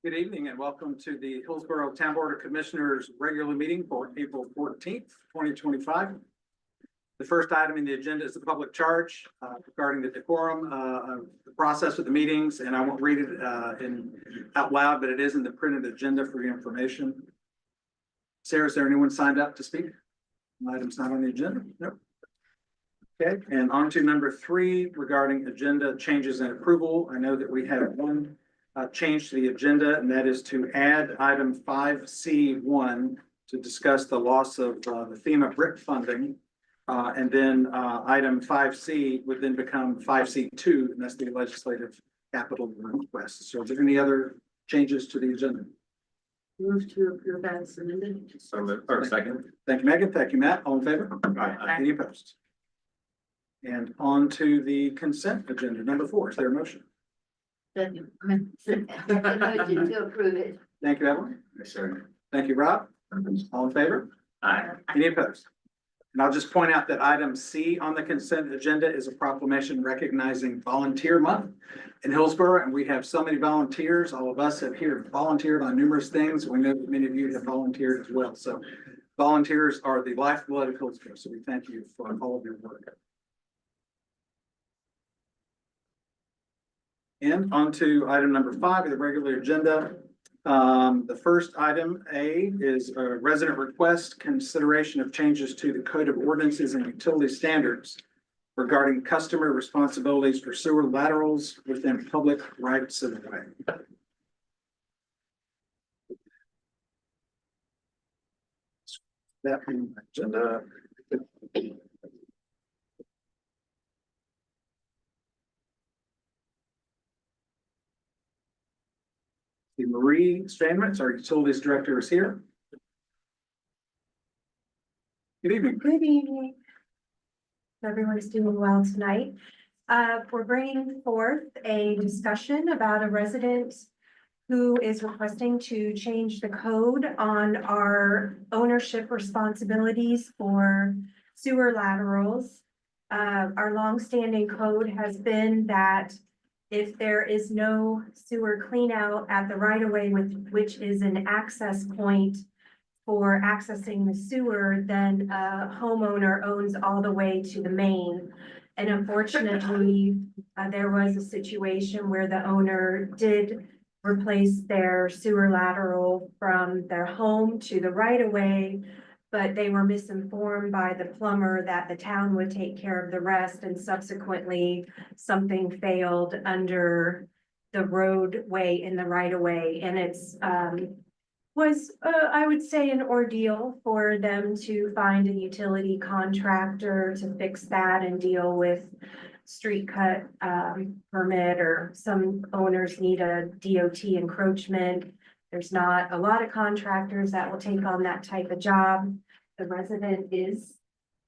Good evening and welcome to the Hillsborough Town Board of Commissioners regular meeting for April 14th, 2025. The first item in the agenda is the public charge regarding the decorum of the process of the meetings, and I won't read it out loud, but it is in the printed agenda for your information. Sarah, is there anyone signed up to speak? Item's not on the agenda? Nope. Okay, and on to number 3 regarding agenda changes and approval. I know that we have one change to the agenda, and that is to add item 5C1 to discuss the loss of the FEMA BRIC funding. And then item 5C would then become 5C2, and that's the legislative capital request. So, are there any other changes to the agenda? Move to approve as submitted. So moved. Or second. Thank you, Megan. Thank you, Matt. All in favor? Aye. Any opposed? And on to the consent agenda. Number 4. Is there a motion? Motion to approve it. Thank you, Evelyn. Yes, sir. Thank you, Rob. All in favor? Aye. Any opposed? And I'll just point out that item C on the consent agenda is a proclamation recognizing Volunteer Month in Hillsborough, and we have so many volunteers. All of us have here volunteered on numerous things. We know that many of you have volunteered as well. So volunteers are the lifeblood of Hillsborough. So we thank you for all of your work. And on to item number 5 of the regular agenda. The first item A is a resident request consideration of changes to the Code of Ordinances and Utility Standards regarding customer responsibilities for sewer laterals within public rights of way. That being the agenda. Marie Strandritz, our utilities director, is here. Good evening. Good evening. Everyone's doing well tonight. We're bringing forth a discussion about a resident who is requesting to change the code on our ownership responsibilities for sewer laterals. Our longstanding code has been that if there is no sewer clean out at the right of way, which is an access point for accessing the sewer, then a homeowner owns all the way to the main. And unfortunately, there was a situation where the owner did replace their sewer lateral from their home to the right of way, but they were misinformed by the plumber that the town would take care of the rest, and subsequently something failed under the roadway in the right of way. And it's was I would say an ordeal for them to find a utility contractor to fix that and deal with street cut permit, or some owners need a DOT encroachment. There's not a lot of contractors that will take on that type of job. The resident is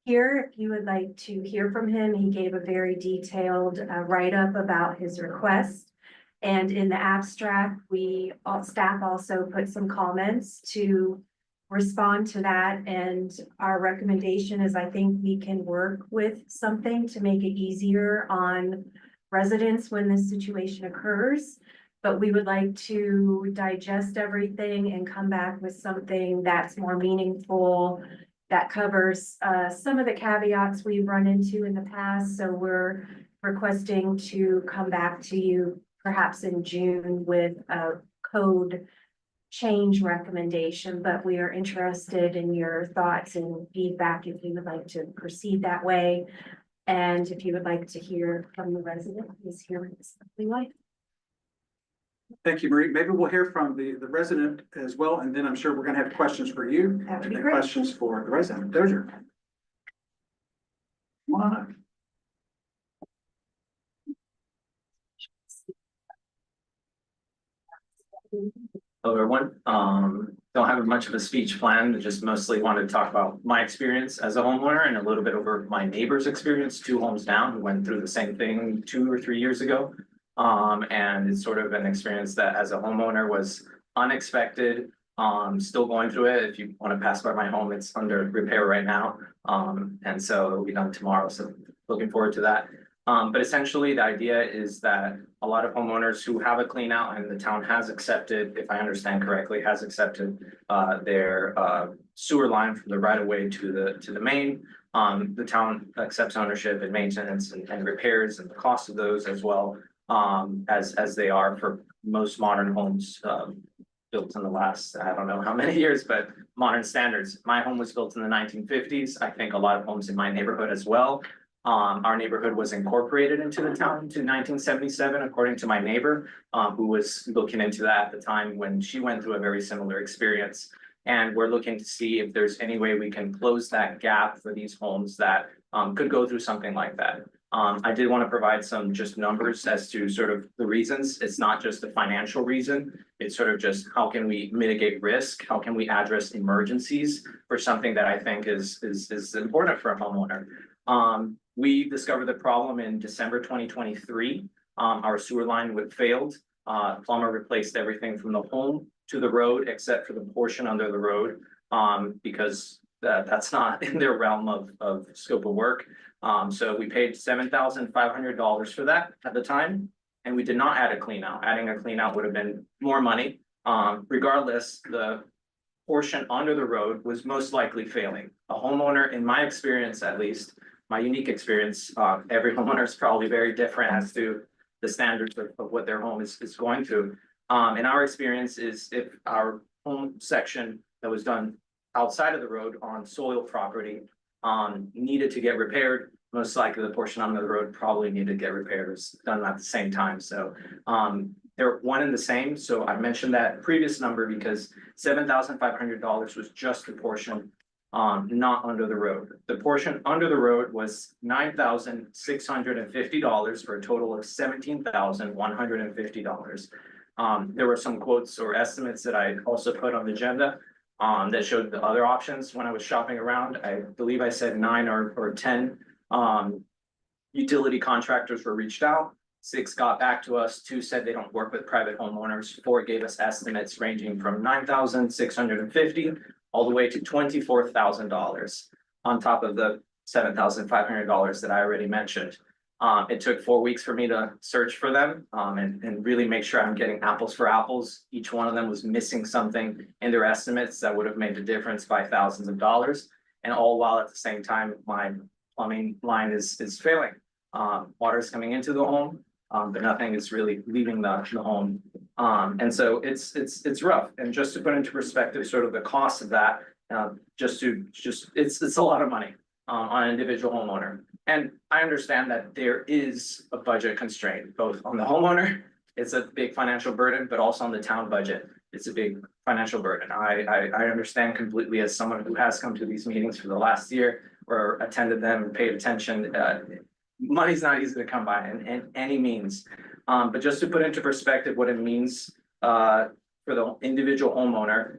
here. If you would like to hear from him, he gave a very detailed write-up about his request. And in the abstract, staff also put some comments to respond to that. And our recommendation is, I think we can work with something to make it easier on residents when this situation occurs. But we would like to digest everything and come back with something that's more meaningful, that covers some of the caveats we've run into in the past. So we're requesting to come back to you perhaps in June with a code change recommendation, but we are interested in your thoughts and feedback if you would like to proceed that way. And if you would like to hear from the resident who's here with his lovely wife. Thank you, Marie. Maybe we'll hear from the resident as well, and then I'm sure we're going to have questions for you. That would be and great. questions for the resident. Dozier. Come on up. Hello, everyone. Don't have much of a speech planned, just mostly wanted to talk about my experience as a homeowner and a little bit over my neighbor's experience 2 homes down, who went through the same thing 2 or 3 years ago. And it's sort of an experience that as a homeowner was unexpected. Still going through it. If you want to pass by my home, it's under repair right now. And so it'll be done tomorrow. So looking forward to that. But essentially, the idea is that a lot of homeowners who have a clean out and the town has accepted, if I understand correctly, has accepted their sewer line from the right of way to the main. The town accepts ownership and maintenance and repairs and the cost of those as well, as they are for most modern homes built in the last, I don't know how many years, but modern standards. My home was built in the 1950s. I think a lot of homes in my neighborhood as well. Our neighborhood was incorporated into the town to 1977, according to my neighbor, who was looking into that at the time when she went through a very similar experience. And we're looking to see if there's any way we can close that gap for these homes that could go through something like that. I did want to provide some just numbers as to sort of the reasons. It's not just a financial reason. It's sort of just how can we mitigate risk? How can we address emergencies for something that I think is important for a homeowner? We discovered the problem in December 2023. Our sewer line would failed. Plumber replaced everything from the home to the road, except for the portion under the road, because that's not in their realm of scope of work. So we paid $7,500 for that at the time, and we did not add a clean out. Adding a clean out would have been more money. Regardless, the portion under the road was most likely failing. A homeowner, in my experience at least, my unique experience, every homeowner is probably very different as to the standards of what their home is going through. In our experience is if our home section that was done outside of the road on soil property needed to get repaired, most likely the portion under the road probably needed to get repaired. It was done at the same time. So they're one and the same. So I mentioned that previous number because $7,500 was just the portion not under the road. The portion under the road was $9,650 for a total of $17,150. There were some quotes or estimates that I also put on the agenda that showed the other options when I was shopping around. I believe I said 9 or 10 utility contractors were reached out. 6 got back to us. 2 said they don't work with private homeowners. 4 gave us estimates ranging from $9,650 all the way to $24,000 on top of the $7,500 that I already mentioned. It took 4 weeks for me to search for them and really make sure I'm getting apples for apples. Each one of them was missing something in their estimates that would have made the difference by thousands of dollars. And all while at the same time, my plumbing line is failing. Water is coming into the home, but nothing is really leaving the home. And so it's rough. And just to put into perspective, sort of the cost of that, it's a lot of money on an individual homeowner. And I understand that there is a budget constraint, both on the homeowner, it's a big financial burden, but also on the town budget, it's a big financial burden. I understand completely as someone who has come to these meetings for the last year or attended them and paid attention. Money's not easy to come by in any means. But just to put into perspective what it means for the individual homeowner,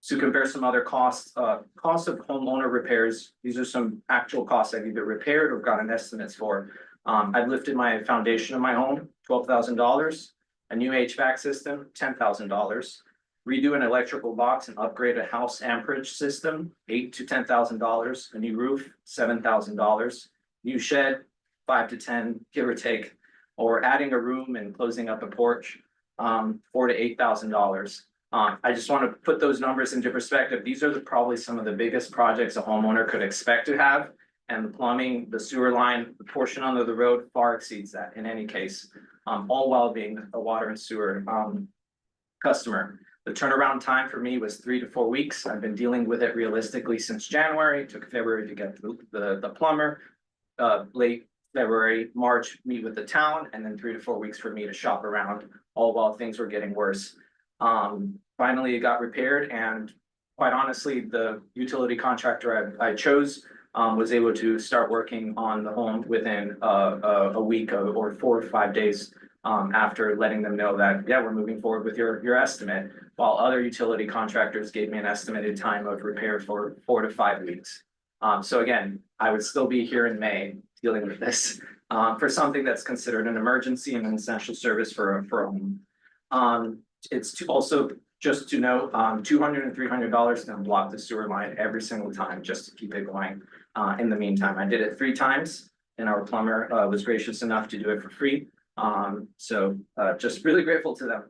to compare some other costs, cost of homeowner repairs, these are some actual costs I've either repaired or gotten estimates for. I've lifted my foundation of my home, $12,000, a new HVAC system, $10,000, redo an electrical box and upgrade a house amperage system, $8,000 to $10,000, a new roof, $7,000, new shed, 5 to 10, give or take, or adding a room and closing up a porch, $4,000 to $8,000. I just want to put those numbers into perspective. These are probably some of the biggest projects a homeowner could expect to have. And the plumbing, the sewer line, the portion under the road far exceeds that in any case, all while being a water and sewer customer. The turnaround time for me was 3 to 4 weeks. I've been dealing with it realistically since January. It took February to get the plumber, late February, March, meet with the town, and then 3 to 4 weeks for me to shop around, all while things were getting worse. Finally, it got repaired, and quite honestly, the utility contractor I chose was able to start working on the home within a week or 4 or 5 days after letting them know that, yeah, we're moving forward with your estimate, while other utility contractors gave me an estimated time of repair for 4 to 5 weeks. So again, I would still be here in May dealing with this for something that's considered an emergency and an essential service for a home. It's also just to note, $200 and $300 to unblock the sewer line every single time just to keep it going. In the meantime, I did it 3 times and our plumber was gracious enough to do it for free. So just really grateful to them.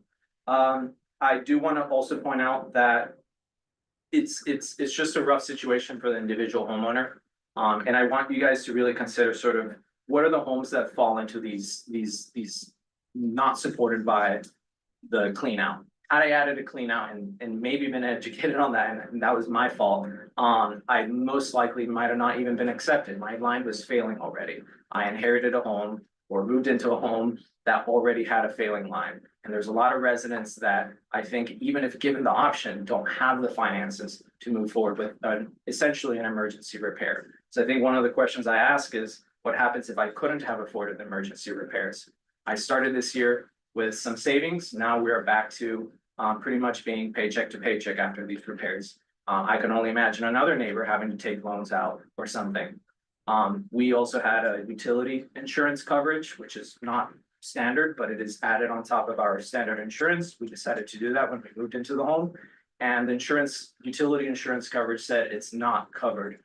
I do want to also point out that it's just a rough situation for the individual homeowner. And I want you guys to really consider sort of what are the homes that fall into these not supported by the clean out. Had I added a clean out and maybe been educated on that, and that was my fault, I most likely might have not even been accepted. My line was failing already. I inherited a home or moved into a home that already had a failing line. And there's a lot of residents that I think, even if given the option, don't have the finances to move forward with essentially an emergency repair. So I think one of the questions I ask is, what happens if I couldn't have afforded emergency repairs? I started this year with some savings. Now we're back to pretty much being paycheck to paycheck after these repairs. I can only imagine another neighbor having to take loans out or something. We also had a utility insurance coverage, which is not standard, but it is added on top of our standard insurance. We decided to do that when we moved into the home. And the utility insurance coverage said it's not covered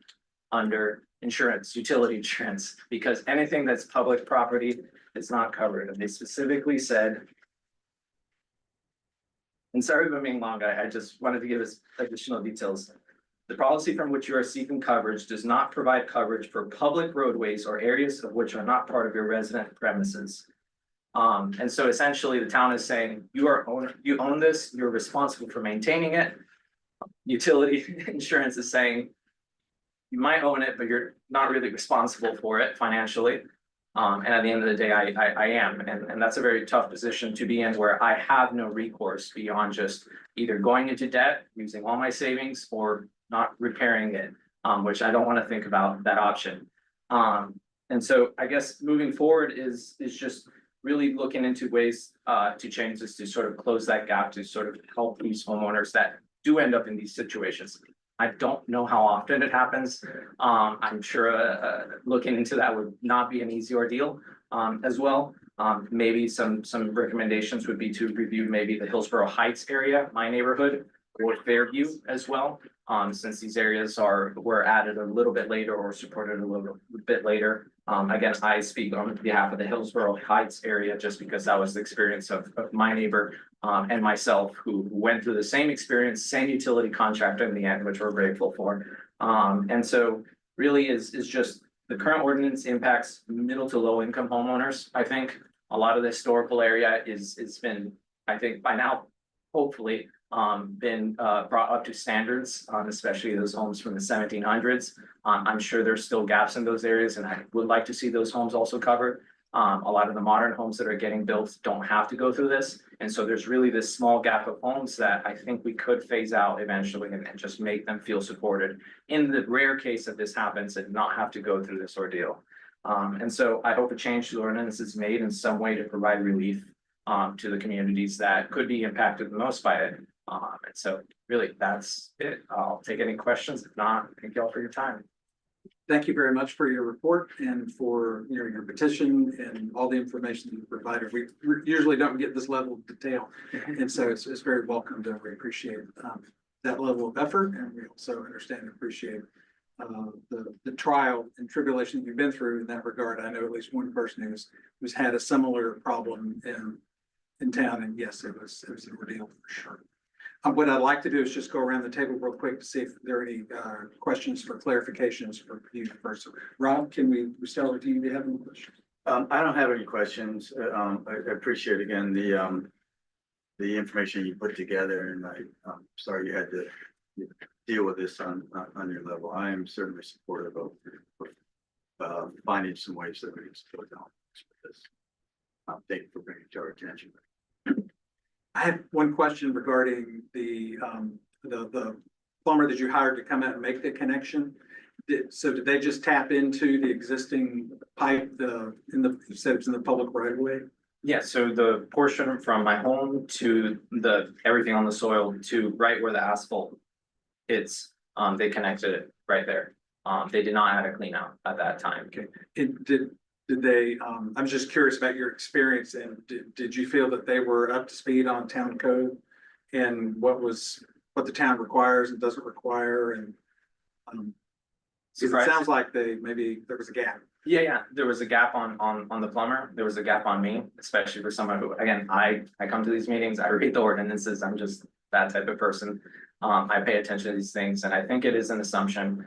under utility insurance, because anything that's public property is not covered. And they specifically said, and sorry for being long, I just wanted to give us additional details. The policy from which you are seeking coverage does not provide coverage for public roadways or areas of which are not part of your resident premises. And so essentially the town is saying, you own this, you're responsible for maintaining it. Utility insurance is saying, you might own it, but you're not really responsible for it financially. And at the end of the day, I am, and that's a very tough position to be in, where I have no recourse beyond just either going into debt, using all my savings, or not repairing it, which I don't want to think about that option. And so I guess moving forward is just really looking into ways to change this, to sort of close that gap, to sort of help these homeowners that do end up in these situations. I don't know how often it happens. I'm sure looking into that would not be an easy ordeal as well. Maybe some recommendations would be to review maybe the Hillsborough Heights area, my neighborhood, or Fairview as well. Since these areas were added a little bit later or supported a little bit later. Again, I speak on behalf of the Hillsborough Heights area, just because that was the experience of my neighbor and myself, who went through the same experience, same utility contract in the end, which we're grateful for. And so really is just the current ordinance impacts middle to low income homeowners. I think a lot of the historical area it's been, I think by now, hopefully, been brought up to standards, especially those homes from the 1700s. I'm sure there's still gaps in those areas, and I would like to see those homes also covered. A lot of the modern homes that are getting built don't have to go through this. And so there's really this small gap of homes that I think we could phase out eventually and just make them feel supported in the rare case that this happens and not have to go through this ordeal. And so I hope a change to the ordinance is made in some way to provide relief to the communities that could be impacted the most by it. And so really that's it. I'll take any questions. If not, thank you all for your time. Thank you very much for your report and for your petition and all the information that you provided. We usually don't get this level of detail. And so it's very welcome. We appreciate that level of effort, and we also understand and appreciate the trial and tribulation that you've been through in that regard. I know at least one person who's had a similar problem in town, and yes, it was an ordeal for sure. What I'd like to do is just go around the table real quick to see if there are any questions for clarifications for you first. Rob, can we start with you? Do you have any questions? I don't have any questions. I appreciate again the information you put together, and I'm sorry you had to deal with this on your level. I am certainly supportive of finding some ways that we can support the homeless with this. Thank you for bringing it to our attention. I have one question regarding the plumber that you hired to come out and make the connection. Did they just tap into the existing pipe you said it's in the public right of way? Yeah, so the portion from my home to everything on the soil to right where the asphalt hits, they connected it right there. They did not add a clean out at that time. Okay. Did they, I'm just curious about your experience, and did you feel that they were up to speed on town code and what the town requires and doesn't require? And it sounds like maybe there was a gap. Yeah, there was a gap on the plumber, there was a gap on me, especially for someone who, again, I come to these meetings, I read the ordinances, I'm just that type of person. I pay attention to these things, and I think it is an assumption,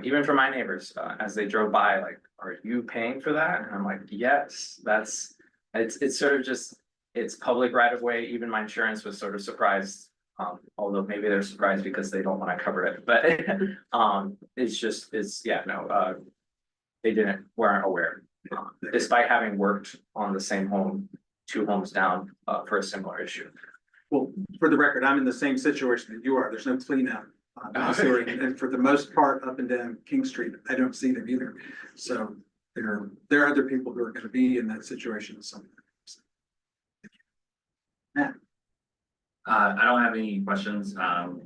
even for my neighbors, as they drove by, like, are you paying for that? And I'm like, yes, it's sort of just, it's public right of way, even my insurance was sort of surprised. Although maybe they're surprised because they don't wanna cover it, but, they weren't aware, despite having worked on the same home, 2 homes down, for a similar issue. Well, for the record, I'm in the same situation that you are. There's no cleanup. And for the most part, up and down King Street, I don't see them either. So there are other people who are gonna be in that situation sometimes. I don't have any questions,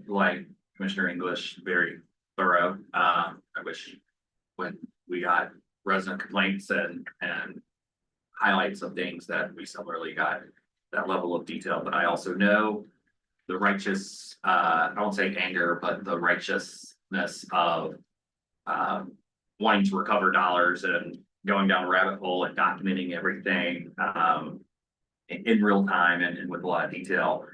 like Commissioner English, very thorough, I wish when we got resident complaints and highlights of things that we similarly got that level of detail, but I also know the righteous, I won't say anger, but the righteousness of wanting to recover dollars and going down a rabbit hole and documenting everything in real time and with a lot of detail.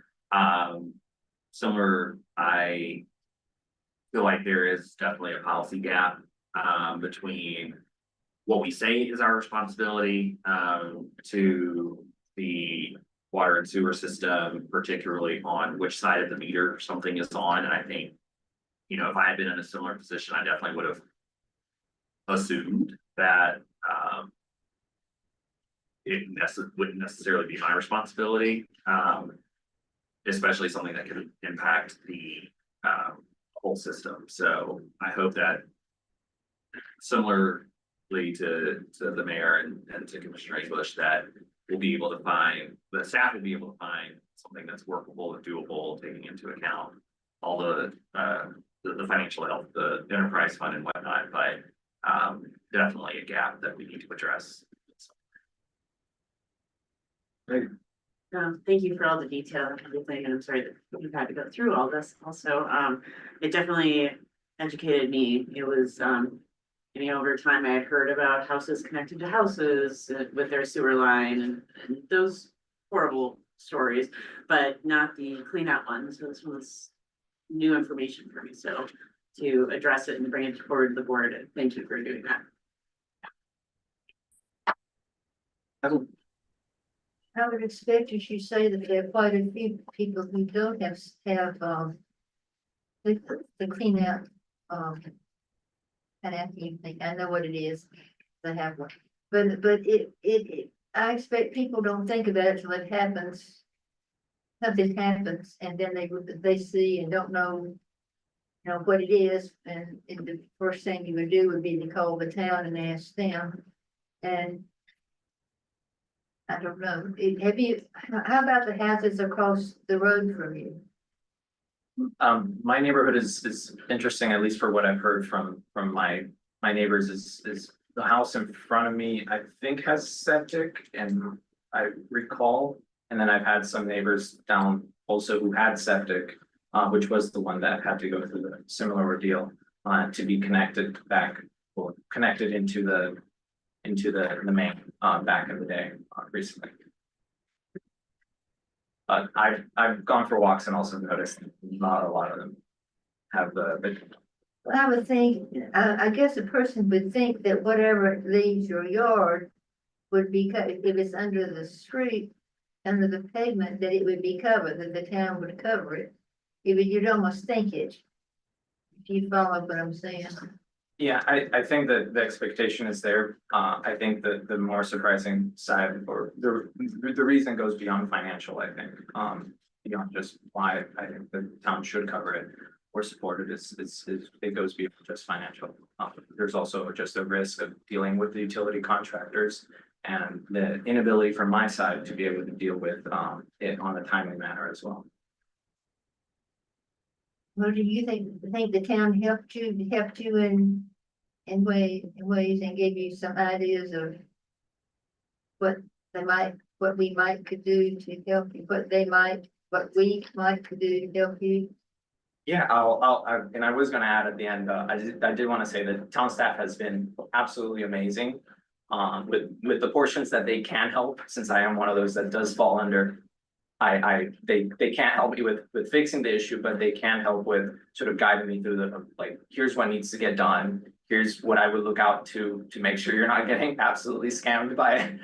Similar, I feel like there is definitely a policy gap between what we say is our responsibility to the water and sewer system, particularly on which side of the meter something is on. And I think, you know, if I had been in a similar position, I definitely would have assumed that wouldn't necessarily be my responsibility, especially something that could impact the whole system. So I hope that similarly to the mayor and to Commissioner English, that we'll be able to find, the staff will be able to find something that's workable and doable, taking into account all the financial health, the enterprise fund and whatnot, but definitely a gap that we need to address. Thank you for all the detail and everything, and I'm sorry that we've had to go through all this also. It definitely educated me. It was, you know, over time I had heard about houses connected to houses with their sewer line and those horrible stories, but not the clean out ones. So this was new information for me. So to address it and bring it forward to the board, thank you for doing that. I would expect you should say that there are quite a few people who don't have the clean out, and after you think, I know what it is, they have one. But I expect people don't think about it till it happens. Something happens and then they see and don't know, you know, what it is, and the first thing you would do would be to call the town and ask them. And I don't know, how about the houses across the road from you? My neighborhood is interesting, at least for what I've heard from my neighbors, is the house in front of me, I think has septic, and I recall. And then I've had some neighbors down also who had septic, which was the one that had to go through the similar ordeal to be connected back, or connected into the main back in the day recently. I've gone for walks and also noticed not a lot of them have the. Well, I would think, I guess a person would think that whatever leaves your yard would be if it's under the street, under the pavement, that it would be covered, that the town would cover it. You'd almost think it. If you follow what I'm saying. Yeah, I think that the expectation is there. I think that the more surprising side, or the reason goes beyond financial, I think. Beyond just why I think the town should cover it or support it, it goes beyond just financial. There's also just a risk of dealing with the utility contractors and the inability from my side to be able to deal with it on a timely manner as well. Well, do you think the town helped you in ways and gave you some ideas of what we could do to help you, what we might could do to help you? Yeah, and I was gonna add at the end, I did want to say that town staff has been absolutely amazing. with the portions that they can help, since I am one of those that does fall under. They can't help me with fixing the issue, but they can help with sort of guiding me through the, like, here's what needs to get done. Here's what I would look out to make sure you're not getting absolutely scammed by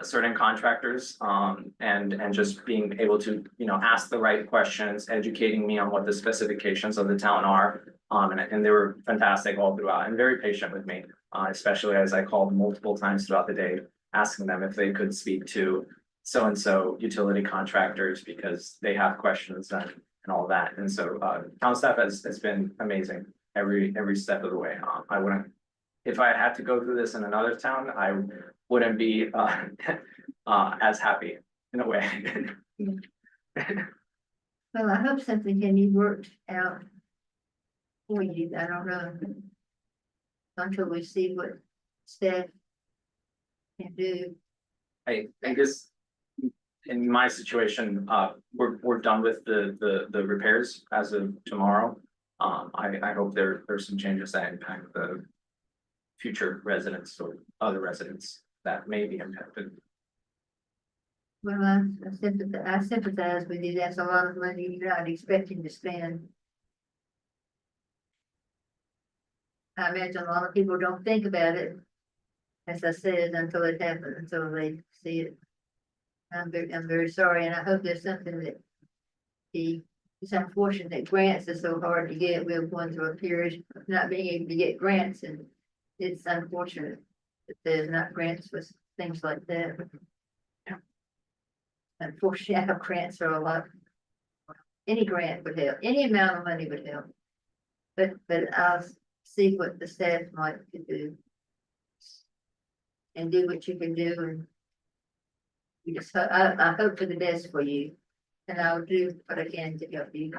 certain contractors. And just being able to, ask the right questions, educating me on what the specifications of the town are. And they were fantastic all throughout and very patient with me, especially as I called multiple times throughout the day, asking them if they could speak to so-and-so utility contractors because they have questions and all that. And so town staff has been amazing every step of the way. I wouldn't, if I had to go through this in another town, I wouldn't be as happy in a way. Well, I hope something can be worked out for you. I don't know. Until we see what staff can do. I guess in my situation, we're done with the repairs as of tomorrow. I hope there's some changes that impact the future residents or other residents that may be impacted. Well, I sympathize with you. That's a lot of money you're not expecting to spend. I imagine a lot of people don't think about it, as I said, until it happens, until they see it. I'm very sorry, and I hope there's something that it's unfortunate that grants are so hard to get. We're going through a period of not being able to get grants, and it's unfortunate that there's not grants for things like that. Unfortunately, our grants are a lot. Any grant would help, any amount of money would help. But I'll see what the staff might do. And do what you can do, and you just, I hope for the best for you. And I'll do what I can to help you.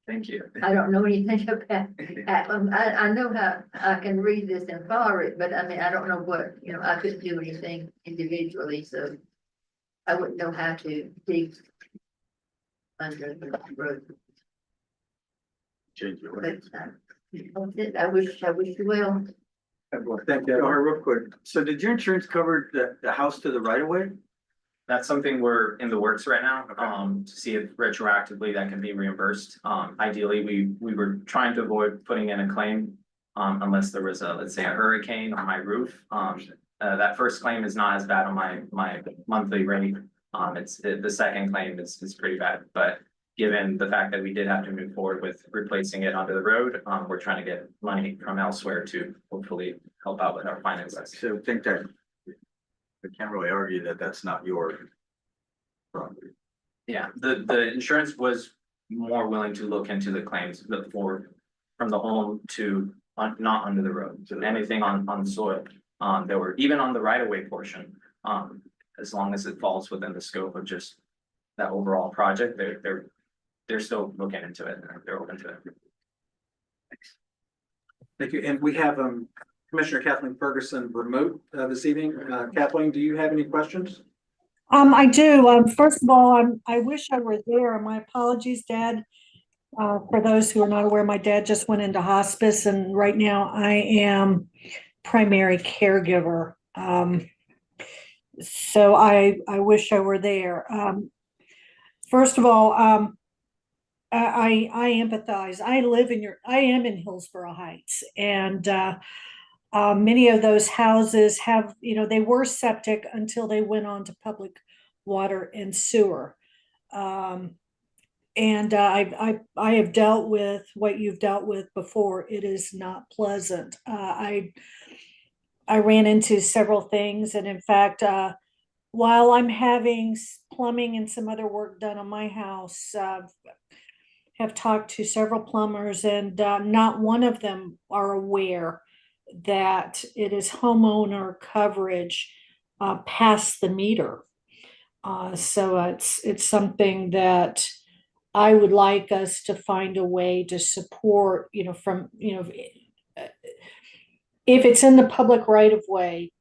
Thank you. I don't know anything about, I know how I can read this and follow it, but I mean, I don't know what, I couldn't do anything individually, so I wouldn't know how to dig under the road. Change your But way. I wish you well. Thank you. Real quick, so did your insurance cover the house to the right of way? That's something we're in the works right now, Okay. to see if retroactively that can be reimbursed. Ideally, we were trying to avoid putting in a claim, unless there was let's say a hurricane on my roof. That first claim is not as bad on my monthly rate. The second claim is pretty bad, but given the fact that we did have to move forward with replacing it onto the road, we're trying to get money from elsewhere to hopefully help out with our finances. So I think that I can't really argue that that's not your property. Yeah, the insurance was more willing to look into the claims from the home to not under the road, so anything on soil. There were even on the right of way portion, as long as it falls within the scope of just that overall project, they're still looking into it. They're open to it. Thank you. And we have Commissioner Kathleen Ferguson remote this evening. Kathleen, do you have any questions? I do. First of all, I wish I were there. My apologies, Dad. For those who are not aware, my dad just went into hospice, and right now I am primary caregiver. So I wish I were there. First of all, I empathize. I am in Hillsborough Heights, and many of those houses have, they were septic until they went on to public water and sewer. And I have dealt with what you've dealt with before. It is not pleasant. I ran into several things, and in fact, while I'm having plumbing and some other work done on my house, have talked to several plumbers, and not one of them are aware that it is homeowner coverage past the meter. So it's something that I would like us to find a way to support, if it's in the public right of way.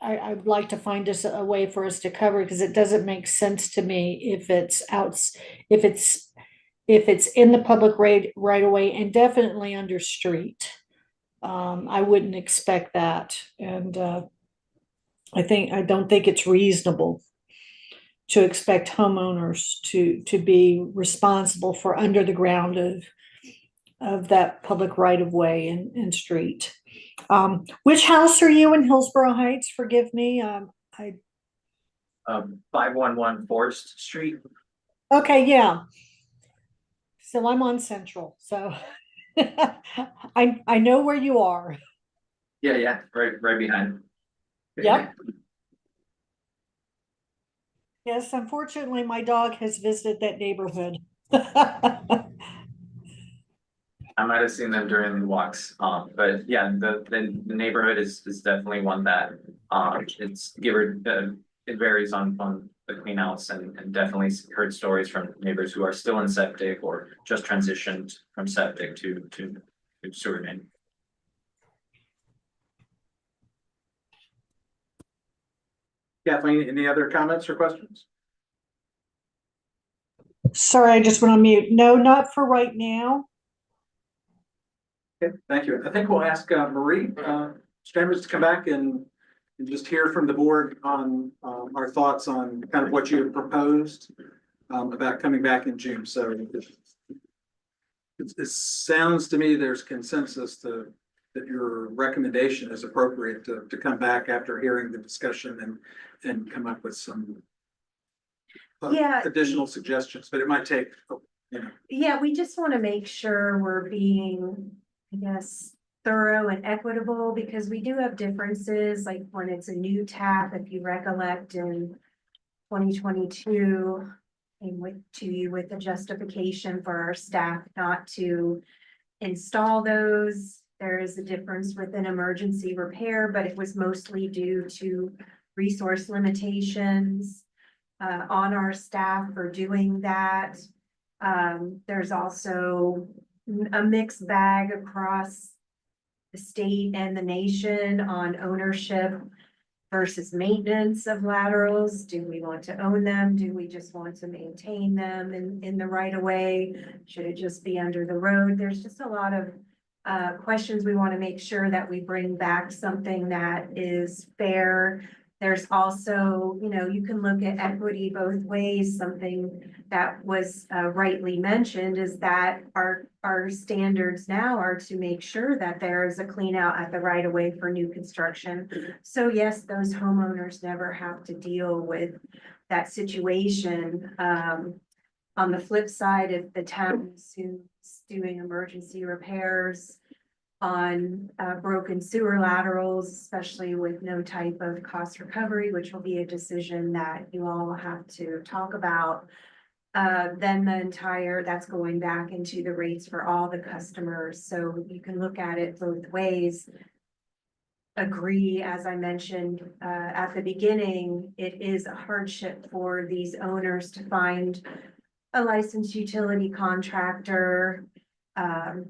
I would like to find us a way for us to cover, because it doesn't make sense to me if it's in the public right away, and definitely under street. I wouldn't expect that. And I don't think it's reasonable to expect homeowners to be responsible for under the ground of that public right of way and street. Which house are you in Hillsborough Heights? Forgive me. 511 Forest Street. Okay, yeah. So I'm on Central, so I know where you are. Yeah, right behind. Yep. Yes, unfortunately, my dog has visited that neighborhood. I might have seen them during the walks, but yeah, the neighborhood is definitely one that, it's it varies on the clean outs and definitely heard stories from neighbors who are still in septic or just transitioned from septic to sewer main. Kathleen, any other comments or questions? Sorry, I just went on mute. No, not for right now. Okay, thank you. I think we'll ask Marie Stramers to come back and just hear from the board on our thoughts on kind of what you have proposed about coming back in June. So it sounds to me there's consensus that your recommendation is appropriate to come back after hearing the discussion and come up with some Yeah. additional suggestions, but it might take, you know. Yeah, we just want to make sure we're being, I guess, thorough and equitable, because we do have differences, like when it's a new tap, if you recollect in 2022, came to you with the justification for our staff not to install those. There is a difference with an emergency repair, but it was mostly due to resource limitations on our staff for doing that. There's also a mixed bag across the state and the nation on ownership versus maintenance of laterals. Do we want to own them? Do we just want to maintain them in the right of way? Should it just be under the road? There's just a lot of questions. We want to make sure that we bring back something that is fair. There's also, you can look at equity both ways. Something that was rightly mentioned is that our standards now are to make sure that there is a clean out at the right of way for new construction. So yes, those homeowners never have to deal with that situation. On the flip side, if the town is doing emergency repairs on broken sewer laterals, especially with no type of cost recovery, which will be a decision that you all have to talk about. Then that's going back into the rates for all the customers. So you can look at it both ways. Agree, as I mentioned at the beginning, it is a hardship for these owners to find a licensed utility contractor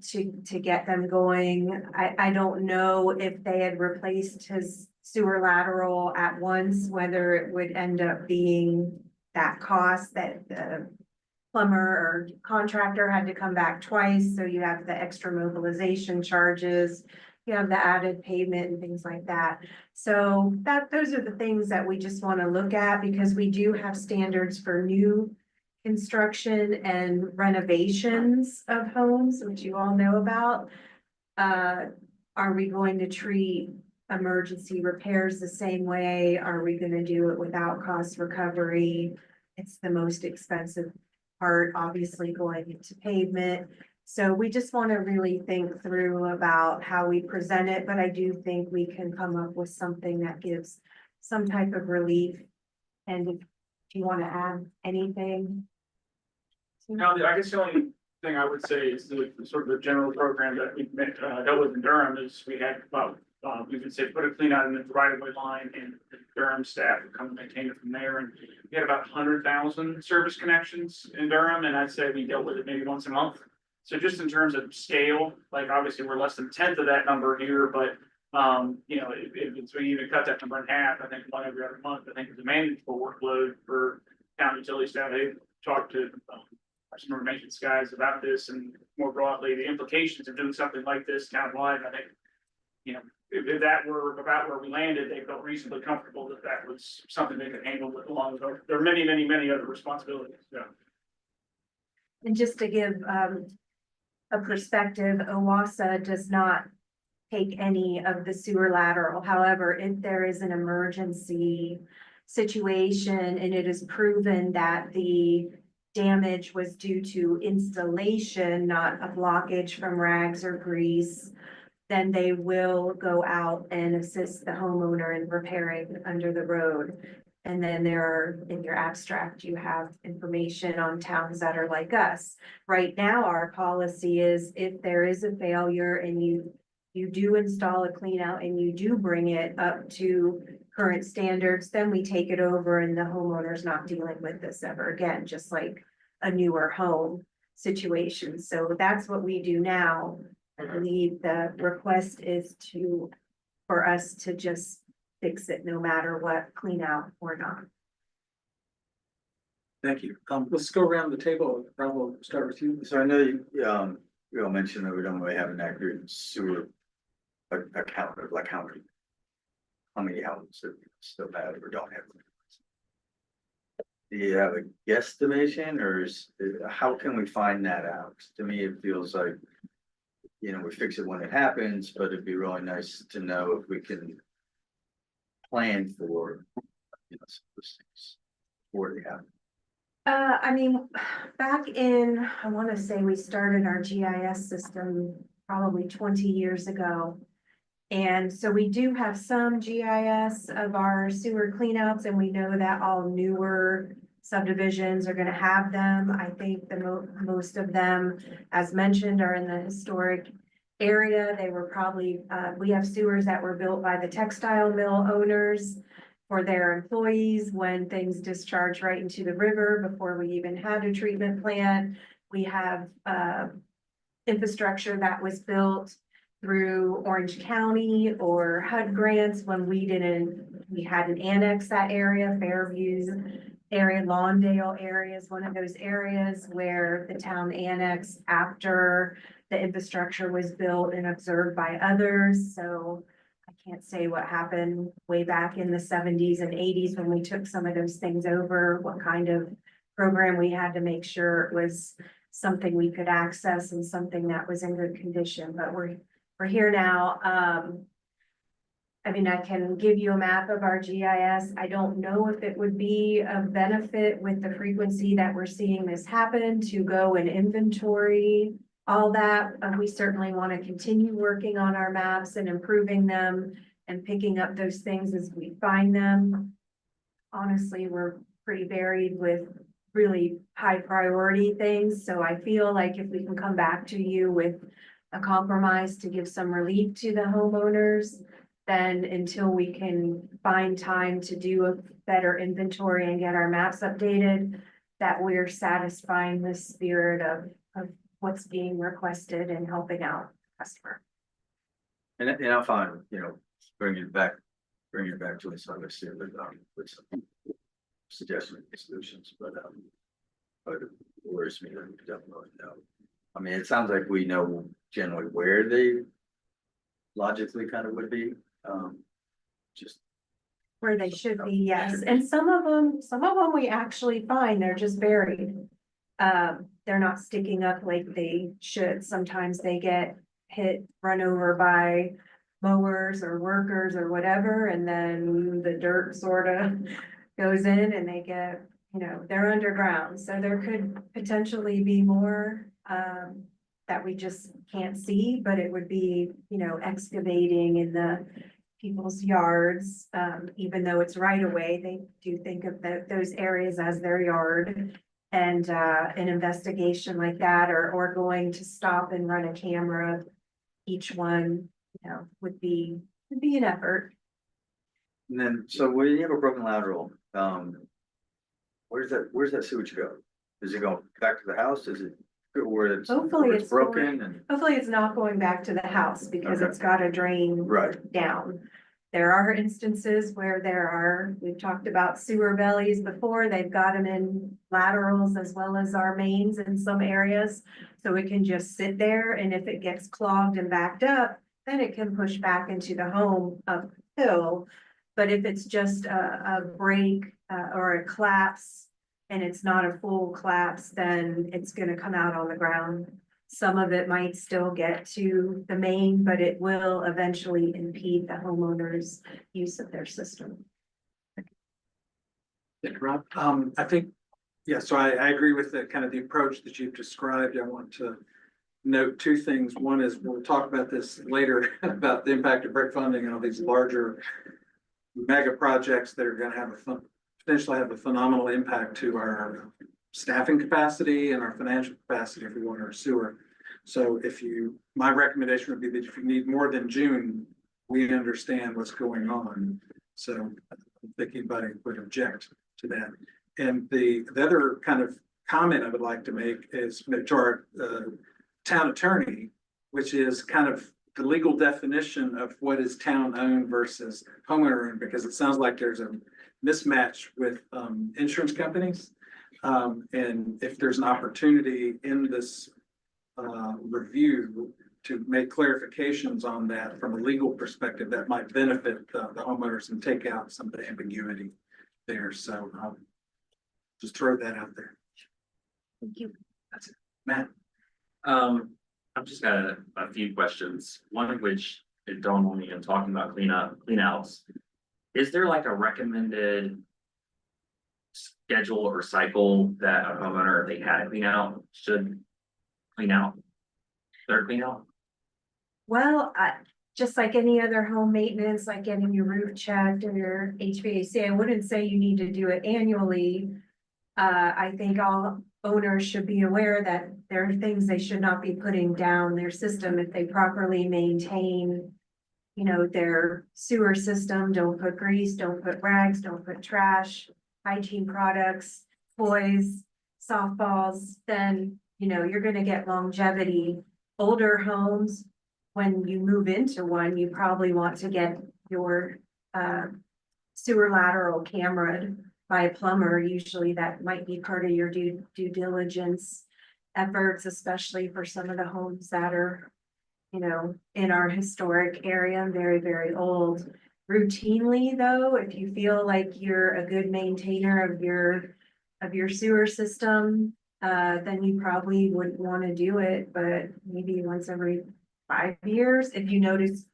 to get them going. I don't know if they had replaced his sewer lateral at once, whether it would end up being that cost that the plumber or contractor had to come back twice. So you have the extra mobilization charges, you have the added pavement and things like that. So those are the things that we just want to look at, because we do have standards for new construction and renovations of homes, which you all know about. Are we going to treat emergency repairs the same way? Are we going to do it without cost recovery? It's the most expensive part, obviously, going into pavement. So we just want to really think through about how we present it, but I do think we can come up with something that gives some type of relief. And if you want to add anything? Now, I guess the only thing I would say is the sort of the general program that we dealt with in Durham is we had about, you could say, put a clean out in the right of way line, and the Durham staff would come and maintain it from there. And we had about 100,000 service connections in Durham, and I'd say we dealt with it maybe once a month. So just in terms of scale, like obviously we're less than a tenth of that number here, but if we even cut that number in half, I think one every other month, I think it's a manageable workload for town utility staff. They talked to our summer maintenance guys about this, and more broadly, the implications of doing something like this townwide. I think you know, if that were about where we landed, they felt reasonably comfortable that that was something they could handle with along with, there are many, many, many other responsibilities, yeah. And just to give a perspective, OWASA does not take any of the sewer lateral. However, if there is an emergency situation and it is proven that the damage was due to installation, not a blockage from rags or grease, then they will go out and assist the homeowner in repairing under the road. And then there are, in your abstract, you have information on towns that are like us. Right now, our policy is if there is a failure and you do install a clean out and you do bring it up to current standards, then we take it over and the homeowner's not dealing with this ever again, just like a newer home situation. So that's what we do now. I believe the request is for us to just fix it no matter what, clean out or not. Thank you. Let's go around the table. Rob, we'll start with you. So I know you all mentioned that we don't really have an accurate sewer account of like how many houses that we still have or don't have. Do you have a guesstimation or how can we find that out? To me, it feels like, you know, we fix it when it happens, but it'd be really nice to know if we can plan for, you know, some of those things before they happen. I mean, back in, I want to say we started our GIS system probably 20 years ago. And so we do have some GIS of our sewer cleanouts, and we know that all newer subdivisions are gonna have them. I think the most of them, as mentioned, are in the historic area. They were probably, we have sewers that were built by the textile mill owners for their employees when things discharge right into the river before we even had a treatment plant. We have infrastructure that was built through Orange County or HUD grants when we hadn't annexed that area. Fairview's area, Lawndale area is one of those areas where the town annexed after the infrastructure was built and observed by others. So I can't say what happened way back in the 70s and 80s when we took some of those things over, what kind of program we had to make sure it was something we could access and something that was in good condition. But we're here now. I mean, I can give you a map of our GIS. I don't know if it would be of benefit with the frequency that we're seeing this happen to go and inventory all that. We certainly want to continue working on our maps and improving them and picking up those things as we find them. Honestly, we're pretty buried with really high priority things. So I feel like if we can come back to you with a compromise to give some relief to the homeowners, then until we can find time to do a better inventory and get our maps updated, that we're satisfying the spirit of what's being requested and helping out the customer. And I'm fine, you know, bringing it back to us, obviously, with some suggestions and solutions, but it worries me, that we definitely know. I mean, it sounds like we know generally where they logically kind of would be, just. Where they should be, yes. And some of them we actually find they're just buried. They're not sticking up like they should. Sometimes they get run over by mowers or workers or whatever, and then the dirt sort of goes in and they get, you know, they're underground. So there could potentially be more that we just can't see, but it would be, you know, excavating in the people's yards. Even though it's right away, they do think of those areas as their yard. And an investigation like that, or going to stop and run a camera, each one, you know, would be an effort. And then, so when you have a broken lateral, where's that sewage go? Does it go back to the house? Is it where it's Hopefully it's broken and? Hopefully it's not going back to the house because Okay. it's got to drain Right. down. There are instances where we've talked about sewer bellies before, they've got them in laterals as well as our mains in some areas. So it can just sit there, and if it gets clogged and backed up, then it can push back into the home uphill. But if it's just a break, or a collapse, and it's not a full collapse, then it's gonna come out on the ground. Some of it might still get to the main, but it will eventually impede the homeowner's use of their system. Yeah, Rob, I think, yeah, so I agree with the kind of the approach that you've described. I want to note two things. One is, we'll talk about this later, about the impact of BRIC funding and all these larger mega projects that are gonna have potentially have a phenomenal impact to our staffing capacity and our financial capacity if we want our sewer. So my recommendation would be that if you need more than June, we understand what's going on. So I don't think anybody would object to that. And the other kind of comment I would like to make is to our town attorney, which is kind of the legal definition of what is town owned versus homeowner owned, because it sounds like there's a mismatch with insurance companies. And if there's an opportunity in this review to make clarifications on that from a legal perspective, that might benefit the homeowners and take out some of the ambiguity there. So just throw that out there. Thank you. That's it. Matt? I've just got a few questions, one of which it dawned on me in talking about cleanouts. Is there like a recommended schedule or cycle that a homeowner, if they had a clean out, should clean out their clean out? Well, just like any other home maintenance, like getting your roof checked or your HVAC, I wouldn't say you need to do it annually. I think all owners should be aware that there are things they should not be putting down their system if they properly maintain, you know, their sewer system. Don't put grease, don't put rags, don't put trash, hygiene products, toys, softballs, then, you know, you're gonna get longevity. Older homes, when you move into one, you probably want to get your sewer lateral cameraed by a plumber. Usually that might be part of your due diligence efforts, especially for some of the homes that are, you know, in our historic area, very, very old. Routinely though, if you feel like you're a good maintainer of your sewer system, then you probably wouldn't want to do it, but maybe once every 5 years. If you notice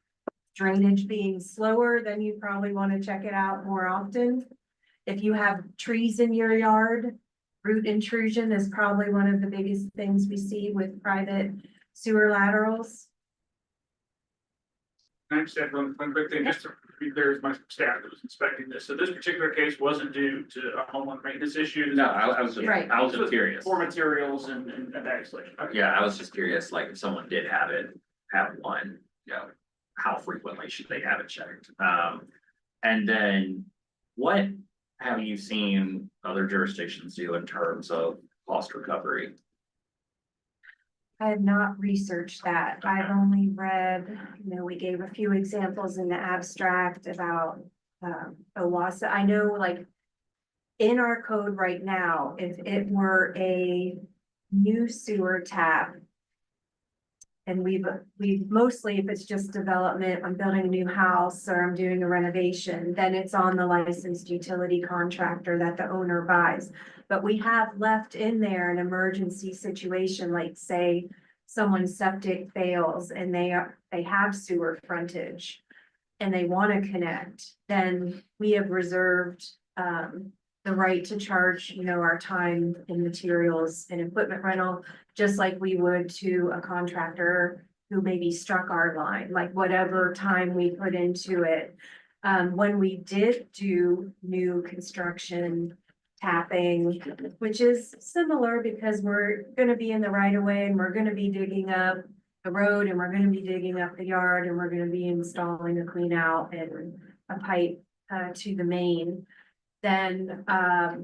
drainage being slower, then you probably want to check it out more often. If you have trees in your yard, root intrusion is probably one of the biggest things we see with private sewer laterals. I understand one quick thing, just to be clear, as my staff that was inspecting this, so this particular case wasn't due to a homeowner maintenance issue. No, I was just, Right. I was just curious. For materials and that installation. Okay. Yeah, I was just curious, like if someone did have one, you know, how frequently should they have it checked? And then what have you seen other jurisdictions do in terms of cost recovery? I have not researched that. I've only read, you know, we gave a few examples in the abstract about OWASA. I know like in our code right now, if it were a new sewer tap, and we've mostly, if it's just development, I'm building a new house or I'm doing a renovation, then it's on the licensed utility contractor that the owner buys. But we have left in there an emergency situation, like say someone's septic fails and they have sewer frontage and they want to connect, then we have reserved the right to charge, you know, our time and materials and equipment rental, just like we would to a contractor who maybe struck our line, like whatever time we put into it. When we did do new construction tapping, which is similar because we're gonna be in the right of way and we're gonna be digging up the road and we're gonna be digging up the yard and we're gonna be installing a clean out and a pipe to the main. Then I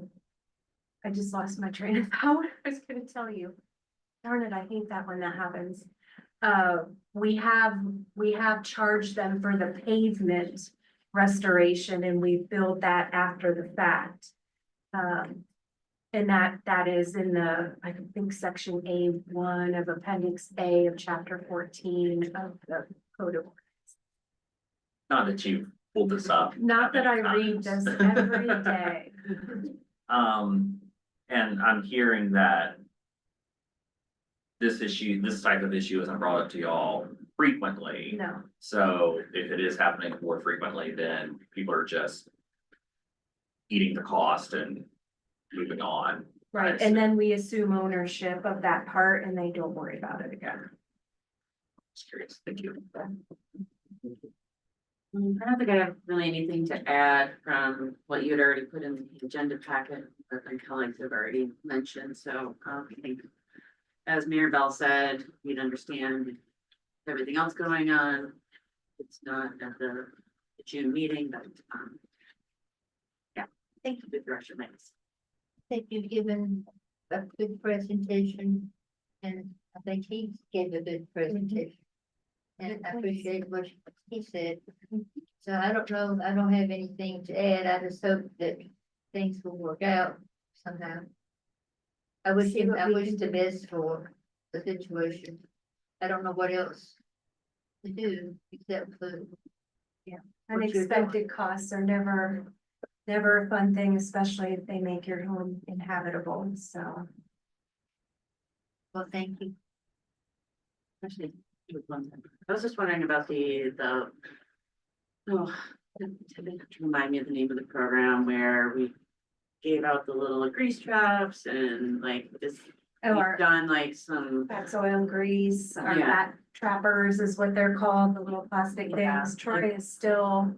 just lost my train of thought. I was gonna tell you. Darn it, I hate that when that happens. We have charged them for the pavement restoration and we billed that after the fact. And that is in the, I think, section A1 of appendix A of chapter 14 of the code of, Not that you pulled this up. not that I many read times. this every day. And I'm hearing that this issue, this type of issue isn't brought up to y'all frequently. No, So if it is happening more frequently, then people are just eating the cost and moving on. right, and then we assume ownership of that part and they don't worry about it again. Just curious, thank you. I don't think I have really anything to add from what you had already put in the agenda packet, but my colleagues have already mentioned, so I think. As Mayor Bell said, we'd understand everything else going on. It's not at the June meeting, but yeah, thank you for the direction, thanks. I think you've given a good presentation, and I think he gave a good presentation. And I appreciate what he said. So I don't know, I don't have anything to add. I just hope that things will work out somehow. I wish the best for the situation. I don't know what else to do except for, What you're doing. Unexpected costs are never a fun thing, especially if they make your home inhabitable, so. well, thank you. Actually, it was one thing. I was just wondering about to remind me of the name of the program where we gave out the little grease traps and like this, Oh, we've our done like some, fats, oil and grease, our Yeah. fat trappers is what they're called, the little plastic Yeah. things. Troy is still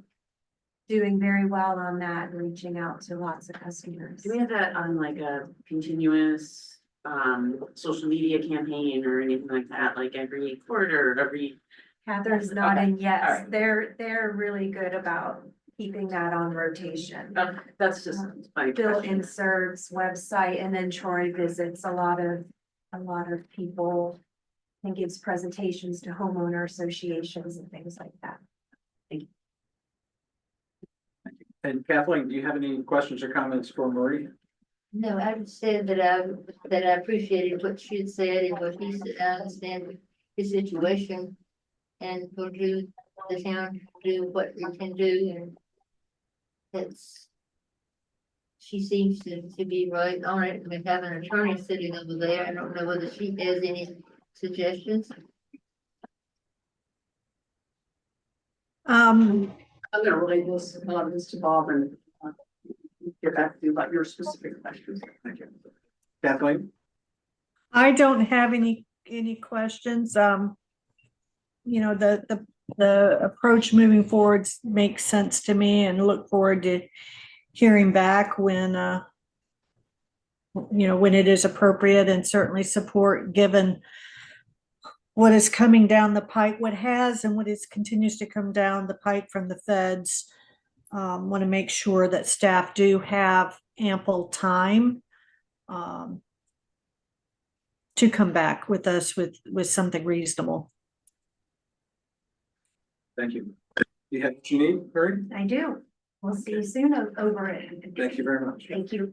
doing very well on that, reaching out to lots of customers. do we have that on like a continuous social media campaign or anything like that, like every quarter, every? Catherine's Okay, nodding, yes, alright. they're really good about keeping that on rotation. That's just my Bill question. inserts, website, and then Troy visits a lot of people and gives presentations to homeowner associations and things like that. And Kathleen, do you have any questions or comments for Marie? No, I would say that I appreciated what she had said and what he said. I understand his situation. And we'll do, the town do what we can do, and that's. She seems to be right on it. We have an attorney sitting over there. I don't know whether she has any suggestions. I'm gonna relay this, to Bob and get back to you about your specific questions. Thank you. Kathleen? I don't have any questions. You know, the approach moving forward makes sense to me, and look forward to hearing back when, when it is appropriate, and certainly support given what is coming down the pipe, what has and what is continues to come down the pipe from the feds. Want to make sure that staff do have ample time to come back with us with something reasonable. Thank you. Do you have what you need, Marie? I do. We'll see you soon over it. Thank you very much. Thank you.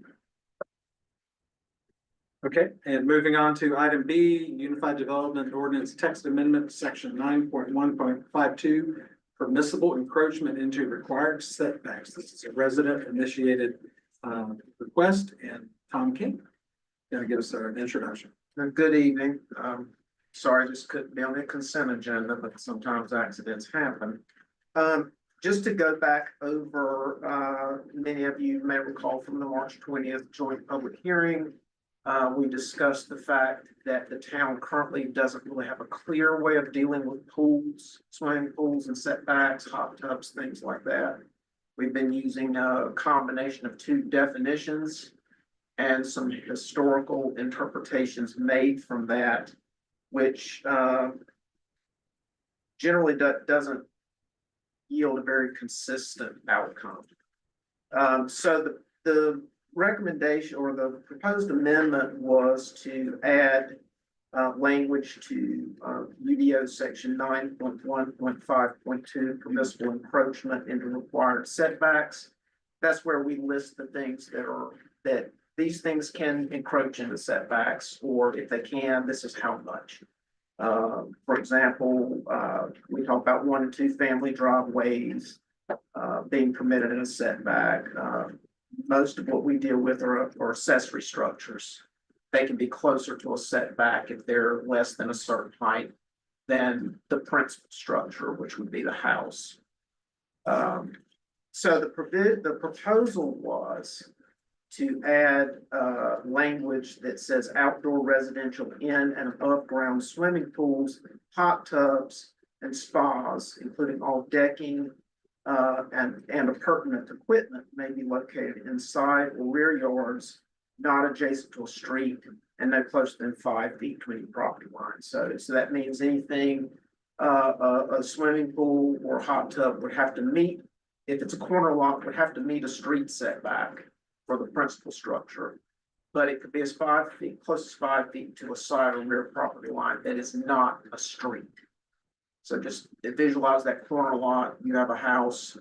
Okay, and moving on to item B, Unified Development Ordinance Text Amendment, Section 9.1.52, permissible encroachment into required setbacks. This is a resident initiated request, and Tom King gonna give us an introduction. Good evening. Sorry, just couldn't be on the consent agenda, but sometimes accidents happen. Just to go back over, many of you may recall from the March 20th joint public hearing. We discussed the fact that the town currently doesn't really have a clear way of dealing with pools, swimming pools and setbacks, hot tubs, things like that. We've been using a combination of two definitions and some historical interpretations made from that, which generally doesn't yield a very consistent outcome. So the recommendation or the proposed amendment was to add language to UDO section 9.1.5.2, permissible encroachment into required setbacks. That's where we list the things that these things can encroach into setbacks, or if they can, this is how much. For example, we talk about 1 and 2 family driveways, being permitted in a setback. Most of what we deal with are accessory structures. They can be closer to a setback if they're less than a certain height than the principal structure, which would be the house. So the proposal was to add language that says outdoor residential in and above ground swimming pools, hot tubs, and spas, including all decking and appurtenant equipment may be located inside or rear yards, not adjacent to a street, and no closer than 5 feet between property lines. So that means anything, a swimming pool or a hot tub would have to meet, if it's a corner lot, would have to meet a street setback for the principal structure. But it could be as 5 feet, close as 5 feet to a side or rear property line that is not a street. So just visualize that corner lot, you have a house,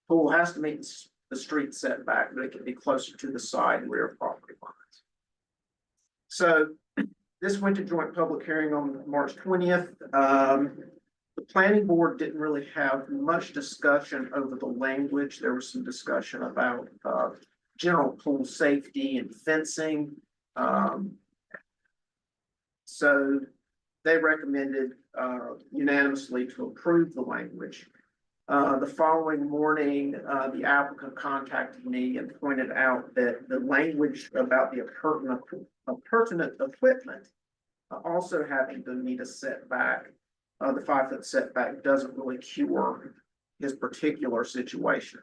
pool has to meet the street setback, but it can be closer to the side and rear property lines. So this went to joint public hearing on March 20th. The planning board didn't really have much discussion over the language. There was some discussion about general pool safety and fencing. So they recommended unanimously to approve the language. The following morning, the applicant contacted me and pointed out that the language about the appurtenant equipment also having to meet a setback, the 5 foot setback doesn't really cure his particular situation.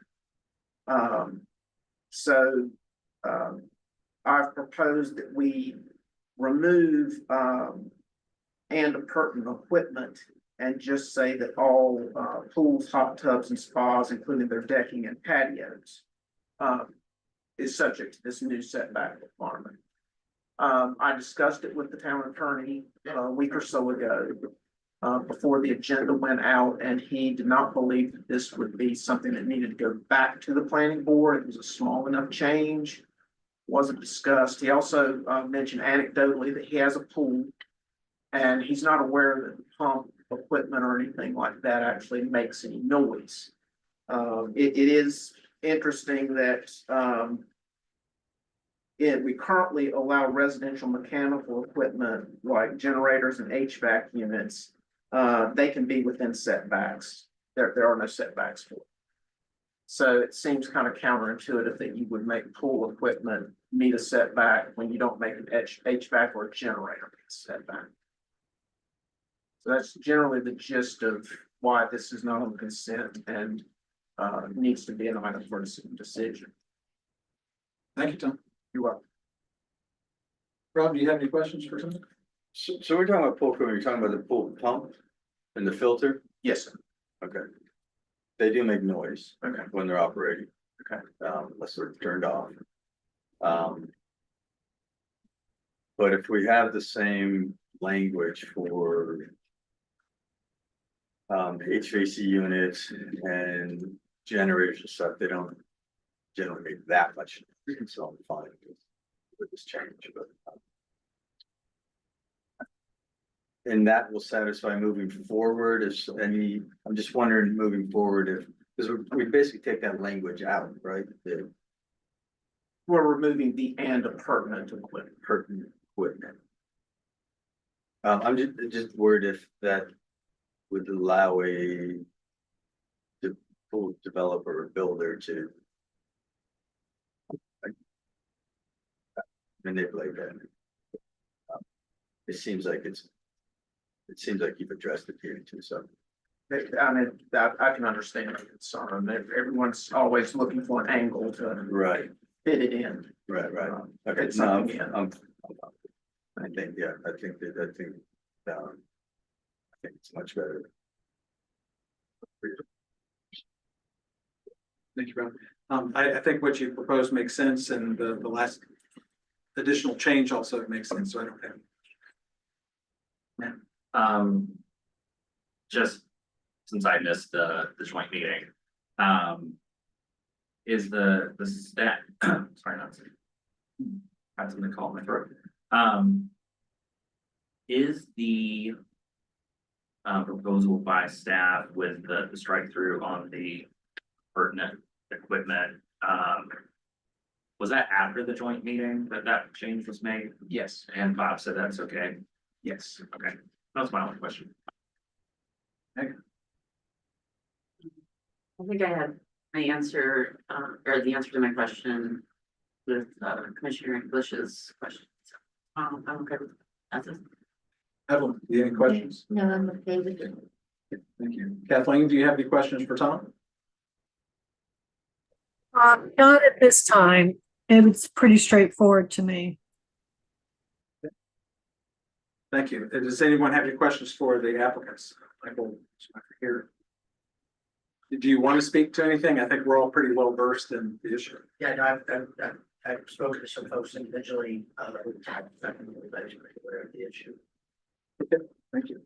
So I've proposed that we remove and appurtenant equipment and just say that all pools, hot tubs, and spas, including their decking and patios, is subject to this new setback requirement. I discussed it with the town attorney a week or so ago, before the agenda went out, and he did not believe that this would be something that needed to go back to the planning board. It was a small enough change, wasn't discussed. He also mentioned anecdotally that he has a pool, and he's not aware that the pump equipment or anything like that actually makes any noise. It is interesting that we currently allow residential mechanical equipment like generators and HVAC units. They can be within setbacks. There are no setbacks for it. So it seems kind of counterintuitive that you would make pool equipment meet a setback when you don't make an HVAC or a generator meet a setback. So that's generally the gist of why this is not on consent and needs to be an item for decision. Thank you, Tom. You're welcome. Rob, do you have any questions for Tom? So we're talking about pool equipment, you're talking about the pool pump and the filter? Yes, sir. Okay. They do make noise. Okay. When they're operating. Okay. Unless they're turned off. But if we have the same language for the HVAC units and generators and stuff, they don't generally make that much. So I'm fine with this change, but. And that will satisfy moving forward is I'm just wondering moving forward if, because we basically take that language out, right? The We're removing the and appurtenant equipment. pertinent equipment. I'm just worried if that would allow a pool developer or builder to manipulate that. It seems like you've addressed it here too, so. I mean, I can understand the concern. Everyone's always looking for an angle to Right, fit it in. right. Okay, Fit no, something in. I think it's much better. Thank you, Rob. I think what you proposed makes sense, and the last additional change also makes sense, so I don't have. Just since I missed the joint meeting, is the stat, sorry, not to. Had something caught in my throat. Is the proposal by staff with the strike through on the pertinent equipment. Was that after the joint meeting that change was made? Yes, And Bob said that's okay. yes. Okay, that was my only question. I think I had my answer, or the answer to my question with Commissioner English's question. So, I'm okay with that. That's it. Evelyn, do you have any questions? No, I'm okay with it. Thank you. Kathleen, do you have any questions for Tom? Not at this time. It was pretty straightforward to me. Thank you. Does anyone have any questions for the applicants? Michael, here. Do you want to speak to anything? I think we're all pretty well versed in the issue. Yeah, no, I've spoken to some folks individually, everybody's pretty aware of the issue. Thank you.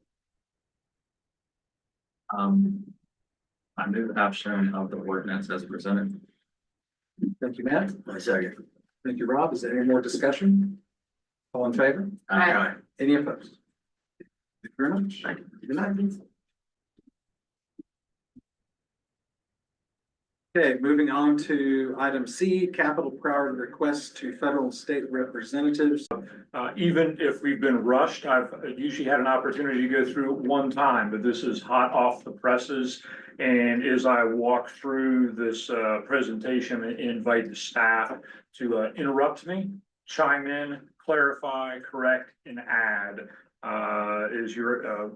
I move adoption of the ordinance as presented. Thank you, Matt. My second. Thank you, Rob. Is there any more discussion? All in favor? Aye. Any opposed? Thank you very much. Good night. Okay, moving on to item C, capital priority requests to federal and state representatives. Even if we've been rushed, I've usually had an opportunity to go through it one time, but this is hot off the presses. And as I walk through this presentation, I invite the staff to interrupt me, chime in, clarify, correct, and add.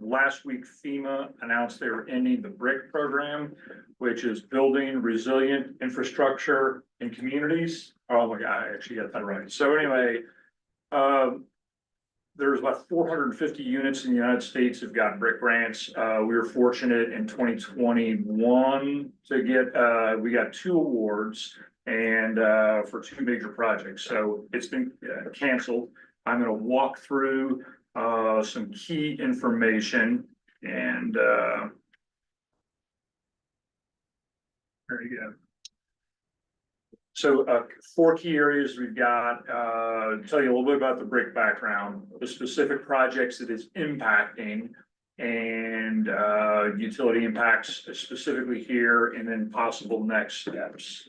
Last week FEMA announced they were ending the BRIC program, which is building resilient infrastructure in communities. Oh my God, I actually got that right. So anyway, there's about 450 units in the United States have got BRIC grants. We were fortunate in 2021 to get, we got 2 awards and for 2 major projects. So it's been canceled. I'm going to walk through some key information and there you go. So 4 key areas we've got, tell you a little bit about the BRIC background, the specific projects that is impacting and utility impacts specifically here, and then possible next steps.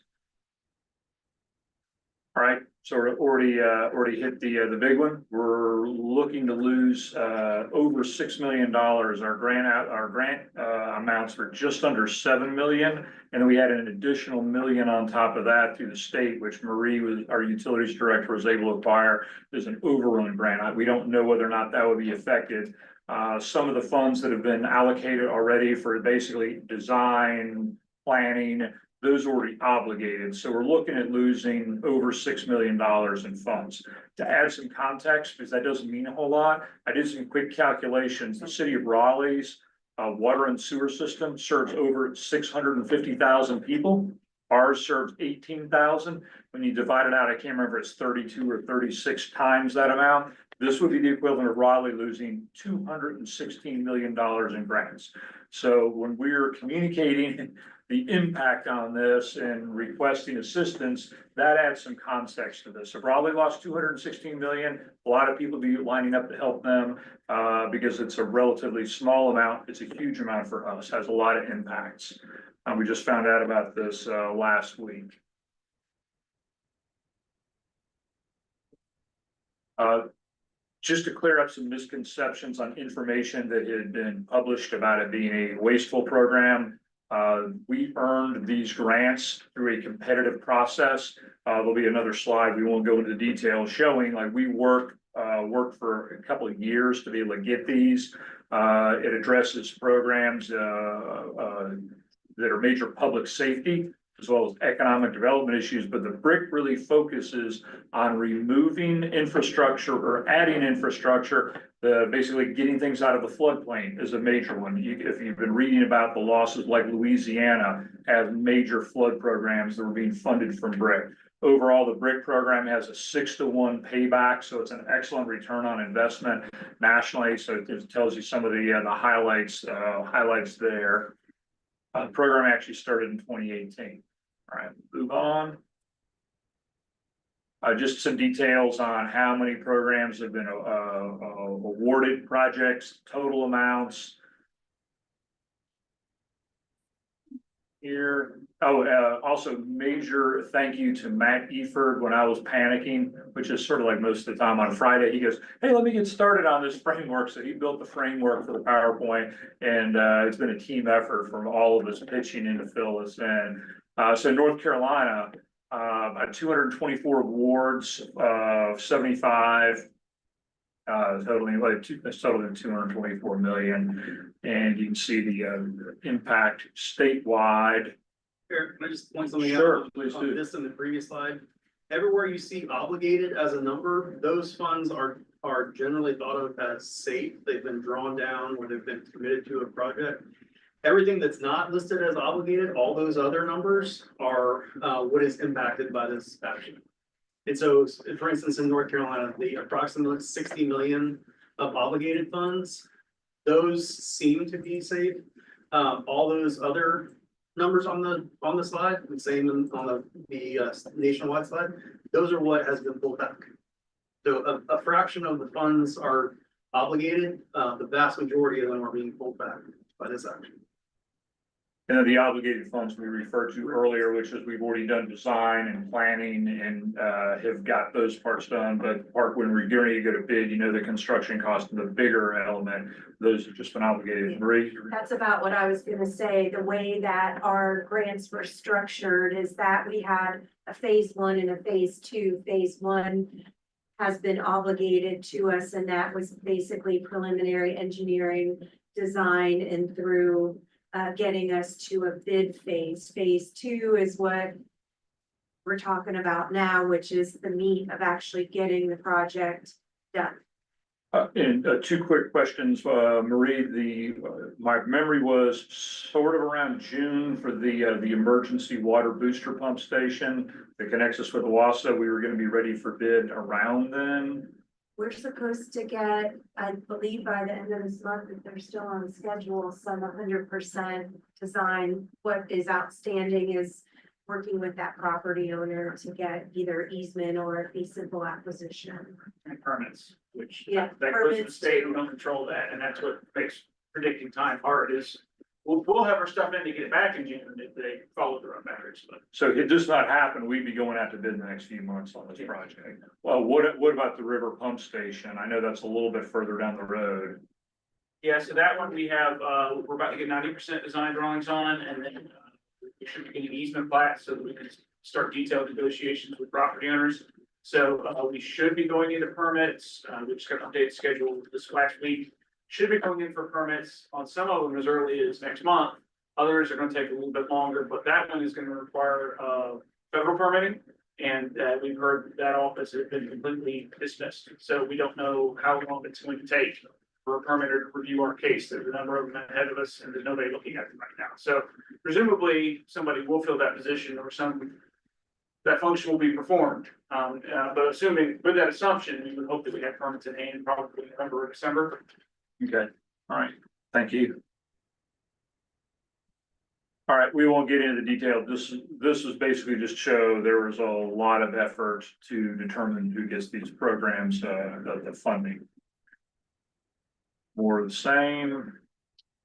All right, so we're already hit the big one. We're looking to lose over $6 million. Our grant amounts were just under 7 million, and then we had an additional $1 million on top of that through the state, which Marie was our utilities director was able to acquire as an overrun grant. We don't know whether or not that would be affected. Some of the funds that have been allocated already for basically design, planning, those are already obligated. So we're looking at losing over $6 million in funds. To add some context, because that doesn't mean a whole lot, I did some quick calculations. The city of Raleigh's water and sewer system serves over 650,000 people. Ours serves 18,000. When you divide it out, I can't remember, it's 32 or 36 times that amount. This would be the equivalent of Raleigh losing $216 million in grants. So when we're communicating the impact on this and requesting assistance, that adds some context to this. If Raleigh lost 216 million, a lot of people be lining up to help them because it's a relatively small amount. It's a huge amount for us, has a lot of impacts. We just found out about this last week. Just to clear up some misconceptions on information that had been published about it being a wasteful program. We earned these grants through a competitive process. There'll be another slide. We won't go into detail showing like we worked for a couple of years to be able to get these. It addresses programs that are major public safety as well as economic development issues, but the BRIC really focuses on removing infrastructure or adding infrastructure. Basically getting things out of the floodplain is a major one. If you've been reading about the losses, like Louisiana has major flood programs that were being funded from BRIC. Overall, the BRIC program has a 6-to-1 payback, so it's an excellent return on investment nationally. So it tells you some of the highlights there. The program actually started in 2018. All right, move on. Just some details on how many programs have been awarded projects, total amounts. Here, oh, also major thank you to Matt Eford when I was panicking, which is sort of like most of the time on Friday. He goes, hey, let me get started on this framework. So he built the framework for the PowerPoint, and it's been a team effort from all of us pitching in to fill us in. So North Carolina, 224 awards, 75. Totaling like totaling 224 million, and you can see the impact statewide. Eric, can I just point something out? Sure, please On do. this in the previous slide. Everywhere you see obligated as a number, those funds are generally thought of as safe. They've been drawn down or they've been committed to a project. Everything that's not listed as obligated, all those other numbers are what is impacted by this action. And so, for instance, in North Carolina, the approximately 60 million of obligated funds, those seem to be safe. All those other numbers on the slide, the same on the nationwide slide, those are what has been pulled back. So a fraction of the funds are obligated, the vast majority of them are being pulled back by this action. And the obligated funds we referred to earlier, which is we've already done design and planning and have got those parts done. But the part when we're going to go to bid, you know, the construction cost and the bigger element, those have just been obligated. Marie? That's about what I was gonna say. The way that our grants were structured is that we had a phase one and a phase two. Phase one has been obligated to us, and that was basically preliminary engineering design and through getting us to a bid phase. Phase two is what we're talking about now, which is the meat of actually getting the project done. And two quick questions, Marie, my memory was sort of around June for the emergency water booster pump station that connects us with Owasso. We were gonna be ready for bid around then. We're supposed to get, I believe by the end of this month, if they're still on schedule, some 100% design. What is outstanding is working with that property owner to get either easement or a fee simple acquisition. And permits, which Yeah, that goes to the permits state, too. we don't control that, and that's what makes predicting time hard is. We'll have our stuff in to get it back in June if they follow their own metrics, but. So it does not happen, we'd be going out to bid in the next few months on this project. Well, what about the river pump station? I know that's a little bit further down the road. Yeah, so that one we have, we're about to get 90% design drawings on, and then we should be getting easement plats so that we can start detailed negotiations with property owners. So we should be going into permits, we just got an updated schedule this last week. Should be going in for permits on some of them as early as next month. Others are gonna take a little bit longer, but that one is gonna require federal permitting. And we've heard that office has been completely dismissed, so we don't know how long it's going to take for a permitter to review our case. There's a number of them ahead of us, and there's nobody looking at them right now. So presumably, somebody will fill that position or that function will be performed. But assuming, with that assumption, we would hope that we have permits in hand probably November or December. Okay, all right, thank you. All right, we won't get into the detail. This is basically just show there was a lot of effort to determine who gets these programs, the funding. More of the same.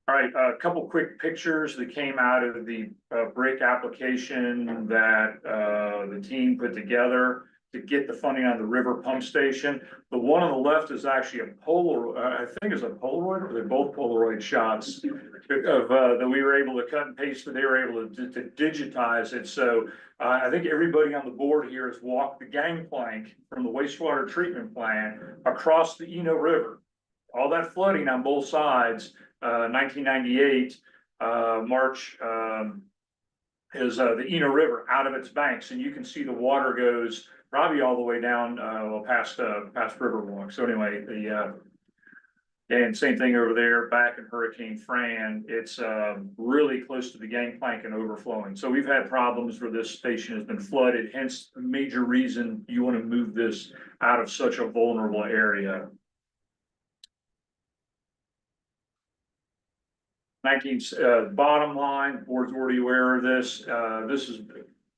All right, a couple quick pictures that came out of the break application that the team put together to get the funding on the river pump station. The one on the left is actually a Polaroid, I think it's a Polaroid, or they're both Polaroid shots of that we were able to cut and paste, but they were able to digitize it. So I think everybody on the board here has walked the gangplank from the wastewater treatment plant across the Eno River. All that flooding on both sides, 1998, March, is the Eno River out of its banks, and you can see the water goes probably all the way down, past Riverwalk. So anyway, and same thing over there, back in Hurricane Fran, it's really close to the gangplank and overflowing. So we've had problems where this station has been flooded, hence a major reason you want to move this out of such a vulnerable area. Bottom line, board's already aware of this. This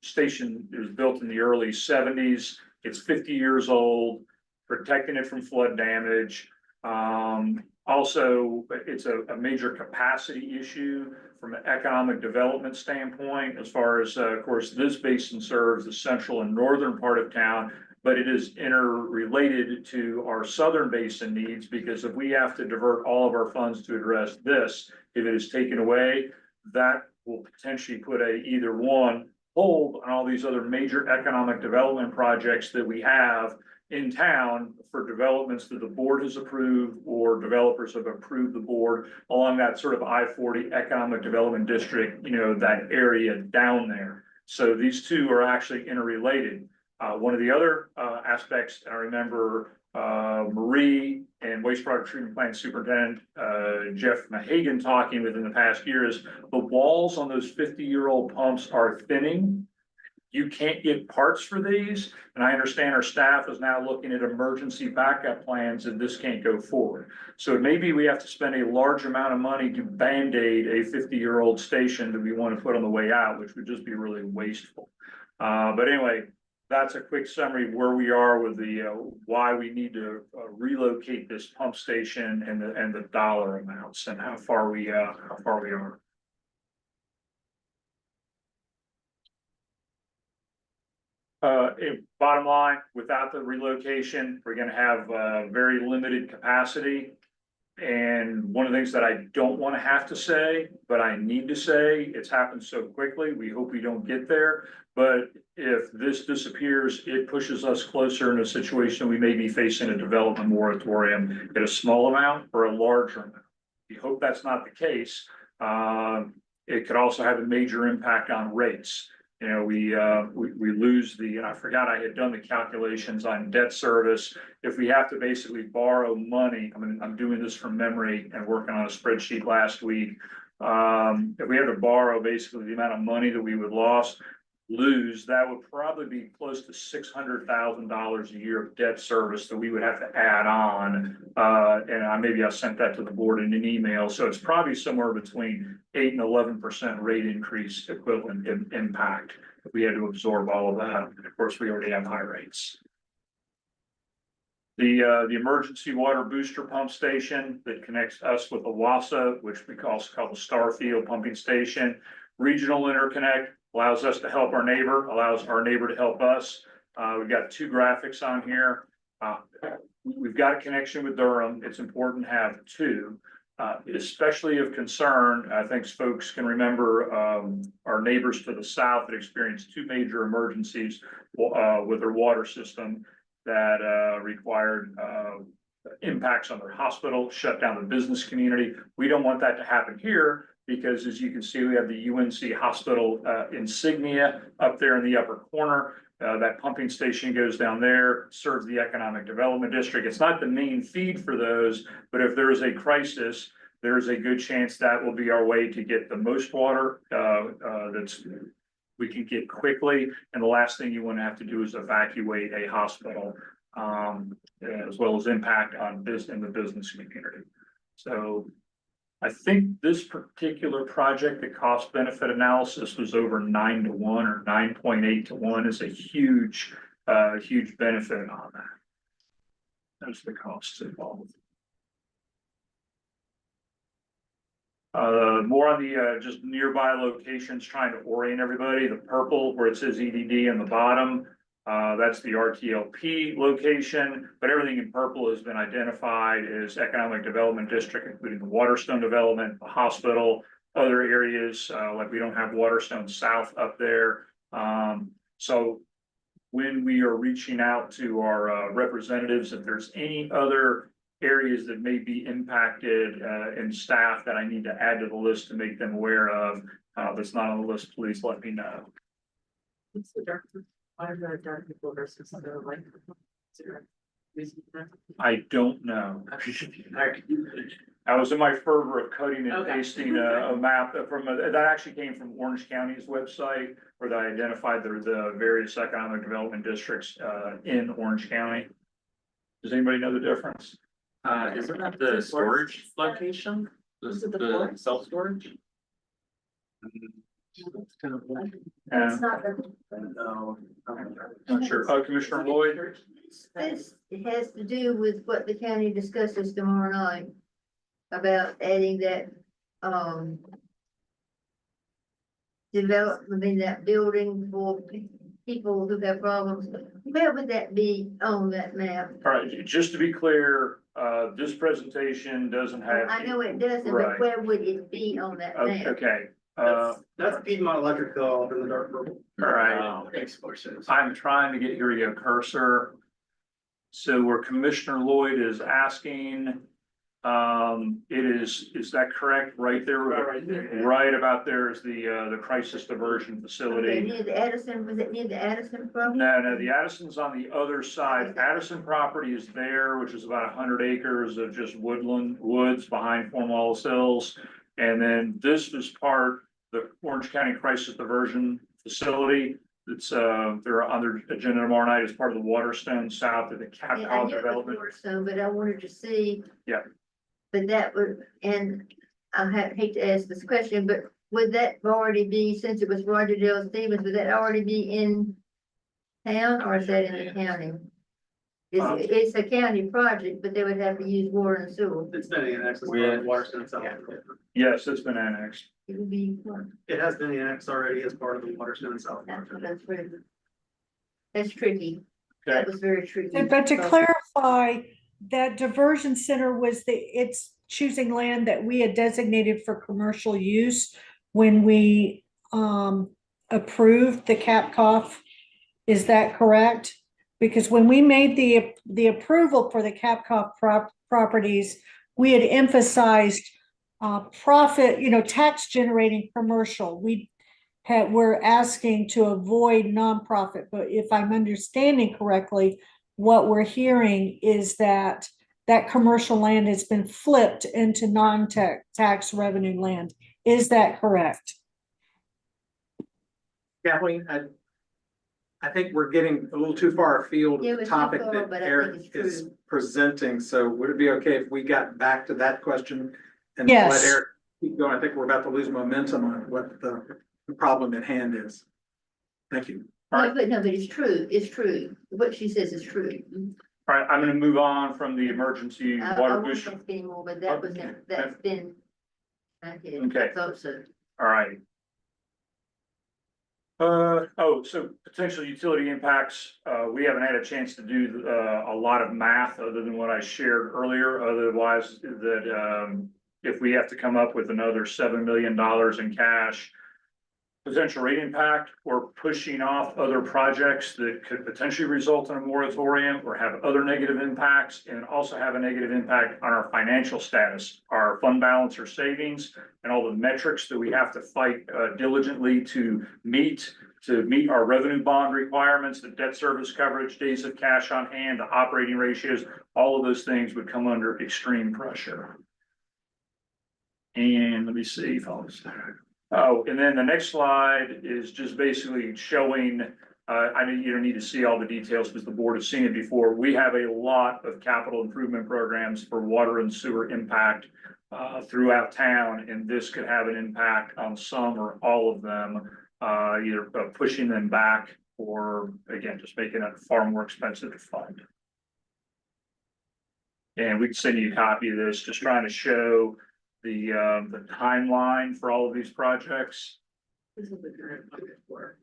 station was built in the early 70s. It's 50 years old, protecting it from flood damage. Also, it's a major capacity issue from an economic development standpoint, as far as, of course, this basin serves the central and northern part of town, but it is interrelated to our southern basin needs, because if we have to divert all of our funds to address this, if it is taken away, that will potentially put a either one hold on all these other major economic development projects that we have in town for developments that the board has approved or developers have approved the board along that sort of I-40 economic development district, you know, that area down there. So these two are actually interrelated. One of the other aspects, I remember Marie and wastewater treatment plant superintendent Jeff Mahagan talking within the past year is the walls on those 50-year-old pumps are thinning. You can't get parts for these, and I understand our staff is now looking at emergency backup plans and this can't go forward. So maybe we have to spend a large amount of money to Band-Aid a 50-year-old station that we want to put on the way out, which would just be really wasteful. But anyway, that's a quick summary of where we are with the why we need to relocate this pump station and the dollar amounts and how far we are. Bottom line, without the relocation, we're gonna have very limited capacity. And one of the things that I don't want to have to say, but I need to say, it's happened so quickly, we hope we don't get there. But if this disappears, it pushes us closer in a situation we may be facing a development moratorium at a small amount or a larger amount. We hope that's not the case. It could also have a major impact on rates. You know, we lose and I forgot I had done the calculations on debt service. If we have to basically borrow money, I mean, I'm doing this from memory and working on a spreadsheet last week. If we had to borrow basically the amount of money that we would lose, that would probably be close to $600,000 a year of debt service that we would have to add on. And maybe I sent that to the board in an email. So it's probably somewhere between 8 and 11% rate increase equivalent impact if we had to absorb all of that. Of course, we already have high rates. The emergency water booster pump station that connects us with Owasso, which we also call the Starfield pumping station, regional interconnect, allows us to help our neighbor, allows our neighbor to help us. We've got two graphics on here. We've got a connection with Durham. It's important to have two, especially of concern. I think folks can remember our neighbors to the south that experienced two major emergencies with their water system that required impacts on their hospital, shut down the business community. We don't want that to happen here, because as you can see, we have the UNC hospital insignia up there in the upper corner. That pumping station goes down there, serves the economic development district. It's not the main feed for those, but if there is a crisis, there's a good chance that will be our way to get the most water we can get quickly. And the last thing you want to have to do is evacuate a hospital, as well as impact on business in the business community. So I think this particular project, the cost benefit analysis was over 9 to 1 or 9.8 to 1 is a huge benefit on that. That's the costs involved. More on the just nearby locations, trying to orient everybody. The purple where it says EDD on the bottom, that's the RTLP location, but everything in purple has been identified as economic development district, including the Waterstone development, the hospital, other areas, like we don't have Waterstone South up there. So when we are reaching out to our representatives, if there's any other areas that may be impacted and staff that I need to add to the list to make them aware of, that's not on the list, please let me know. What's the dark? Why are there dark people versus the light? I don't know. I was in my fervor of cutting and Okay. pasting a map that actually came from Orange County's website, where they identified the various economic development districts in Orange County. Does anybody know the difference? Isn't that the storage location? Is it the The port? self-storage? That's not the, Not sure. Commissioner Lloyd? this has to do with what the county discusses tomorrow night about adding that, development in that building for people who have problems, where would that be on that map? All right, just to be clear, this presentation doesn't have. I know it doesn't, Right. but where would it be on that map? Okay, That's Piedmont Electric Co-op in the dark purple. all right. Makes more sense. I'm trying to get your cursor. So where Commissioner Lloyd is asking, it is that correct? Right there? Right there. Right about there is the crisis diversion Okay, facility. near the Addison, was it near the Addison property? No, the Addison's on the other side. Addison property is there, which is about 100 acres of just woods behind Cornwallis Hills. And then this is part, the Orange County Crisis Diversion Facility. It's, they're on their agenda tomorrow night as part of the Waterstone South of the Yeah, I Capcom knew it was development. Cornerstone, but I wanted to see. Yeah. But that would, and hate to ask this question, but would that already be, since it was Roger Dale Stevens, would that already be in town or is that in the county? It's a county project, but they would have to use water and sewer. It's been annexed as We part had- of Waterston South. Yes, it's been annexed. It would be, It has been annexed already as part of the Waterston South. that's really. That's tricky. Okay. That was very tricky. But to clarify, that diversion center was it's choosing land that we had designated for commercial use when we approved the Capcoff. Is that correct? Because when we made the approval for the Capcoff properties, we had emphasized profit, tax generating commercial. We're asking to avoid nonprofit, but if I'm understanding correctly, what we're hearing is that commercial land has been flipped into non-tax revenue land. Is that correct? Kathleen, I think we're getting a little too far afield Yeah, of it the was too topic far, that but I think Eric it's is true. presenting, so would it be okay if we got back to that question? And Yes. let Eric keep going? I think we're about to lose momentum on what the problem at hand is. Thank you. No, but it's true. It's true. What she says is true. All right, I'm gonna move on from the emergency I water won't booster. ask anymore, but that was, that's been. Okay, Okay. I thought so. All right. So potential utility impacts, we haven't had a chance to do, a lot of math other than what I shared earlier, otherwise that, if we have to come up with another $7 million in cash, potential rate impact, or pushing off other projects that could potentially result in a moratorium or have other negative impacts, and also have a negative impact on our financial status, our fund balance or savings, and all the metrics that we have to fight diligently to meet our revenue bond requirements, the debt service coverage, days of cash on hand, the operating ratios, all of those things would come under extreme pressure. And let me see if I'll just. Oh, and then the next slide is just basically showing, I know you don't need to see all the details because the board has seen it before. We have a lot of capital improvement programs for water and sewer impact throughout town, and this could have an impact on some or all of them, either pushing them back or again, just making it far more expensive to fund. And we can send you a copy of this, just trying to show the timeline for all of these projects. This is the current budget for,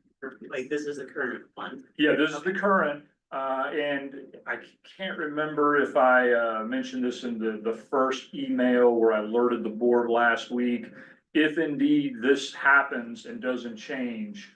like, this is the current fund. Yeah, this is the current, and I can't remember if I mentioned this in the first email where I alerted the board last week. If indeed this happens and doesn't change,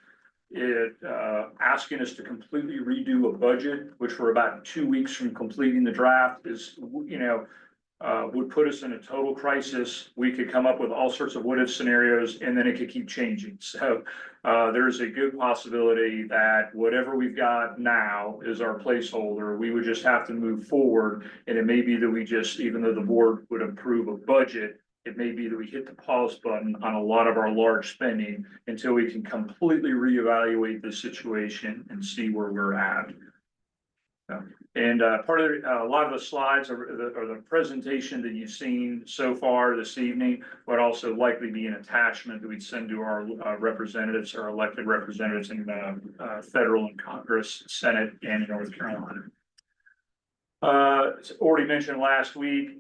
asking us to completely redo a budget, which we're about 2 weeks from completing the draft, is, would put us in a total crisis. We could come up with all sorts of what if scenarios, and then it could keep changing. So there's a good possibility that whatever we've got now is our placeholder. We would just have to move forward, and it may be that we just, even though the board would approve a budget, it may be that we hit the pause button on a lot of our large spending until we can completely reevaluate the situation and see where we're at. And part of a lot of the slides are the presentation that you've seen so far this evening, would also likely be an attachment that we'd send to our representatives, our elected representatives in federal and Congress, Senate, and North Carolina. As already mentioned last week,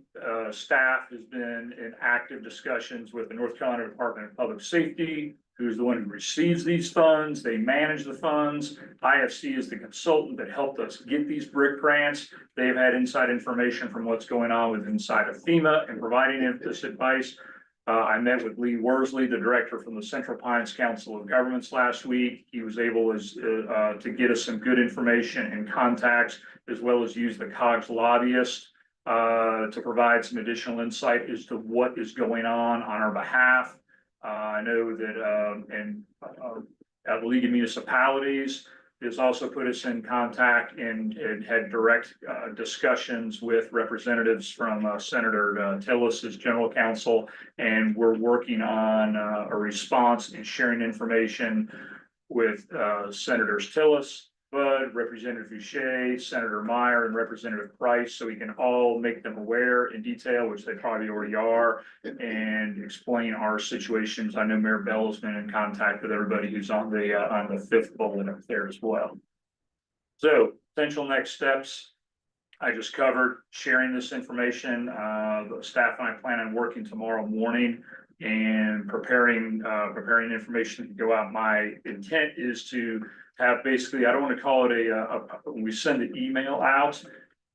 staff has been in active discussions with the North Carolina Department of Public Safety, who's the one who receives these funds. They manage the funds. IFC is the consultant that helped us get these brick grants. They've had inside information from what's going on with inside of FEMA and providing this advice. I met with Lee Worsley, the director from the Central Pines Council of Governments last week. He was able to get us some good information and contacts, as well as use the COGS lobbyist to provide some additional insight as to what is going on our behalf. I know that the League of Municipalities has also put us in contact and had direct discussions with representatives from Senator Tillis' general counsel, and we're working on a response and sharing information with Senators Tillis, Bud, Representative Boucher, Senator Meyer, and Representative Price, so we can all make them aware in detail, which they probably already are, and explain our situations. I know Mayor Bell has been in contact with everybody who's on the fifth bullet up there as well. So potential next steps, I just covered sharing this information. The staff and I plan on working tomorrow morning and preparing information to go out. My intent is to have basically, I don't want to call it when we send the email out,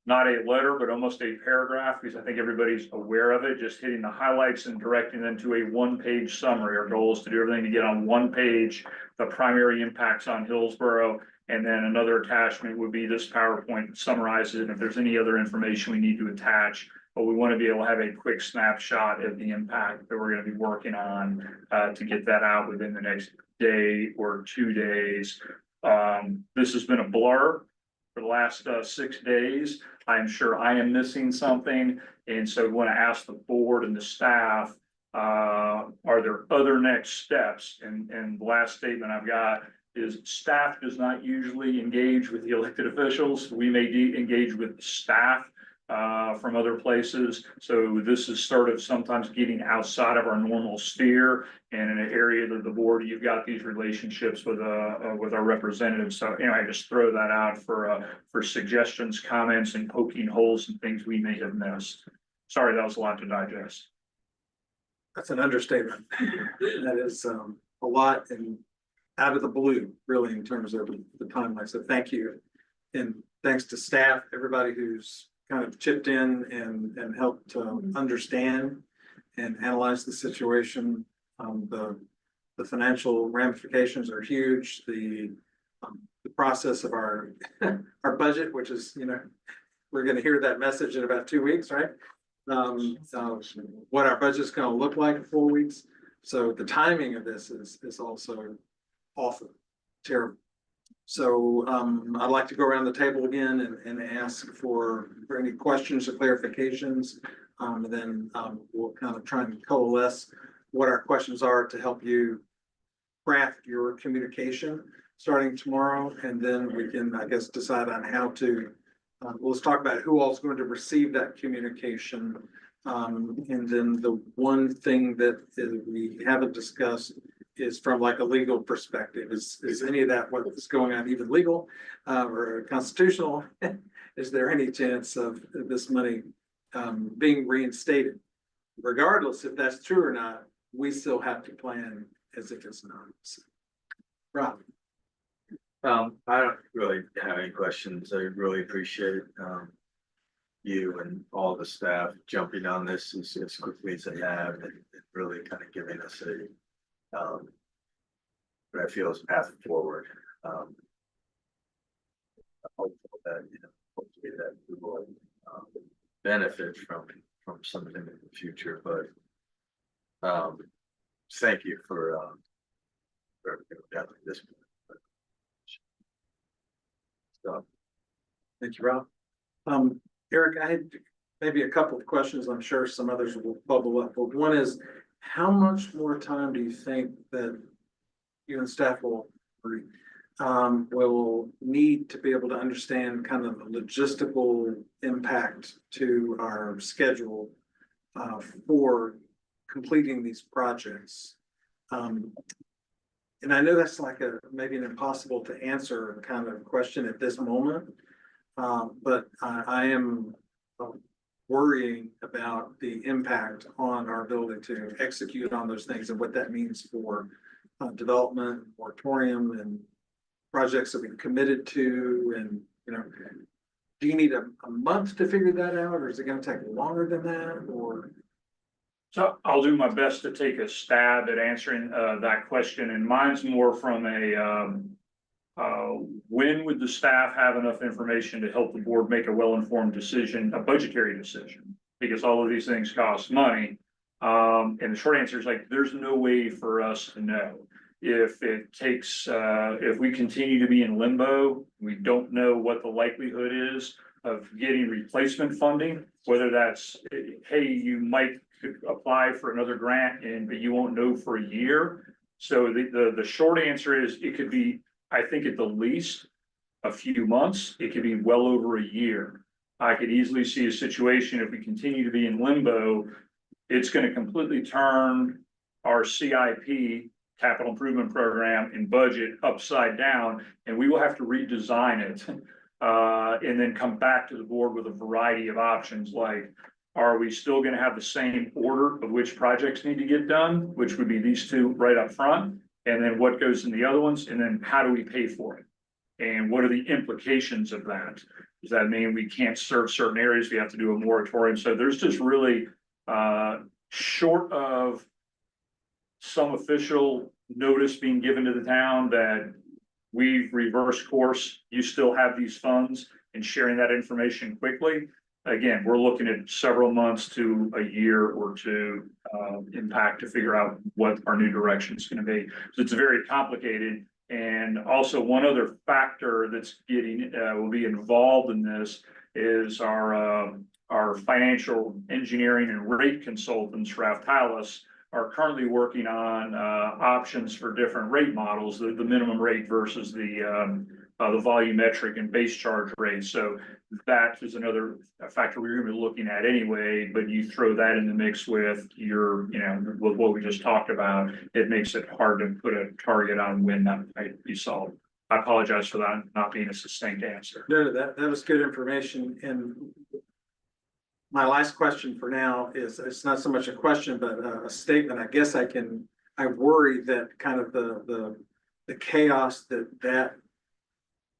not a letter, but almost a paragraph, because I think everybody's aware of it, just hitting the highlights and directing them to a one-page summary. Our goal is to do everything to get on one page, the primary impacts on Hillsborough, and then another attachment would be this PowerPoint that summarizes it. And if there's any other information we need to attach, but we want to be able to have a quick snapshot of the impact that we're going to be working on to get that out within the next day or 2 days. This has been a blur for the last 6 days. I'm sure I am missing something. And so we want to ask the board and the staff, are there other next steps? And the last statement I've got is staff does not usually engage with the elected officials. We may engage with staff from other places. So this is sort of sometimes getting outside of our normal sphere, and in an area that the board, you've got these relationships with our representatives. So anyway, I just throw that out for suggestions, comments, and poking holes and things we may have missed. Sorry, that was a lot to digest. That's an understatement. That is a lot and out of the blue, really, in terms of the timeline. So thank you. And thanks to staff, everybody who's kind of chipped in and helped understand and analyze the situation. The financial ramifications are huge. The process of our budget, which is, we're going to hear that message in about 2 weeks, right? What our budget's going to look like in 4 weeks. So the timing of this is also awful, terrible. So I'd like to go around the table again and ask for any questions or clarifications. Then we'll kind of try and coalesce what our questions are to help you craft your communication starting tomorrow. And then we can, I guess, decide on how to, let's talk about who all's going to receive that communication. And then the one thing that we haven't discussed is from like a legal perspective. Is any of that what is going on even legal or constitutional? Is there any chance of this money being reinstated? Regardless if that's true or not, we still have to plan as if it's not. So, Rob. I don't really have any questions. I really appreciate you and all the staff jumping on this as quickly as they have and really kind of giving us what I feel is a path forward. I'm hopeful that, hopefully that we will benefit from something in the future, but thank you for everything we've done at this point. So, Thank you, Rob. Eric, I had maybe a couple of questions. I'm sure some others will bubble up, but one is, how much more time do you think that you and staff will need to be able to understand kind of the logistical impact to our schedule for completing these projects? And I know that's like maybe an impossible to answer kind of question at this moment, but I am worrying about the impact on our ability to execute on those things and what that means for development, moratorium and projects that we've committed to and, you know, do you need a month to figure that out or is it gonna take longer than that or? So I'll do my best to take a stab at answering that question, and mine's more from when would the staff have enough information to help the board make a well-informed decision, a budgetary decision? Because all of these things cost money. And the short answer is like, there's no way for us to know. If it takes, if we continue to be in limbo, we don't know what the likelihood is of getting replacement funding, whether that's, hey, you might apply for another grant but you won't know for a year. So the short answer is it could be, I think at the least a few months, it could be well over a year. I could easily see a situation if we continue to be in limbo, it's going to completely turn our CIP, capital improvement program and budget upside down, and we will have to redesign it. And then come back to the board with a variety of options like, are we still going to have the same order of which projects need to get done, which would be these two right up front? And then what goes in the other ones? And then how do we pay for it? And what are the implications of that? Does that mean we can't serve certain areas? We have to do a moratorium. So there's just really, short of some official notice being given to the town that we've reversed course, you still have these funds and sharing that information quickly. Again, we're looking at several months to a year or two impact to figure out what our new direction is going to be. So it's very complicated. And also one other factor that's getting will be involved in this is our financial engineering and rate consultants, Raftalis, are currently working on options for different rate models, the minimum rate versus the volumetric and base charge rate. So that is another factor we're going to be looking at anyway, but you throw that in the mix with your, you know, with what we just talked about, it makes it hard to put a target on when that might be solved. I apologize for that not being a succinct answer. No, that was good information. And my last question for now is, it's not so much a question, but a statement. I guess I worry that kind of the chaos that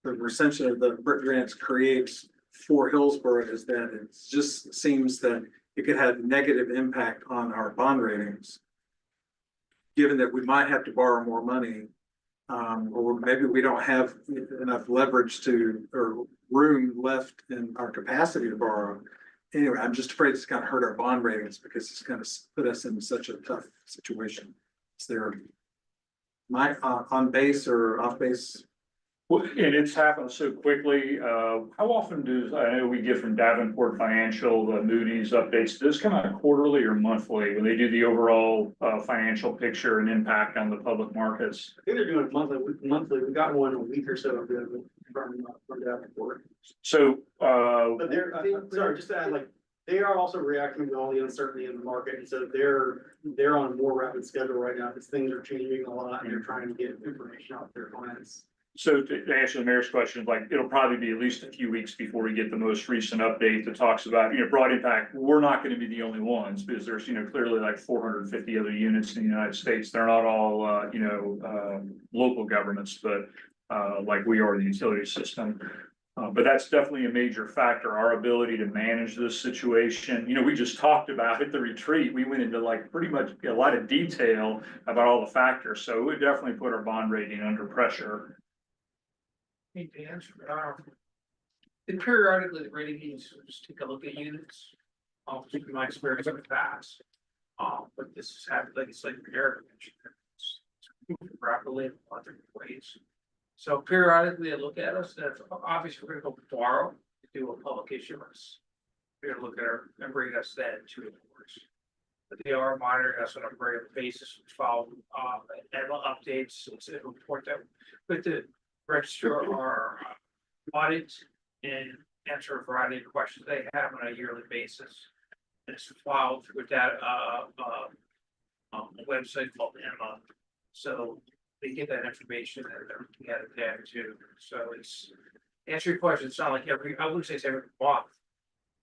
the recension of the BRIC grants creates for Hillsborough is that it just seems that it could have negative impact on our bond ratings. Given that we might have to borrow more money, or maybe we don't have enough leverage or room left in our capacity to borrow. Anyway, I'm just afraid it's gonna hurt our bond ratings because it's gonna put us in such a tough situation. Is there on base or off base? Well, and it's happened so quickly. How often I know we get from Davenport Financial, the Moody's updates, does this come out quarterly or monthly when they do the overall financial picture and impact on the public markets? I think they're doing it monthly. We got one a week or so ago from Davenport. So, But sorry, just to add, like, they are also reacting to all the uncertainty in the market, and so they're on a more rapid schedule right now because things are changing a lot and they're trying to get information out to their clients. So to answer the mayor's question, like, it'll probably be at least a few weeks before we get the most recent update that talks about, you know, broad impact. We're not going to be the only ones because there's, you know, clearly like 450 other units in the United States. They're not all, local governments, but like we are the utility system. But that's definitely a major factor, our ability to manage this situation. You know, we just talked about at the retreat, we went into like pretty much a lot of detail about all the factors. So it would definitely put our bond rating under pressure. Need to answer. And periodically, the rating agencies will just take a look at units. Particularly my experience in the past. But this has happened, like it's like Eric mentioned, properly in a lot of different ways. So periodically, they look at us, and if obviously we're gonna go borrow to do a public issuance. We're gonna look at our and bring us that to the boards. But they are monitoring us on a regular basis, follow annual updates, it's a report that with the register our audit and answer a variety of questions they have on a yearly basis. And it's filed through that website called Emma. So they get that information and they're looking at it there too. So it's answer your question. It's not like I wouldn't say it's every month,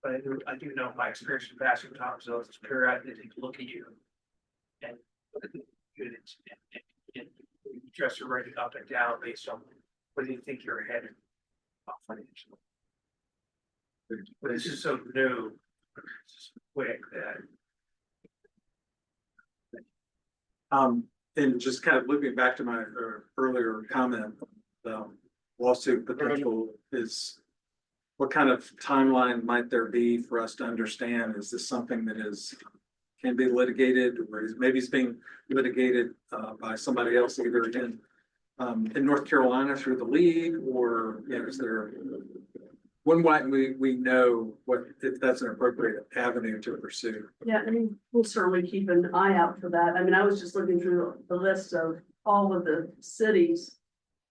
but I do know my experience in passing time. So it's periodically they take a look at you and look at the units and And you just write it up and down based on what you think you're headed financially. But this is so new, it's so quick that. And just kind of looping back to my earlier comment, lawsuit potential is. What kind of timeline might there be for us to understand? Is this something that can be litigated, or maybe it's being litigated by somebody else either in North Carolina through the league, or, you know, is there? When might we know if that's an appropriate avenue to pursue? Yeah, I mean, we'll certainly keep an eye out for that. I mean, I was just looking through the list of all of the cities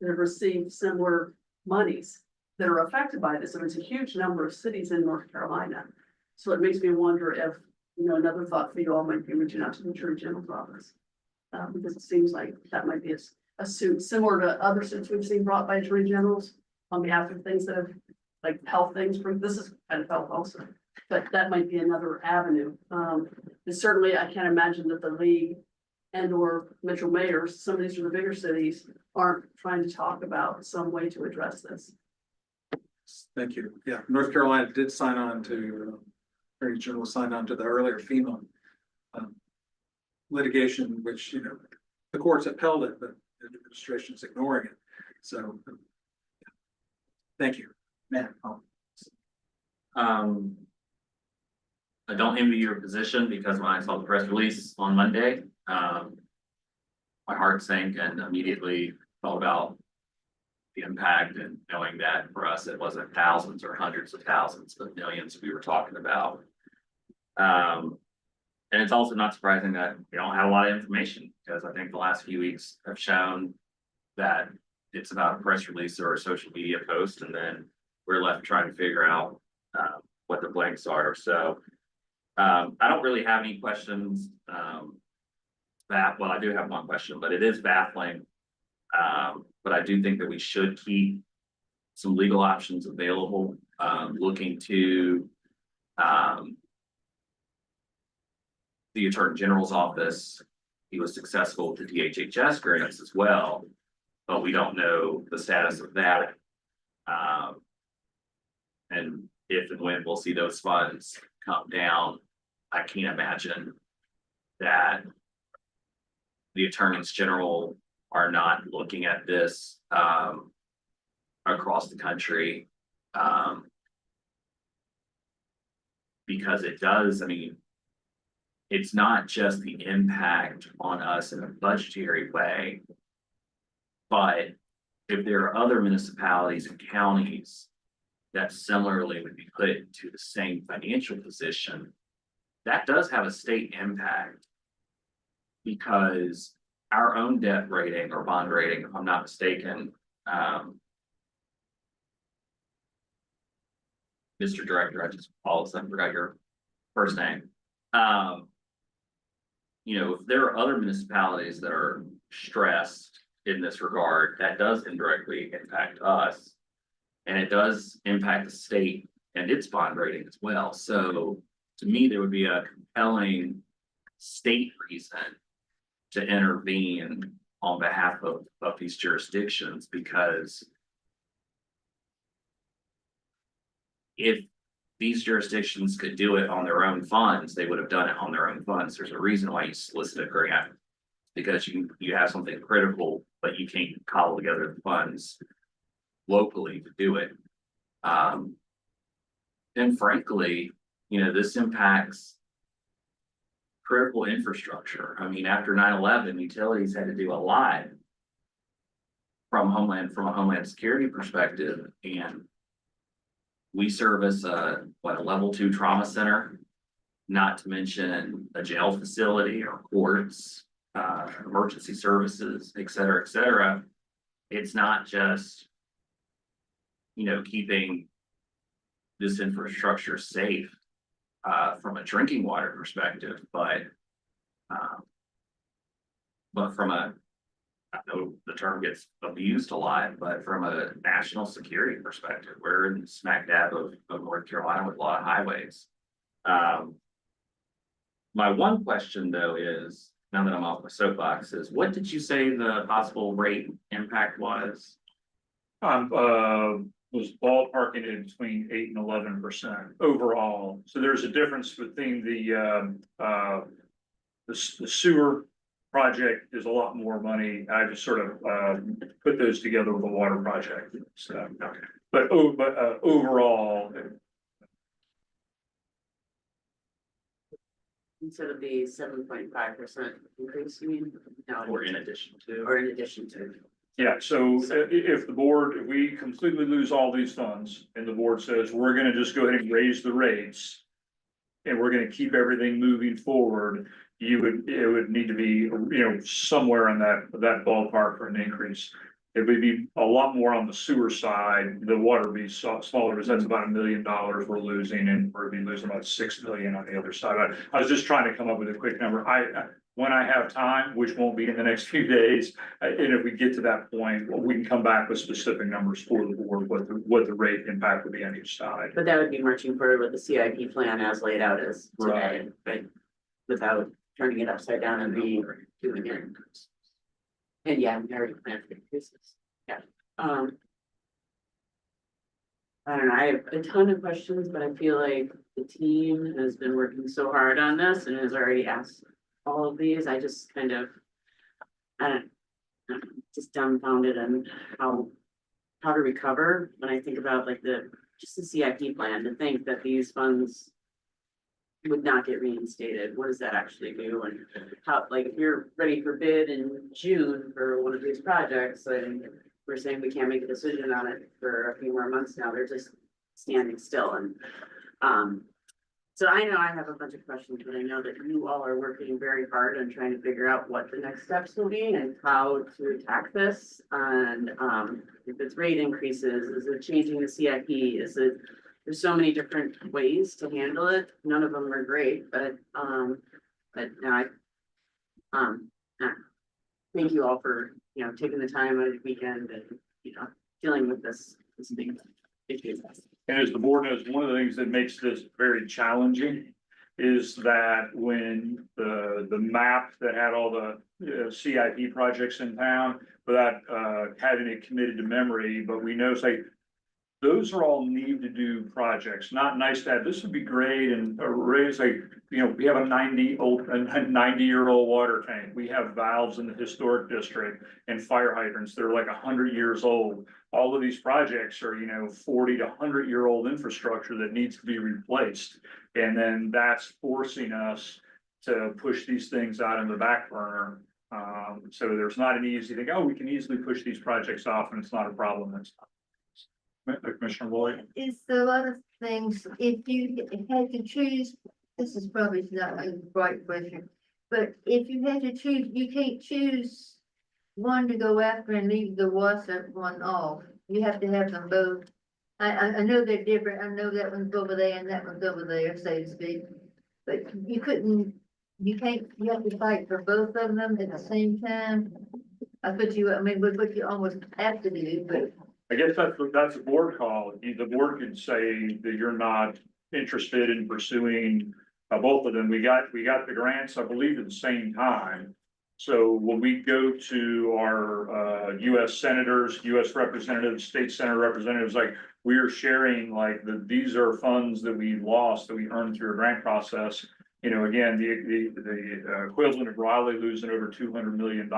that have received similar monies that are affected by this. And it's a huge number of cities in North Carolina. So it makes me wonder if, you know, another thought for you all might be reaching out to the Attorney General's office. Because it seems like that might be a suit similar to other suits we've seen brought by Attorney Generals on behalf of things that have, like health things, this is kind of health also, but that might be another avenue. And certainly I can't imagine that the league and or Mitchell mayors, some of these are the bigger cities, aren't trying to talk about some way to address this. Thank you. Yeah, North Carolina did sign on to, Attorney General signed on to the earlier FEMA litigation, which, you know, the courts upheld it, but the administration's ignoring it. So, thank you, Matt. I don't envy your position because when I saw the press release on Monday, my heart sank and immediately thought about the impact and knowing that for us, it wasn't thousands or hundreds of thousands, but millions we were talking about. And it's also not surprising that we don't have a lot of information, because I think the last few weeks have shown that it's about a press release or a social media post, and then we're left trying to figure out what the blanks are. So I don't really have any questions. Well, I do have one question, but it is baffling. But I do think that we should keep some legal options available, looking to the Attorney General's office. He was successful with the DHHS grants as well, but we don't know the status of that. And if and when we'll see those funds come down, I can't imagine that the attorneys general are not looking at this across the country. Because it does, I mean, it's not just the impact on us in a budgetary way, but if there are other municipalities and counties that similarly would be put into the same financial position, that does have a state impact. Because our own debt rating or bond rating, if I'm not mistaken, Mr. Director, I just all of a sudden forgot your first name. You know, if there are other municipalities that are stressed in this regard, that does indirectly impact us. And it does impact the state and its bond rating as well. So to me, there would be a compelling state reason to intervene on behalf of these jurisdictions, because if these jurisdictions could do it on their own funds, they would have done it on their own funds. There's a reason why you solicit a grant, because you have something critical, but you can't cobble together the funds locally to do it. And frankly, you know, this impacts critical infrastructure. I mean, after 9/11, utilities had to do a lot from a Homeland Security perspective, and we service a level 2 trauma center, not to mention a jail facility or courts, emergency services, et cetera, et cetera. It's not just, you know, keeping this infrastructure safe from a drinking water perspective, but from a, I know the term gets abused a lot, but from a national security perspective, we're in smack dab of North Carolina with a lot of highways. My one question though is, now that I'm off my soapbox, is what did you say the possible rate impact was? Was ballparking it between 8% and 11% overall. So there's a difference between the sewer project is a lot more money. I just sort of, put those together with the water project, so. But overall, Instead of the 7.5% increase, you mean? No, Or in addition to? Or in addition to. yeah, so if the board, if we completely lose all these funds and the board says, we're gonna just go ahead and raise the rates. And we're gonna keep everything moving forward, it would need to be, somewhere in that ballpark for an increase. It would be a lot more on the sewer side, the water would be smaller, because that's about $1 million we're losing, and we'd be losing about 6 million on the other side. I was just trying to come up with a quick number. When I have time, which won't be in the next few days, and if we get to that point, we can come back with specific numbers for the board, what the rate impact would be on each side. But that would be marching forward with the CIP plan as laid out as today, Right. but without turning it upside down and doing it. And yeah, we already planned for increases, yeah. I don't know, I have a ton of questions, but I feel like the team has been working so hard on this and has already asked all of these. I just kind of, I'm just dumbfounded on how to recover when I think about like just the CIP plan, to think that these funds would not get reinstated. What does that actually do? And how, like, if you're ready for bid in June for one of these projects, and we're saying we can't make a decision on it for a few more months now, they're just standing still. And, so I know I have a bunch of questions, but I know that you all are working very hard on trying to figure out what the next steps will be and how to attack this. And, if it's rate increases, is it changing the CIP? Is it, there's so many different ways to handle it. None of them are great, but now thank you all for, taking the time on the weekend and, dealing with this big issue. And as the board knows, one of the things that makes this very challenging is that when the map that had all the CIP projects in town, without having it committed to memory, but we know, say, those are all need to do projects, not nice to have. This would be great and raise like, we have a 90-year-old water tank. We have valves in the historic district and fire hydrants. They're like 100 years old. All of these projects are, 40 to 100-year-old infrastructure that needs to be replaced. And then that's forcing us to push these things out in the back burner. So there's not an easy thing, we can easily push these projects off and it's not a problem. That's Commissioner Lloyd. It's a lot of things, if you had to choose, this is probably not a right question, but if you had to choose, you can't choose one to go after and leave the washer one off. You have to have them both. I know they're different. I know that one's over there and that one's over there, so to speak. But you can't, you have to fight for both of them at the same time. What you almost have to do, but. I guess that's a board call. The board could say that you're not interested in pursuing both of them. We got the grants, I believe, at the same time. So when we go to our US senators, US representatives, state senate representatives, like we're sharing like these are funds that we lost that we earned through a grant process. Again, the equivalent of Raleigh losing over $200 million.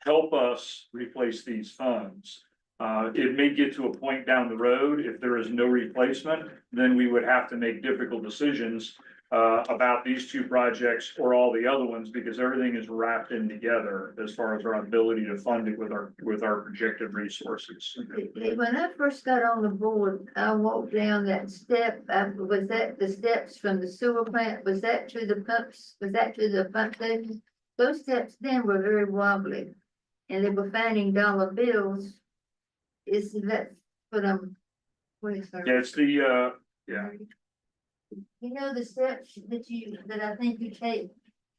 Help us replace these funds. It may get to a point down the road, if there is no replacement, then we would have to make difficult decisions about these two projects or all the other ones, because everything is wrapped in together as far as our ability to fund it with our projected resources. When I first got on the board, I walked down that step, was that the steps from the sewer plant, was that to the pumps, was that to the pump station? Those steps then were very wobbly, and they were finding dollar bills. Is that what I'm? Yeah, it's the yeah. The steps that I think you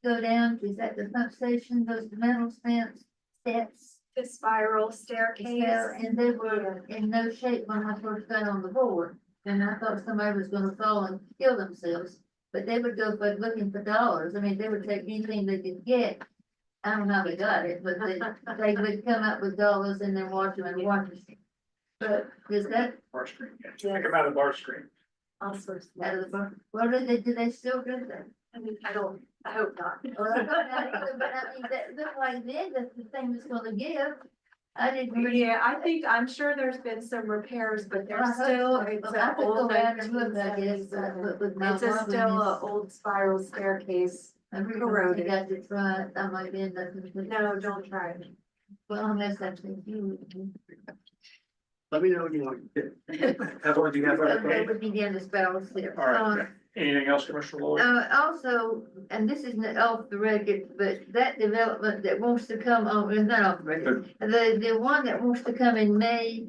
go down, is that the pump station, those metal steps? The spiral staircase. And they were in no shape when I first got on the board, and I thought somebody was gonna fall and kill themselves. but they would go for looking for dollars. I mean, they would take anything they could get. I don't know how they got it, but they would come up with dollars and then watch them and watch them. But is that Bar screen, yeah. Think about a bar screen. out of the bar? Well, do they still do that? I mean, I hope not. Well, I don't know either, but I mean, that look like then that's the thing that's gonna give. I didn't. really- Yeah, I'm sure there's been some repairs, but I hope so. it's I a could go old around and look, I guess, with my It's a mom still and a his- old spiral staircase. I really corroded. got to try it. I might end up. No, don't try it. Well, unless that's what you. Let me know what you want. Evelyn, do you have That anything? would begin to spell there. All right, anything else, Commissioner Lloyd? Also, and this isn't off the record, but that development that wants to come on, it's not off the record. The one that wants to come in May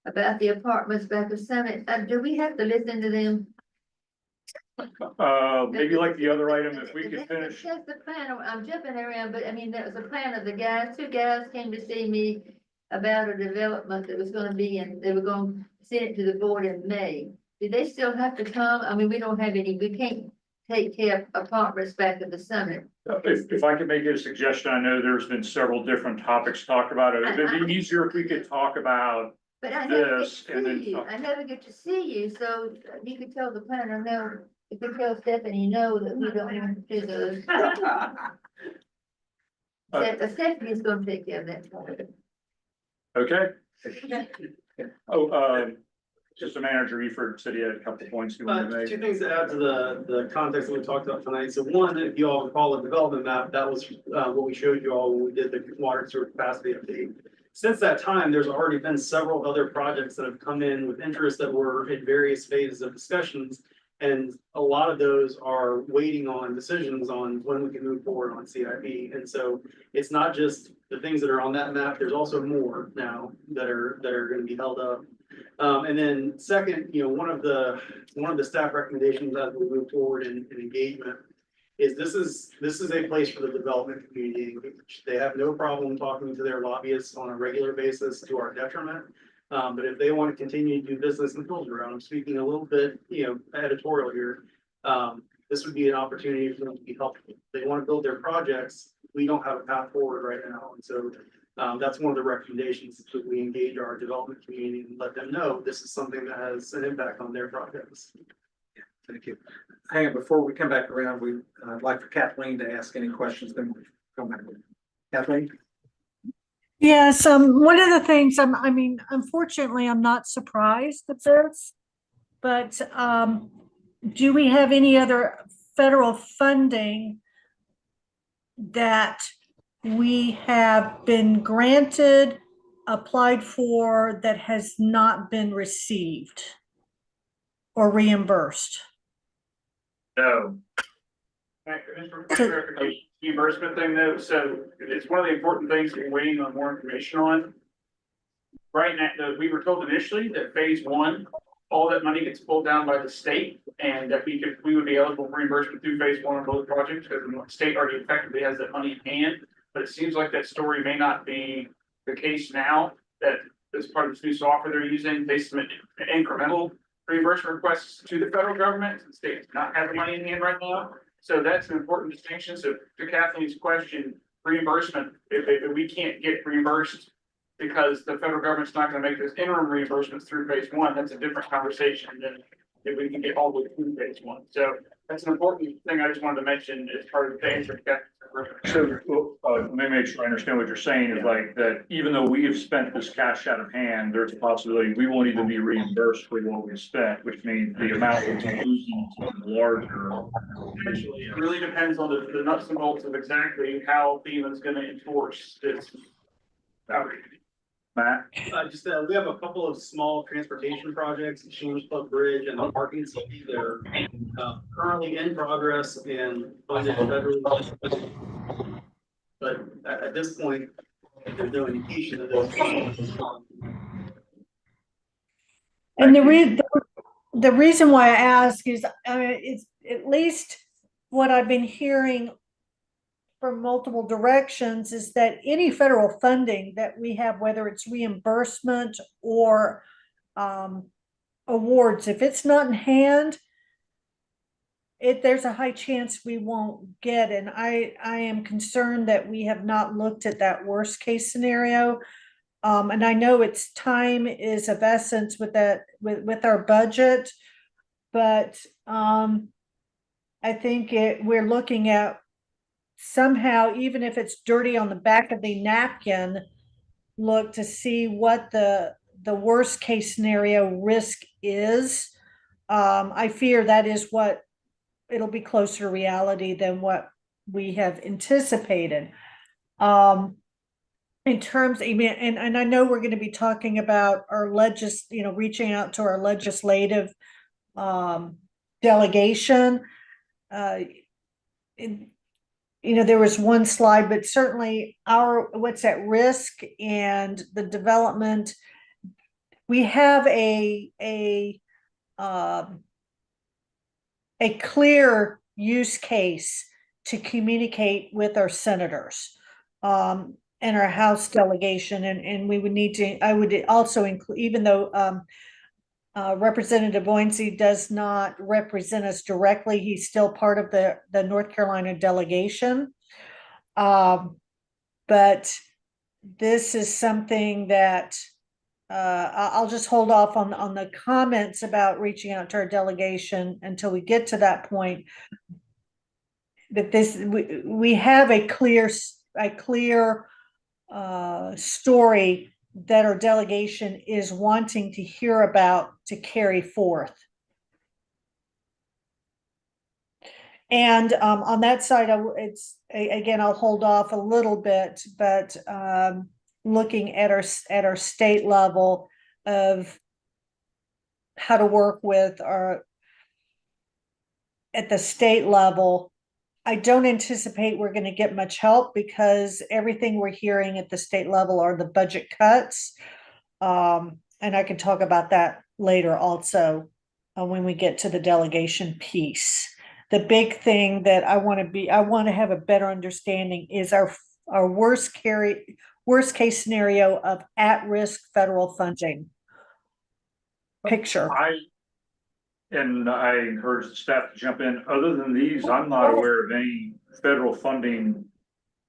about the apartments back of Summit, do we have to listen to them? Maybe like the other item, if we could finish. That's the plan, I'm jumping around, but I mean, that was a plan of the guys, two guys came to see me about a development that was gonna be, and they were gonna send it to the board in May. Do they still have to come? I mean, we don't have any, we can't take care of apartments back at the Summit. If I could make a suggestion, I know there's been several different topics talked about it. It'd be easier if we could talk about, But I never get This, to and then see you, talk. I never get to see you, so you could tell the planner, no, you could tell Stephanie, no, that we don't want to do those. Stephanie's gonna take care of that part. okay? Oh, just a manager, Eford said he had a couple of points he wanted to Two make. things to add to the context that we talked about tonight. So one, if you all recall the development map, that was what we showed you all when we did the water sewer capacity update. Since that time, there's already been several other projects that have come in with interest that were in various phases of discussions. And a lot of those are waiting on decisions on when we can move forward on CIP. And so it's not just the things that are on that map, there's also more now that are gonna be held up. And then second, one of the staff recommendations as we move forward in engagement is this is a place for the development community. They have no problem talking to their lobbyists on a regular basis to our detriment. But if they want to continue to do business in Hillsborough, I'm speaking a little bit, editorial here. This would be an opportunity for them to be helpful. If they want to build their projects, we don't have a path forward right now. And so that's one of the recommendations, that we engage our development community and let them know this is something that has an impact on their projects. Thank you. Hang on, before we come back around, I'd like for Kathleen to ask any questions, then we'll come back. Kathleen? Yes, one of the things, I mean, unfortunately, I'm not surprised at this. But, do we have any other federal funding that we have been granted, applied for, that has not been received or reimbursed? No. Reimbursement thing though, so it's one of the important things that we're waiting on more information on. Right now, we were told initially that phase one, all that money gets pulled down by the state and that we would be eligible for reimbursement through phase one on both projects because the state already effectively has that money in hand. But it seems like that story may not be the case now, that as part of this new software they're using, they submit incremental reimbursement requests to the federal government. The state does not have the money in hand right now. So that's an important distinction. So to Kathleen's question, reimbursement, if we can't get reimbursed because the federal government's not gonna make those interim reimbursements through phase one, that's a different conversation than if we can get all the way through phase one. So that's an important thing I just wanted to mention as part of the answer to Kathleen. So, let me make sure I understand what you're saying is like that even though we have spent this cash out of hand, there's a possibility we won't even be reimbursed for what we've spent, which means the amount we're losing is larger. Actually, it really depends on the nuts and bolts of exactly how FEMA's gonna enforce this. Matt? We have a couple of small transportation projects, Shames Club Bridge and the parking city. They're currently in progress and funded federally. But at this point, there's no indication that those. And the reason why I ask is, it's at least what I've been hearing from multiple directions is that any federal funding that we have, whether it's reimbursement or awards, if it's not in hand, there's a high chance we won't get, and I am concerned that we have not looked at that worst case scenario. And I know it's time is of essence with that, with our budget. But, I think we're looking at somehow, even if it's dirty on the back of the napkin, look to see what the worst case scenario risk is. I fear that is what it'll be closer to reality than what we have anticipated. In terms, I mean, and I know we're going to be talking about our reaching out to our legislative delegation. There was one slide, but certainly what's at risk and the development. We have a clear use case to communicate with our senators and our House delegation, and we would need to, I would also include, even though Representative Boyensee does not represent us directly, he's still part of the North Carolina delegation. But this is something that I'll just hold off on the comments about reaching out to our delegation until we get to that point. But we have a clear story that our delegation is wanting to hear about to carry forth. And on that side, again, I'll hold off a little bit, but looking at our state level of how to work with at the state level. I don't anticipate we're going to get much help because everything we're hearing at the state level are the budget cuts. And I can talk about that later also when we get to the delegation piece. The big thing that I want to have a better understanding is our worst case scenario of at-risk federal funding picture. And I encourage the staff to jump in. Other than these, I'm not aware of any federal funding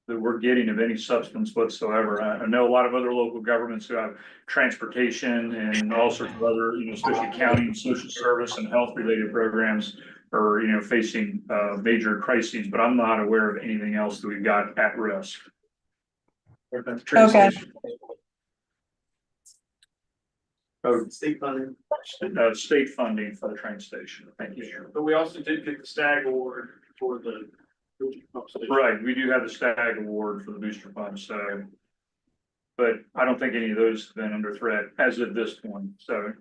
that we're getting of any substance whatsoever. I know a lot of other local governments who have transportation and all sorts of other, especially county and social service and health related programs are, facing major crises, but I'm not aware of anything else that we've got at risk. Okay. State funding. State funding for the train station. Thank you. But we also did get the STAG award for the. Right, we do have the STAG award for the booster pump, so. But I don't think any of those have been under threat as of this point, so.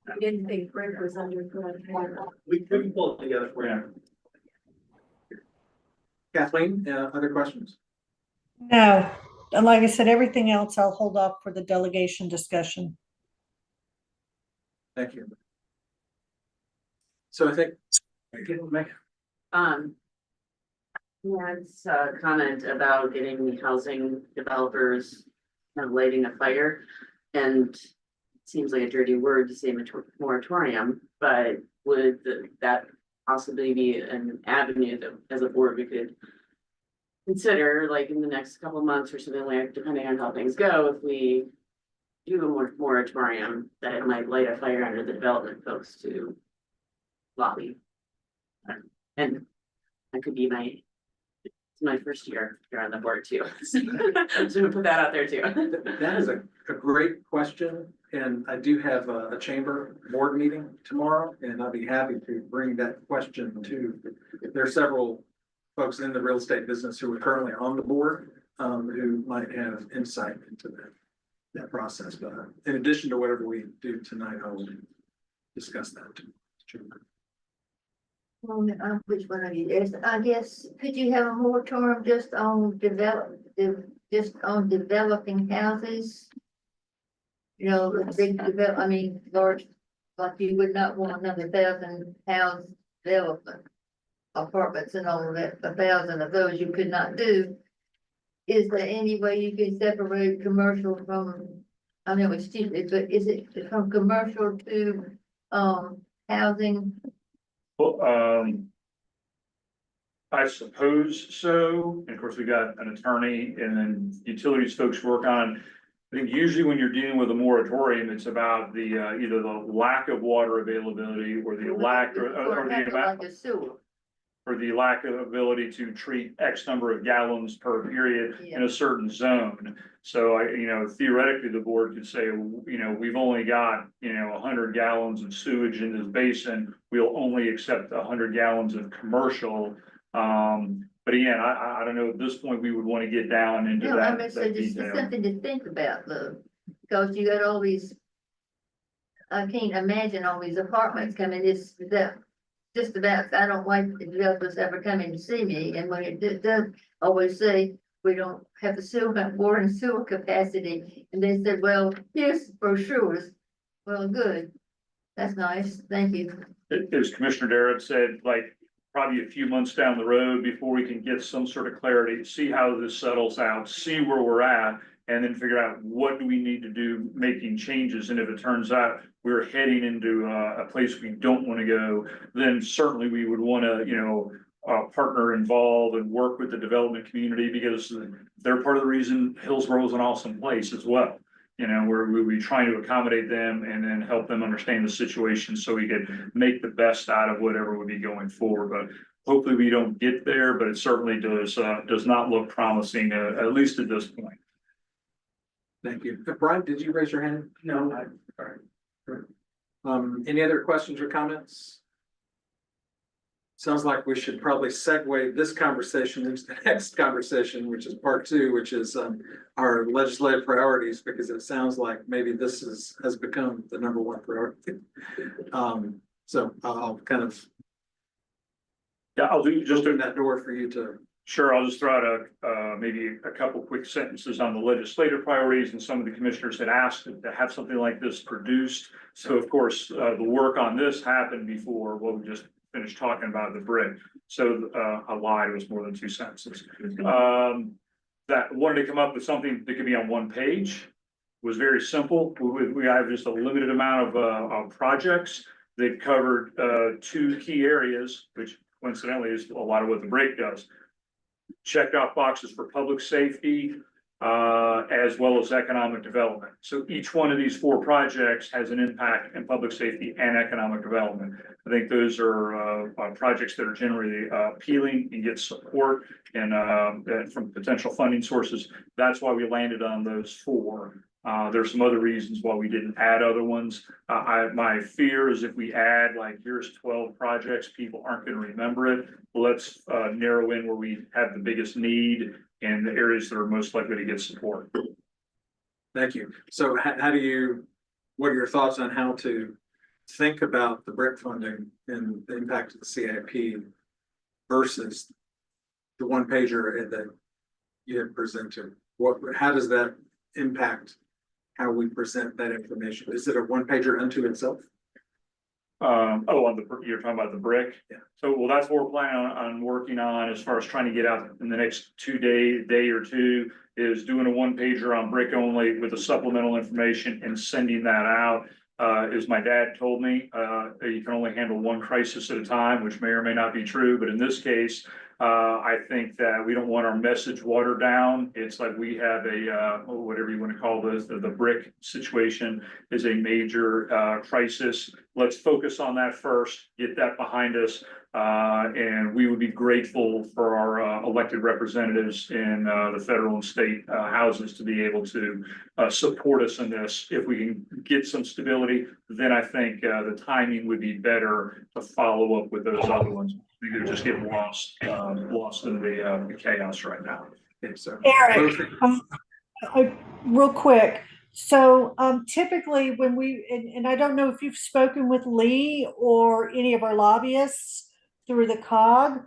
I didn't think Rick was under threat. We can pull it together for you. Kathleen, other questions? No, and like I said, everything else I'll hold off for the delegation discussion. Thank you. So I think. That's a comment about getting the housing developers kind of lighting a fire. And it seems like a dirty word to say moratorium, but would that possibly be an avenue that as a board we could consider, like in the next couple of months or something, like depending on how things go, if we do a moratorium, that it might light a fire under the development folks to lobby. And that could be my first year here on the board too. So I'm gonna put that out there too. That is a great question, and I do have a chamber board meeting tomorrow, and I'll be happy to bring that question to. There are several folks in the real estate business who are currently on the board, who might have insight into that process, but in addition to whatever we do tonight, I will discuss that too. Which one of you is, I guess, could you have a moratorium just on developing houses? The big large, like you would not want another 1,000 house development. Apartments and all of that, 1,000 of those you could not do. Is there any way you can separate commercial from, I know it's stupid, but is it from commercial to housing? Well, I suppose so. And of course, we got an attorney and then utilities folks work on. I think usually when you're dealing with a moratorium, it's about the, either the lack of water availability or the lack or the Like amount. a sewer. For the lack of ability to treat X number of gallons per period in a certain zone. So theoretically, the board could say, we've only got, 100 gallons of sewage in this basin. We'll only accept 100 gallons of commercial. But again, I don't know, at this point, we would want to get down into No, I that. mean, so that just detail. something to think about though, because you got all these. I can't imagine all these apartments coming, it's that, just about, I don't like the developers ever coming to see me, and when it does, always say, we don't have the sewer, water and sewer capacity, and they said, well, here's brochures. Well, good, that's nice, thank you. As Commissioner Darrett said, like, probably a few months down the road before we can get some sort of clarity, see how this settles out, see where we're at, and then figure out what do we need to do making changes. And if it turns out we're heading into a place we don't want to go, then certainly we would want to, partner involved and work with the development community, because they're part of the reason Hillsborough is an awesome place as well. Where we trying to accommodate them and then help them understand the situation so we could make the best out of whatever would be going forward. But hopefully we don't get there, but it certainly does not look promising, at least at this point. Thank you. Brian, did you raise your hand? No. All right. Any other questions or comments? Sounds like we should probably segue this conversation into the next conversation, which is part two, which is our legislative priorities, because it sounds like maybe this has become the number one priority. So I'll kind of I'll do just open that door for you to. Sure, I'll just throw out maybe a couple quick sentences on the legislative priorities, and some of the commissioners had asked to have something like this produced. So of course, the work on this happened before what we just finished talking about, the BRIC. So I lied, it was more than 2 sentences. That wanted to come up with something that could be on one page. It was very simple. We have just a limited amount of projects that covered 2 key areas, which coincidentally is a lot of what the BRIC does. Checked off boxes for public safety, as well as economic development. So each one of these 4 projects has an impact in public safety and economic development. I think those are projects that are generally appealing and get support and from potential funding sources. That's why we landed on those 4. There's some other reasons why we didn't add other ones. My fear is if we add, like, here's 12 projects, people aren't going to remember it. Let's narrow in where we have the biggest need and the areas that are most likely to get support. Thank you. So what are your thoughts on how to think about the BRIC funding and the impact of the CIP versus the one pager that you had presented? How does that impact how we present that information? Is it a one pager unto itself? You're talking about the BRIC? Yeah. So, well, that's what we're planning on working on as far as trying to get out in the next day or two, is doing a one pager on BRIC only with the supplemental information and sending that out. As my dad told me, you can only handle one crisis at a time, which may or may not be true, but in this case, I think that we don't want our message watered down. It's like we have whatever you want to call this, the BRIC situation is a major crisis. Let's focus on that first, get that behind us. And we would be grateful for our elected representatives in the federal and state houses to be able to support us in this. If we can get some stability, then I think the timing would be better to follow up with those other ones. We could just get lost in the chaos right now. Okay, so Eric, real quick. So typically when and I don't know if you've spoken with Lee or any of our lobbyists through the COG,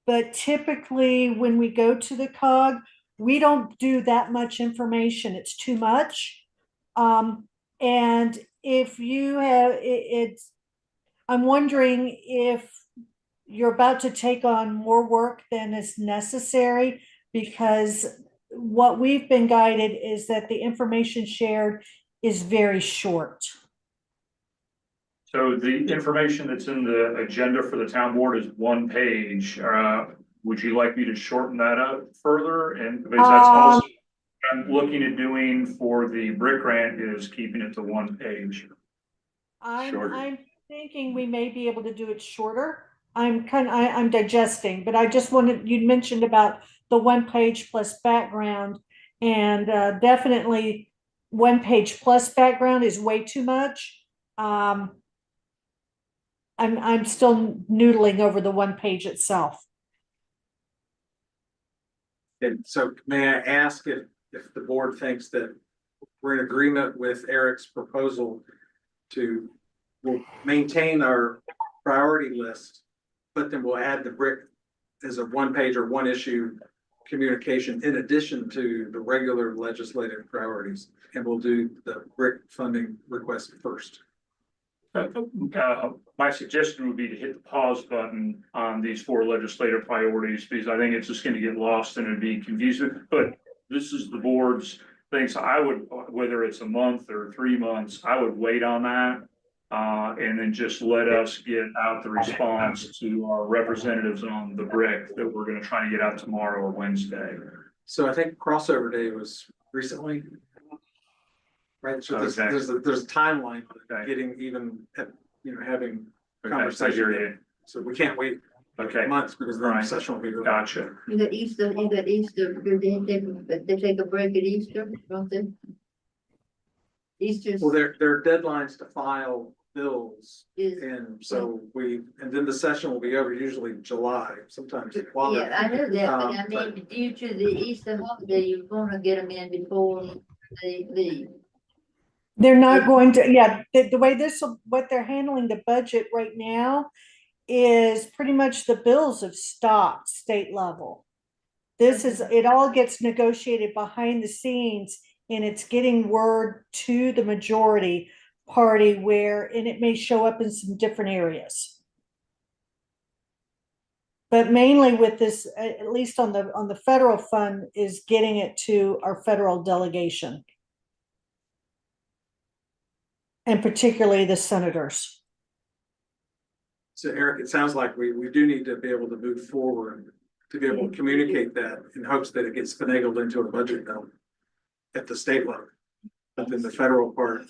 but typically when we go to the COG, we don't do that much information. It's too much. And if you have, I'm wondering if you're about to take on more work than is necessary, because what we've been guided is that the information shared is very short. So the information that's in the agenda for the town board is one page. would you like me to shorten that up further? And because that's also what I'm looking at doing for the brick grant is keeping it to 1 page. Shorter. I'm thinking we may be able to do it shorter. I'm digesting, but I just wanted, you mentioned about the 1 page plus background. And definitely 1 page plus background is way too much. I'm still noodling over the 1 page itself. And so may I ask if the board thinks that we're in agreement with Eric's proposal to, we'll maintain our priority list, but then we'll add the brick as a 1 page or 1 issue communication in addition to the regular legislative priorities, and we'll do the brick funding request first. My suggestion would be to hit the pause button on these 4 legislative priorities, because I think it's just gonna get lost and it'd be confusing, but this is the board's thing, so I would, whether it's a month or 3 months, I would wait on that. And then just let us get out the response to our representatives on the brick that we're gonna try to get out tomorrow or Wednesday. So I think crossover day was recently. Right, so Okay. there's a timeline on Okay. getting even, having Okay, I conversation. hear you. So we can't wait Okay, months because then the Right. session will be. over. gotcha. You got Easter, do they take a break at Easter, don't they? Easter's Well, there are deadlines to file bills, is, and so and then the session will be over usually July, sometimes longer. yeah, I know that, but I but- mean, due to the Easter holiday, you're gonna get them in before they leave. They're not going to, yeah, the way what they're handling the budget right now is pretty much the bills have stopped state level. It all gets negotiated behind the scenes and it's getting word to the majority party and it may show up in some different areas. But mainly with this, at least on the federal fund, is getting it to our federal delegation. And particularly the senators. So Eric, it sounds like we do need to be able to move forward to be able to communicate that in hopes that it gets finagled into a budget bill at the state level. But then the federal part,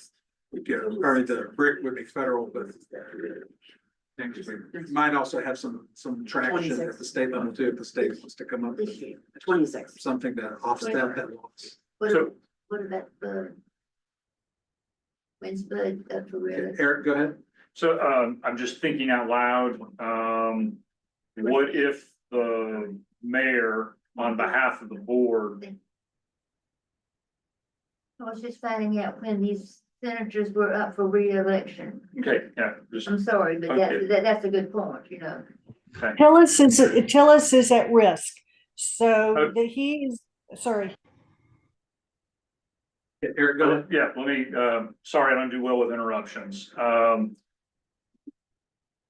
the brick would be federal, but we might also have some traction at the state level too, if the state wants to come up with 26. something to offset that loss. So- What about when's Bud up for real? Eric, go ahead. So, I'm just thinking out loud, what if the mayor, on behalf of the board, I was just finding out when these senators were up for re-election. okay, yeah, just, I'm sorry, but Okay. that's a good point, Tillis is at risk. So Oh. sorry. Eric, go ahead. yeah, let me, sorry, I don't do well with interruptions.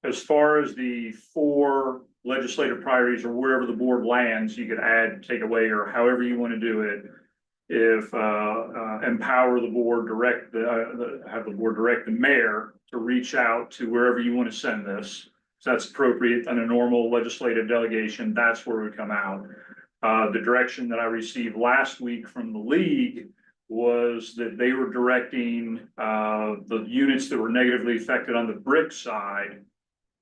As far as the 4 legislative priorities or wherever the board lands, you could add, take away, or however you want to do it. If, empower the board, have the board direct the mayor to reach out to wherever you want to send this. So that's appropriate in a normal legislative delegation, that's where we come out. The direction that I received last week from the league was that they were directing, the units that were negatively affected on the brick side,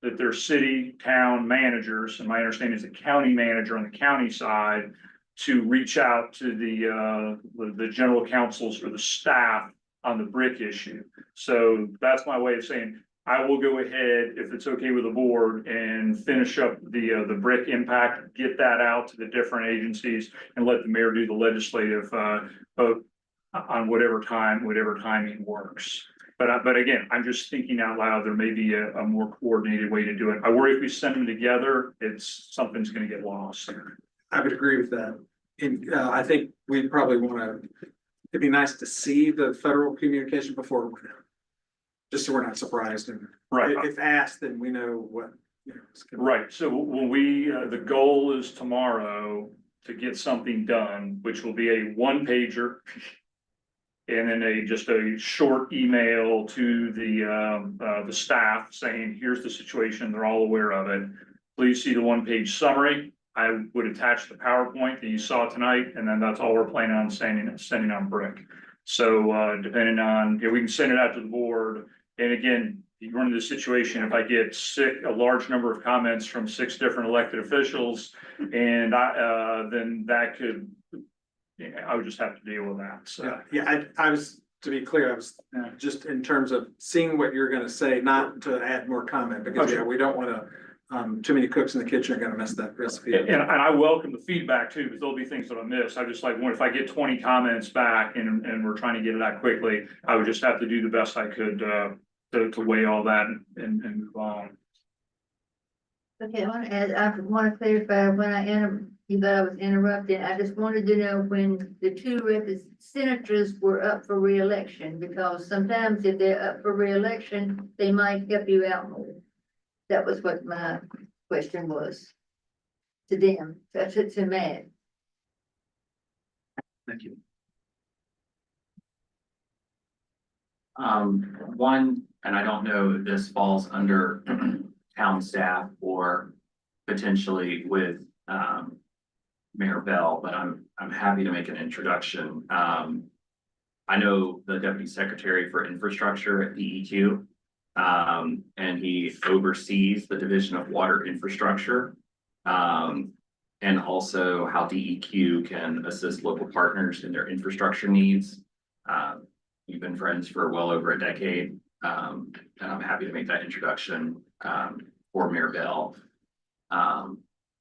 that their city, town managers, and my understanding is the county manager on the county side, to reach out to the general counsels or the staff on the brick issue. So that's my way of saying, I will go ahead, if it's okay with the board, and finish up the brick impact, get that out to the different agencies, and let the mayor do the legislative vote on whatever timing works. But again, I'm just thinking out loud, there may be a more coordinated way to do it. I worry if we send them together, something's gonna get lost. I would agree with that. And I think we probably it'd be nice to see the federal communication before we went out. Just so we're not surprised and Right. if asked, then we know what, it's gonna- Right, so when the goal is tomorrow to get something done, which will be a 1-pager. And then just a short email to the staff saying, here's the situation, they're all aware of it. Please see the 1-page summary I would attach the PowerPoint that you saw tonight, and then that's all we're planning on sending on brick. So, depending on, we can send it out to the board, and again, you run into the situation, if I get a large number of comments from 6 different elected officials, and then that could, I would just have to deal with that, so. Yeah, I was, to be clear, I was just in terms of seeing what you're gonna say, not to add more comment, because we don't wanna, too many cooks in the kitchen are gonna mess that recipe up. And I welcome the feedback too, because there'll be things that I miss. I just like, if I get 20 comments back and we're trying to get it out quickly, I would just have to do the best I could, to weigh all that and move on. Okay, I want to clarify, when you thought I was interrupted, I just wanted to know when the 2 senators were up for reelection, because sometimes if they're up for reelection, they might help you out more. That was what my question was to them, to Matt. Thank you. One, and I don't know if this falls under town staff or potentially with Mayor Bell, but I'm happy to make an introduction. I know the Deputy Secretary for Infrastructure at DEQ, and he oversees the Division of Water Infrastructure, and also how DEQ can assist local partners in their infrastructure needs. We've been friends for well over a decade, and I'm happy to make that introduction for Mayor Bell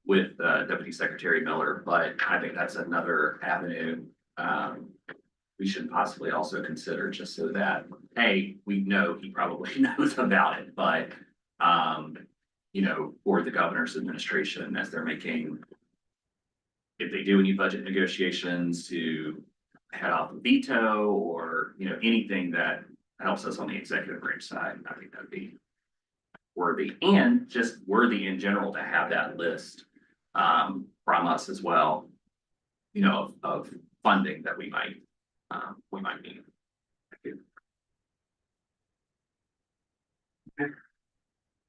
with Deputy Secretary Miller, but I think that's another avenue we should possibly also consider, just so that, hey, we know he probably knows about it, but for the governor's administration, as they're making, if they do any budget negotiations, to head off a veto or, anything that helps us on the executive branch side, I think that'd be worthy, and just worthy in general to have that list from us as well, of funding that we might need.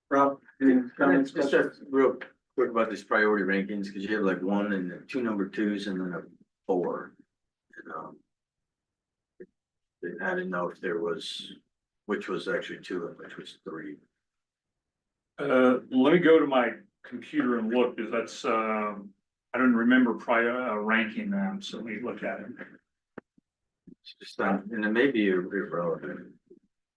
Rob, any comments? Just real quick about this priority rankings, because you have like 1 and 2 number 2s and then a 4. And, I didn't know if there was, which was actually 2 and which was 3. Let me go to my computer and look, because that's, I don't remember ranking them, so let me look at it. It's just, and it may be irrelevant.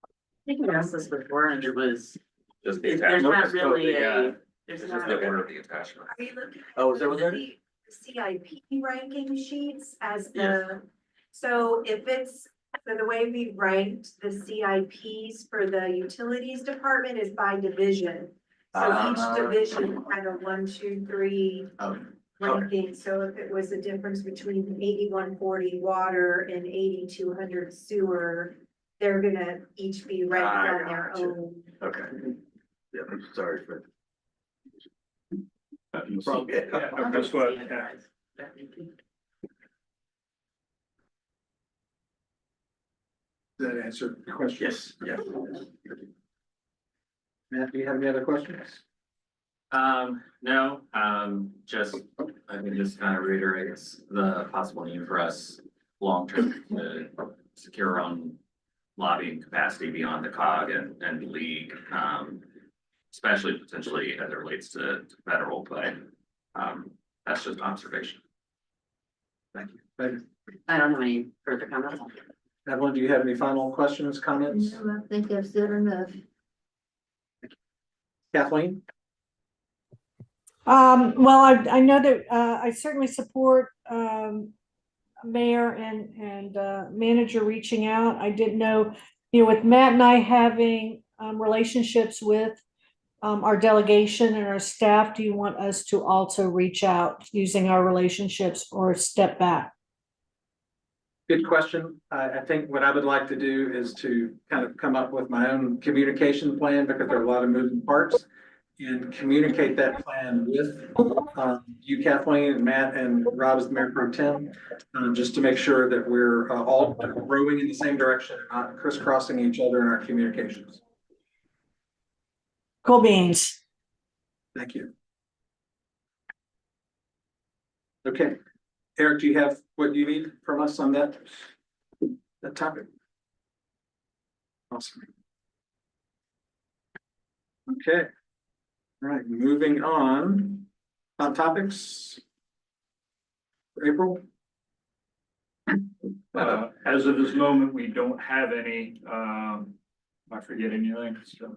I think we asked this before and it was, Just the there's not attachment. really Yeah. there's It's not. just the order of the attachment. Are you looking? Oh, is that what that at is? the CIP ranking sheets as Yes. so if it's, so the way we ranked the CIPs for the utilities department is by division. So each division had a 1, 2, 3 ranking, so if it was a difference between 8140 water and 8200 sewer, they're gonna each be ranked I on their gotcha. own. Okay. Yeah, I'm sorry for. Yeah, that's what, yeah. Does that answer the question? Yes, yeah. Matt, do you have any other questions? No, just, I think this kind of reiterates the possible need for us long-term to secure our own lobbying capacity beyond the COG and the league, especially potentially as it relates to federal, but, that's just observation. Thank you. Thank you. I don't have any further comments. Evelyn, do you have any final questions, comments? No, I think I've said enough. Kathleen? Well, I know that, I certainly support, mayor and manager reaching out. I didn't know, with Matt and I having, relationships with, our delegation and our staff, do you want us to also reach out using our relationships or step back? Good question. I think what I would like to do is to kind of come up with my own communication plan, because there are a lot of moving parts, and communicate that plan with you, Kathleen, and Matt, and Rob as the Mayor Pro Tem, just to make sure that we're all rowing in the same direction and not crisscrossing each other in our communications. Cool beans. Thank you. Okay. Eric, do you have what you need from us on that topic? Awesome. Okay. All right, moving on. Hot topics. April? As of this moment, we don't have any, am I forgetting anything? So,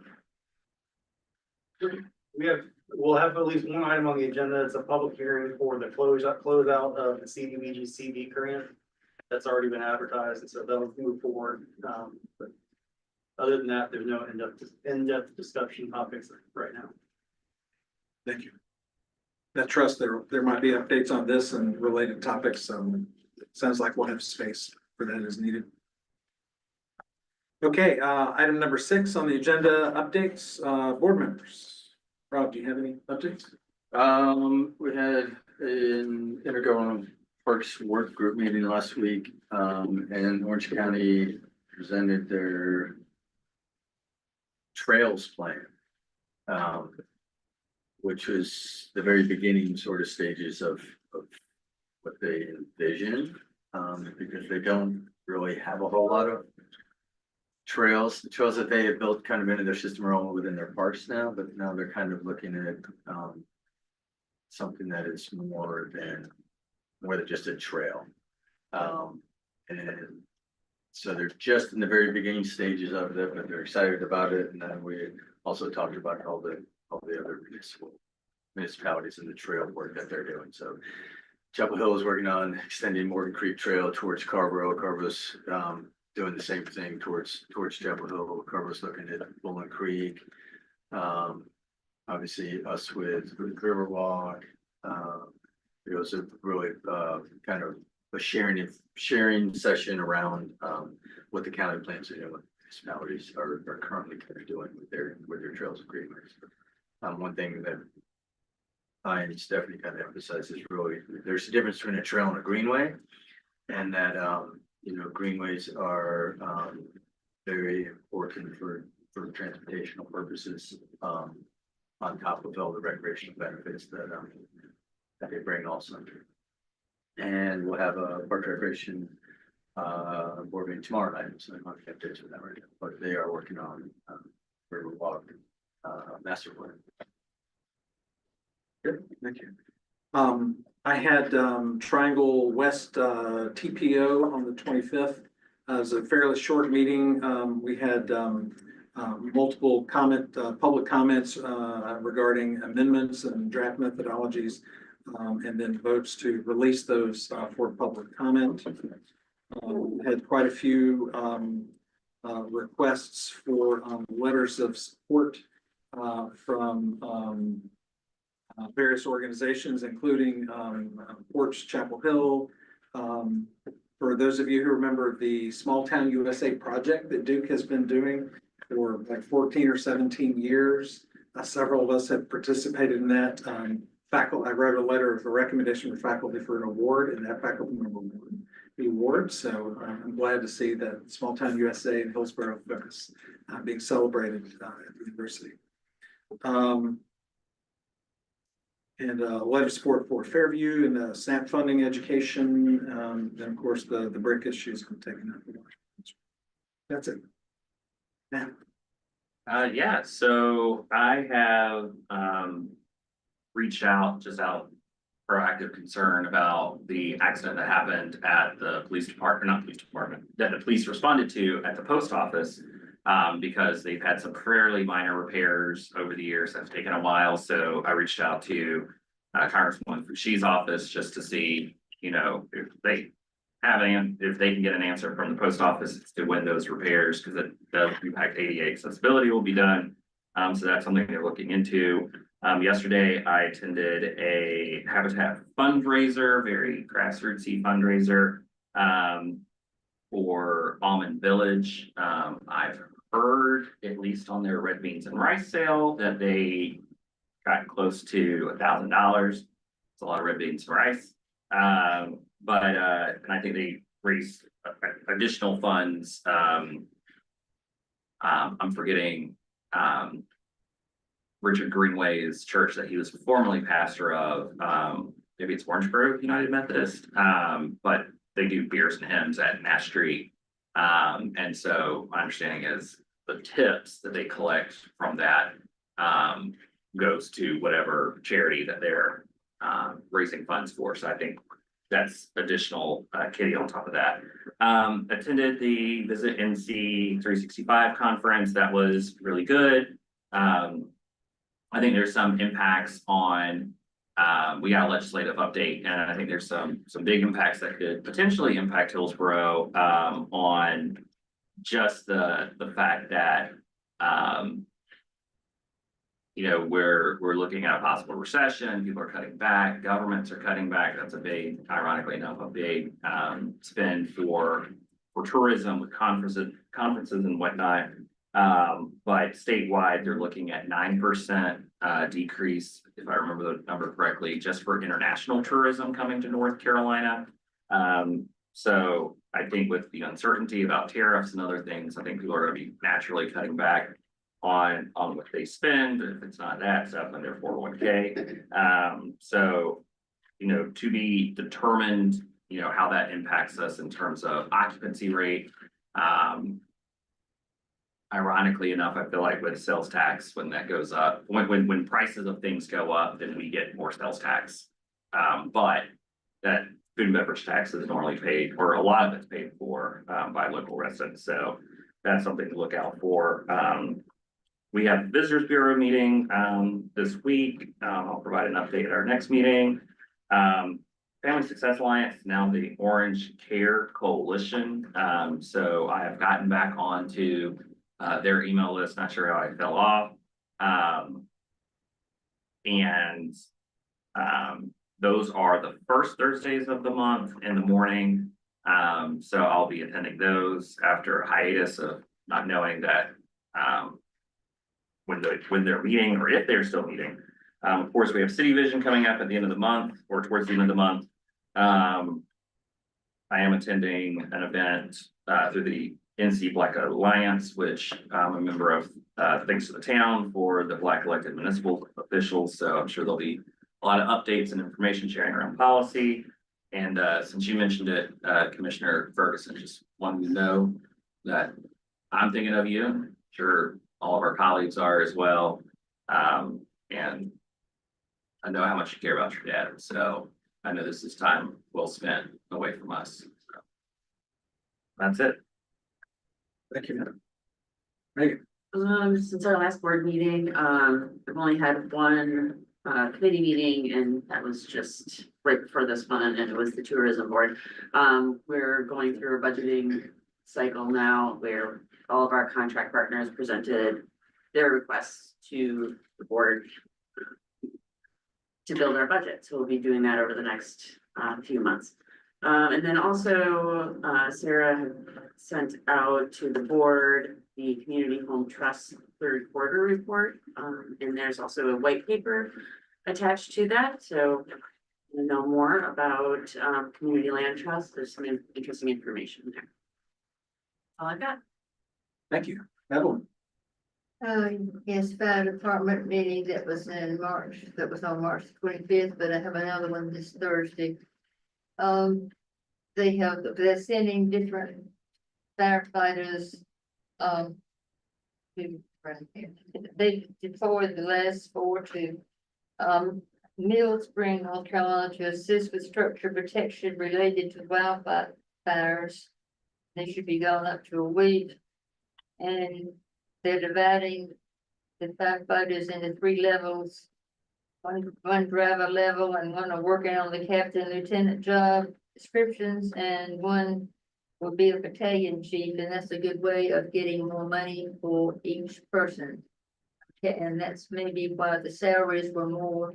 We'll have at least one item on the agenda. It's a public hearing for the closeout of the CDBG CD grant. That's already been advertised, and so they'll move forward. But other than that, there's no in-depth discussion topics right now. Thank you. I trust there might be updates on this and related topics. Sounds like we'll have space for that as needed. Okay, item number 6 on the agenda, updates, board members. Rob, do you have any updates? We had an intergovernmental parks work group meeting last week, and Orange County presented their trails plan. Which was the very beginning sort of stages of what they envision, because they don't really have a whole lot of trails. The trails that they have built kind of into their system are all within their parks now, but now they're kind of looking at something that is more than just a trail. And so they're just in the very beginning stages of it, but they're excited about it. And then we also talked about all the other municipalities and the trail work that they're doing. So Chapel Hill is working on extending Morgan Creek Trail towards Carborough. Carborough's doing the same thing towards Chapel Hill. Carborough's looking at Bowling Creek. Obviously us with Riverwalk. It was a really kind of a sharing session around what the county plans to do, what municipalities are currently kind of doing with their trails and greenways. One thing that I and Stephanie kind of emphasize is really there's a difference between a trail and a greenway, and that greenways are very important for transportational purposes, on top of all the recreational benefits that they bring also. And we'll have a park recreation board meeting tomorrow night, so I'm not going to update you that right now, but they are working on Riverwalk master plan. Good, thank you. I had Triangle West TPO on the 25th. It was a fairly short meeting. We had multiple public comments regarding amendments and draft methodologies, and then votes to release those for public comment. Had quite a few requests for letters of support from various organizations, including Porch Chapel Hill. For those of you who remember the Small Town USA project that Duke has been doing for like 14 or 17 years, several of us have participated in that. I wrote a letter of a recommendation for faculty for an award, and that faculty member won the award. So I'm glad to see that Small Town USA and Hillsborough Focus being celebrated at the university. And a letter of support for Fairview and SNAP funding education. And of course, the brick issues have taken up. That's it. Now. Yeah, so I have reached out proactive concern about the accident that happened at the police department, that the police responded to at the post office. Because they've had some fairly minor repairs over the years. That's taken a while. So I reached out to Congresswoman Fushi's office just to see, if they can get an answer from the post office as to when those repairs, because it does impact ADA accessibility, will be done. So that's something they're looking into. Yesterday, I attended a Habitat fundraiser, very grassrootsy fundraiser, for Almond Village. I've heard, at least on their red beans and rice sale, that they got close to $1,000. It's a lot of red beans and rice. And I think they raised additional funds. I'm forgetting Richard Greenway's church that he was formerly pastor of, maybe it's Orange Grove United Methodist, but they do beers and hymns at Nash Street. And so my understanding is the tips that they collect from that, goes to whatever charity that they're, raising funds for. So I think that's additional, kitty on top of that. Attended the Visit NC 365 conference. That was really good. I think there's some impacts on, we got a legislative update, and I think there's some big impacts that could potentially impact Hillsborough, on just the fact that, we're looking at a possible recession, people are cutting back, governments are cutting back. That's a big, ironically enough, a big, spend for tourism with conferences and whatnot. But statewide, they're looking at 9% decrease, if I remember the number correctly, just for international tourism coming to North Carolina. So I think with the uncertainty about tariffs and other things, I think people are gonna be naturally cutting back on what they spend, if it's not that stuff, on their 401k. So, to be determined, how that impacts us in terms of occupancy rate. Ironically enough, I feel like with sales tax, when that goes up, when prices of things go up, then we get more sales tax. But that food and beverage tax is normally paid, or a lot of it's paid for, by local residents, so that's something to look out for. We have Visitors Bureau meeting, this week. I'll provide an update at our next meeting. Family Success Alliance, now the Orange Care Coalition. So I have gotten back onto their email list, not sure how I fell off. And those are the first Thursdays of the month in the morning. So I'll be attending those after a hiatus of not knowing that when they're meeting, or if they're still meeting. Of course, we have City Vision coming up at the end of the month, or towards the end of the month. I am attending an event through the NC Black Alliance, which I'm a member of, thanks to the town for the Black elected municipal officials. So I'm sure there'll be a lot of updates and information sharing around policy. And since you mentioned it, Commissioner Ferguson, just wanted to know that I'm thinking of you. I'm sure all of our colleagues are as well. And I know how much you care about your dad, so I know this is time well spent away from us. So that's it. Thank you. Megan. Since our last board meeting, we've only had one committee meeting, and that was just right before this one, and it was the tourism board. We're going through a budgeting cycle now where all of our contract partners presented their requests to the board to build our budget. So we'll be doing that over the next few months. And then also, Sarah had sent out to the board the Community Home Trust third quarter report. And there's also a white paper attached to that. So to know more about community land trust, there's some interesting information there. All I've got. Thank you. Evelyn. Yes, fire department meeting that was in March, that was on March 25th, but I have another one this Thursday. They're sending different firefighters, they deployed the last 4 to, Mill Spring, North Carolina, to assist with structure protection related to wildfires. They should be going up to a week. And they're dividing the firefighters into 3 levels. One driver level, and one are working on the captain lieutenant job descriptions, and one will be a battalion chief, and that's a good way of getting more money for each person. Okay, and that's maybe why the salaries were more.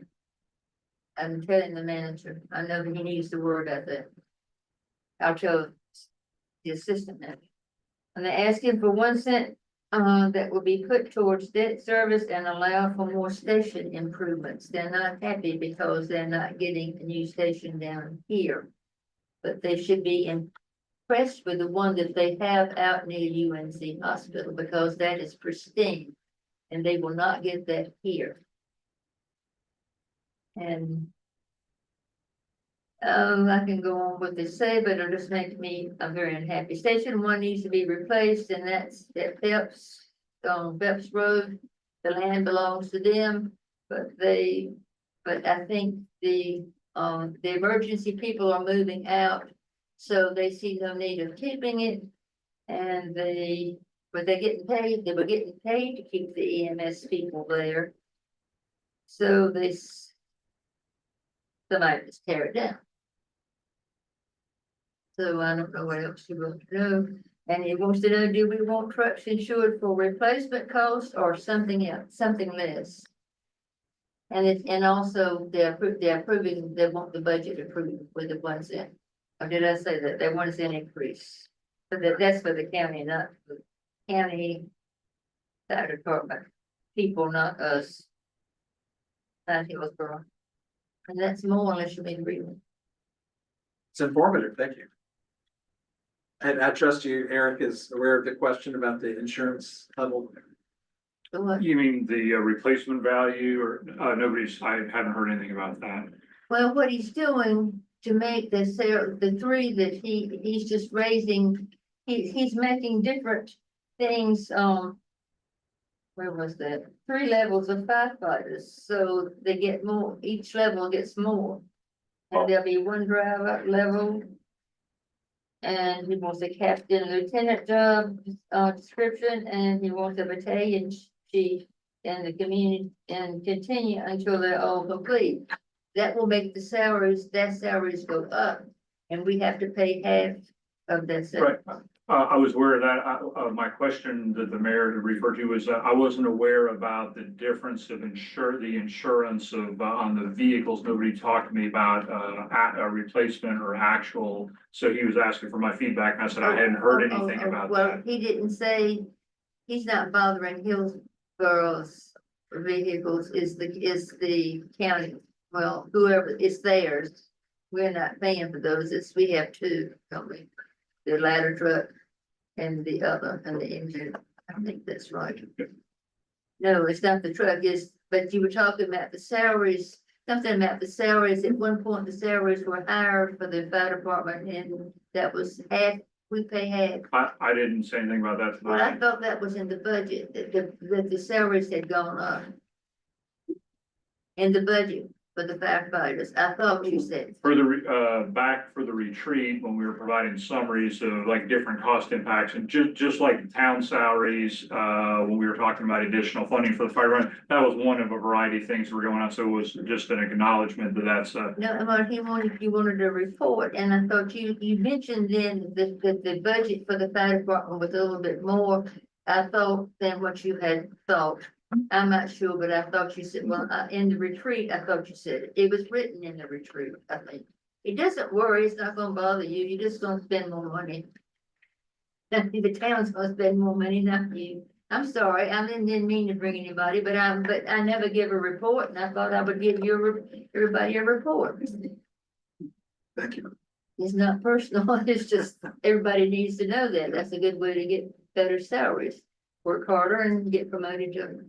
I'm telling the manager, I know that he needs the word at that. I'll tell the assistant manager. And they're asking for 1 cent that will be put towards debt service and allow for more station improvements. They're not happy because they're not getting a new station down here. But they should be impressed with the one that they have out near UNC Hospital, because that is pristine. And they will not get that here. And I can go on what they say, but it'll just make me, I'm very unhappy. Station one needs to be replaced, and that's at Phelps, on Phelps Road. The land belongs to them, but I think the emergency people are moving out. So they see no need of keeping it. And but they were getting paid to keep the EMS people there. So somebody just tear it down. So I don't know what else you want to know. And he wants to know, do we want trucks insured for replacement costs or something else, something less? And also they're approving, they want the budget approved with the ones in. Or did I say that? They want us an increase. But that's for the county, not the county fire department people, not us. Not Hillsborough. And that's more unless you mean to read it. It's informative, thank you. And I trust you, Eric is aware of the question about the insurance level. So what? You mean the replacement value or, I haven't heard anything about that. Well, what he's doing to make the three that he's just raising, he's making different things, where was that? 3 levels of firefighters, so they get more, each level gets more. And there'll be 1 driver level. And he wants a captain lieutenant job, description, and he wants a battalion chief in the community and continue until they're all complete. That will make their salaries go up, and we have to pay half of that. Right. I was aware of that. My question that the mayor referred to was, I wasn't aware about the difference of the insurance of, on the vehicles. Nobody talked to me about, a replacement or actual. So he was asking for my feedback, and I said I hadn't heard anything about Well, that. he didn't say, he's not bothering Hillsborough's vehicles, is the county, well, whoever, it's theirs. We're not paying for those, we have 2, don't we? The ladder truck and the other, and the engine, I think that's right. No, it's not the truck, but you were talking about the salaries, something about the salaries, at one point the salaries were higher for the fire department, and that was half, we pay half. I didn't say anything about that Well, I tonight. thought that was in the budget, that the salaries had gone up. In the budget for the firefighters, I thought you said. For the, back for the retreat, when we were providing summaries of like different cost impacts and just like town salaries, when we were talking about additional funding for the fire run, that was one of a variety of things that were going on. So it was just an acknowledgement that that's, No, well, you wanted a report, and I thought you mentioned then that the budget for the fire department was a little bit more, I thought, than what you had thought. I'm not sure, but I thought you said, well, in the retreat, I thought you said it was written in the retreat, I think. It doesn't worry, it's not gonna bother you, you're just gonna spend more money. The town's gonna spend more money, not you. I'm sorry, I didn't mean to bring anybody, but I never give a report, and I thought I would give everybody a report. Thank you. It's not personal, it's just, everybody needs to know that, that's a good way to get better salaries. Work harder and get promoted to,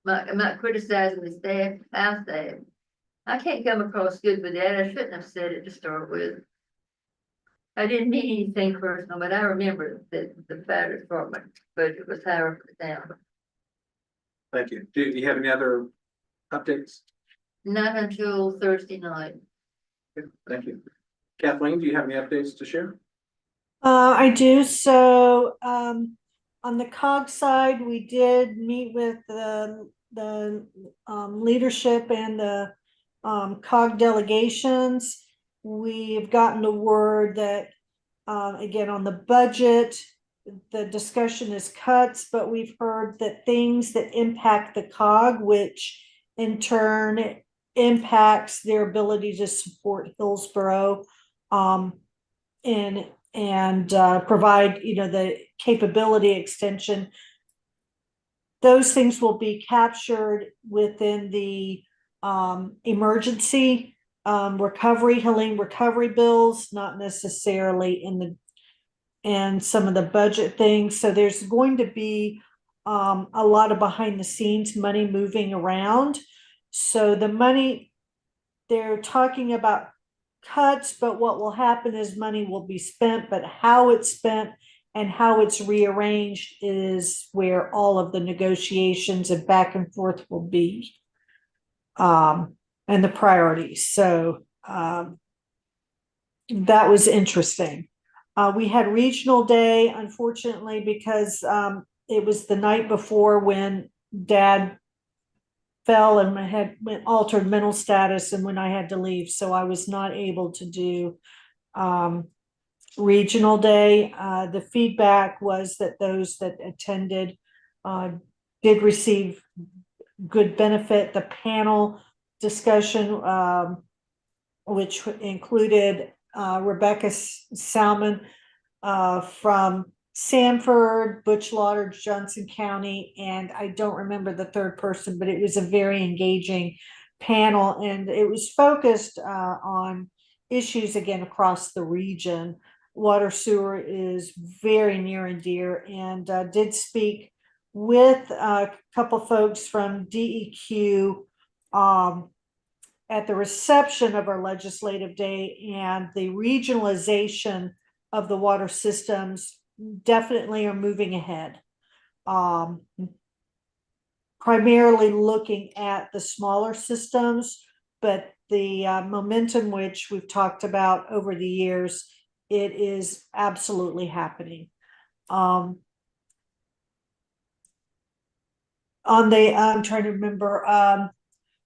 I'm not criticizing the staff, our staff. I can't come across good with that, I shouldn't have said it to start with. I didn't mean anything personal, but I remember that the fire department budget was higher for the town. Thank you. Do you have any other updates? Not until Thursday night. Okay, thank you. Kathleen, do you have any updates to share? I do. So, on the COG side, we did meet with the leadership and the COG delegations. We've gotten the word that, again, on the budget, the discussion is cuts, but we've heard that things that impact the COG, which in turn impacts their ability to support Hillsborough, and provide, the capability extension. Those things will be captured within the emergency healing recovery bills, not necessarily in some of the budget things. So there's going to be a lot of behind the scenes money moving around. So the money they're talking about cuts, but what will happen is money will be spent, but how it's spent and how it's rearranged is where all of the negotiations and back and forth will be. And the priorities. So, that was interesting. We had regional day, unfortunately, because, it was the night before when Dad fell and had altered mental status and when I had to leave, so I was not able to do regional day. The feedback was that those that attended did receive good benefit. The panel discussion, which included Rebecca Salmon from Sanford, Butch Lauder, Johnson County, and I don't remember the third person, but it was a very engaging panel, and it was focused on issues again across the region. Water sewer is very near and dear, and did speak with a couple folks from DEQ at the reception of our legislative day, and the regionalization of the water systems definitely are moving ahead. Primarily looking at the smaller systems, but the momentum which we've talked about over the years, it is absolutely happening. On the, I'm trying to remember,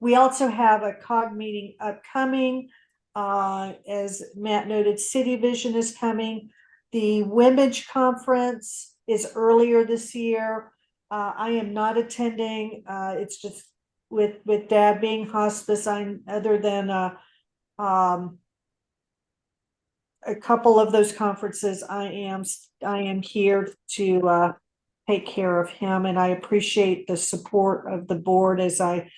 we also have a COG meeting upcoming. As Matt noted, City Vision is coming. The WIMAGE conference is earlier this year. I am not attending. It's just with Dad being hospice. I'm other than a couple of those conferences. I am here to take care of him, and I appreciate the support of the board as I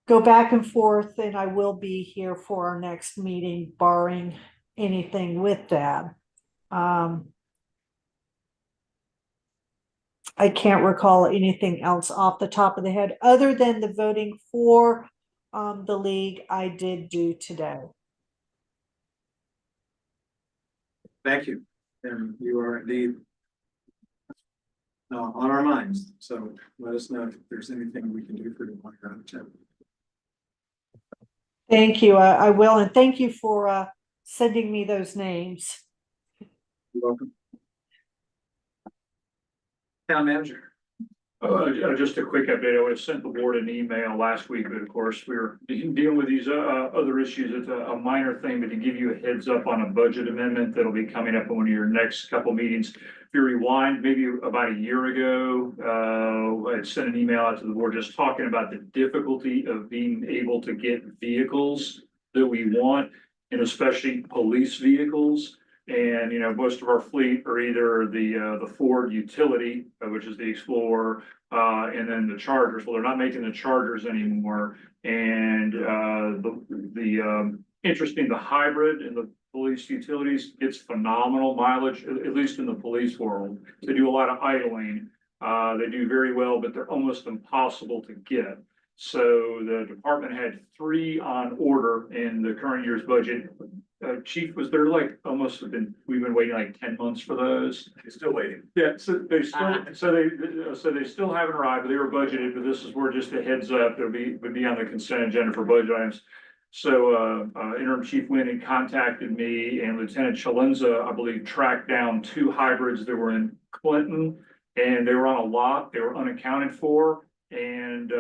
go back and forth, and I will be here for our next meeting, barring anything with Dad. I can't recall anything else off the top of the head, other than the voting for the league I did do today. Thank you. And you are indeed on our minds. So let us know if there's anything we can do for you while you're out of town. Thank you. I will, and thank you for sending me those names. You're welcome. Town manager. Just a quick update. I would have sent the board an email last week, but of course, we were dealing with these other issues. It's a minor thing, but to give you a heads up on a budget amendment that'll be coming up in one of your next couple meetings. If you rewind, maybe about a year ago, I sent an email out to the board just talking about the difficulty of being able to get vehicles that we want, and especially police vehicles. And, you know, most of our fleet are either the Ford utility, which is the Explorer, and then the Chargers. Well, they're not making the Chargers anymore. And interesting, the hybrid and the police utilities gets phenomenal mileage, at least in the police world. They do a lot of idling. They do very well, but they're almost impossible to get. So the department had 3 on order in the current year's budget. Chief, was there like we've been waiting like 10 months for those? You're still waiting. Yeah, so they still haven't arrived, but they were budgeted, but this is where just a heads up, would be on the consent agenda for budget items. So, interim chief went and contacted me, and Lieutenant Chalenza, I believe, tracked down 2 hybrids that were in Clinton, and they were on a lot, they were unaccounted for. And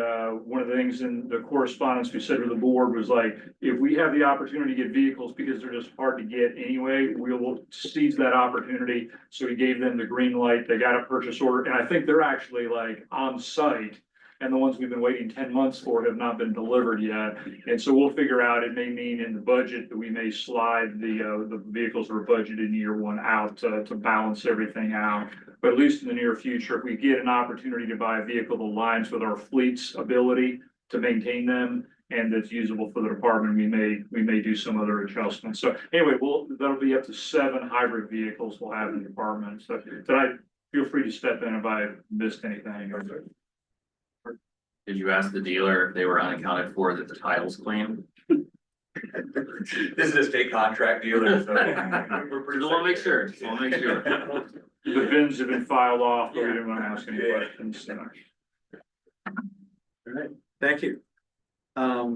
one of the things in the correspondence we said to the board was like, if we have the opportunity to get vehicles because they're just hard to get anyway, we will seize that opportunity. So we gave them the green light. They got a purchase order, and I think they're actually like on site. And the ones we've been waiting 10 months for have not been delivered yet. And so we'll figure out, it may mean in the budget that we may slide the vehicles that are budgeted in year 1 out to balance everything out. But at least in the near future, if we get an opportunity to buy a vehicle that aligns with our fleet's ability to maintain them and that's usable for the department, we may do some other adjustments. So anyway, that'll be up to 7 hybrid vehicles we'll have in the department. So feel free to step in if I missed anything. Did you ask the dealer if they were unaccounted for that the title's clean? This is a state contract dealer, so. we're pretty Just wanna make sure, just wanna make sure. The bins have been filed off, but we didn't want to ask any questions. So. All right, thank you.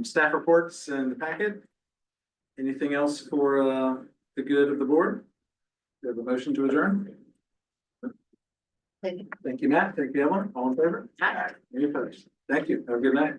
Staff reports in the packet. Anything else for the good of the board? We have a motion to adjourn. Thank you. Thank you, Matt. Thank you, Ellen. All in favor? Hi. Any opposed? Thank you. Have a good night.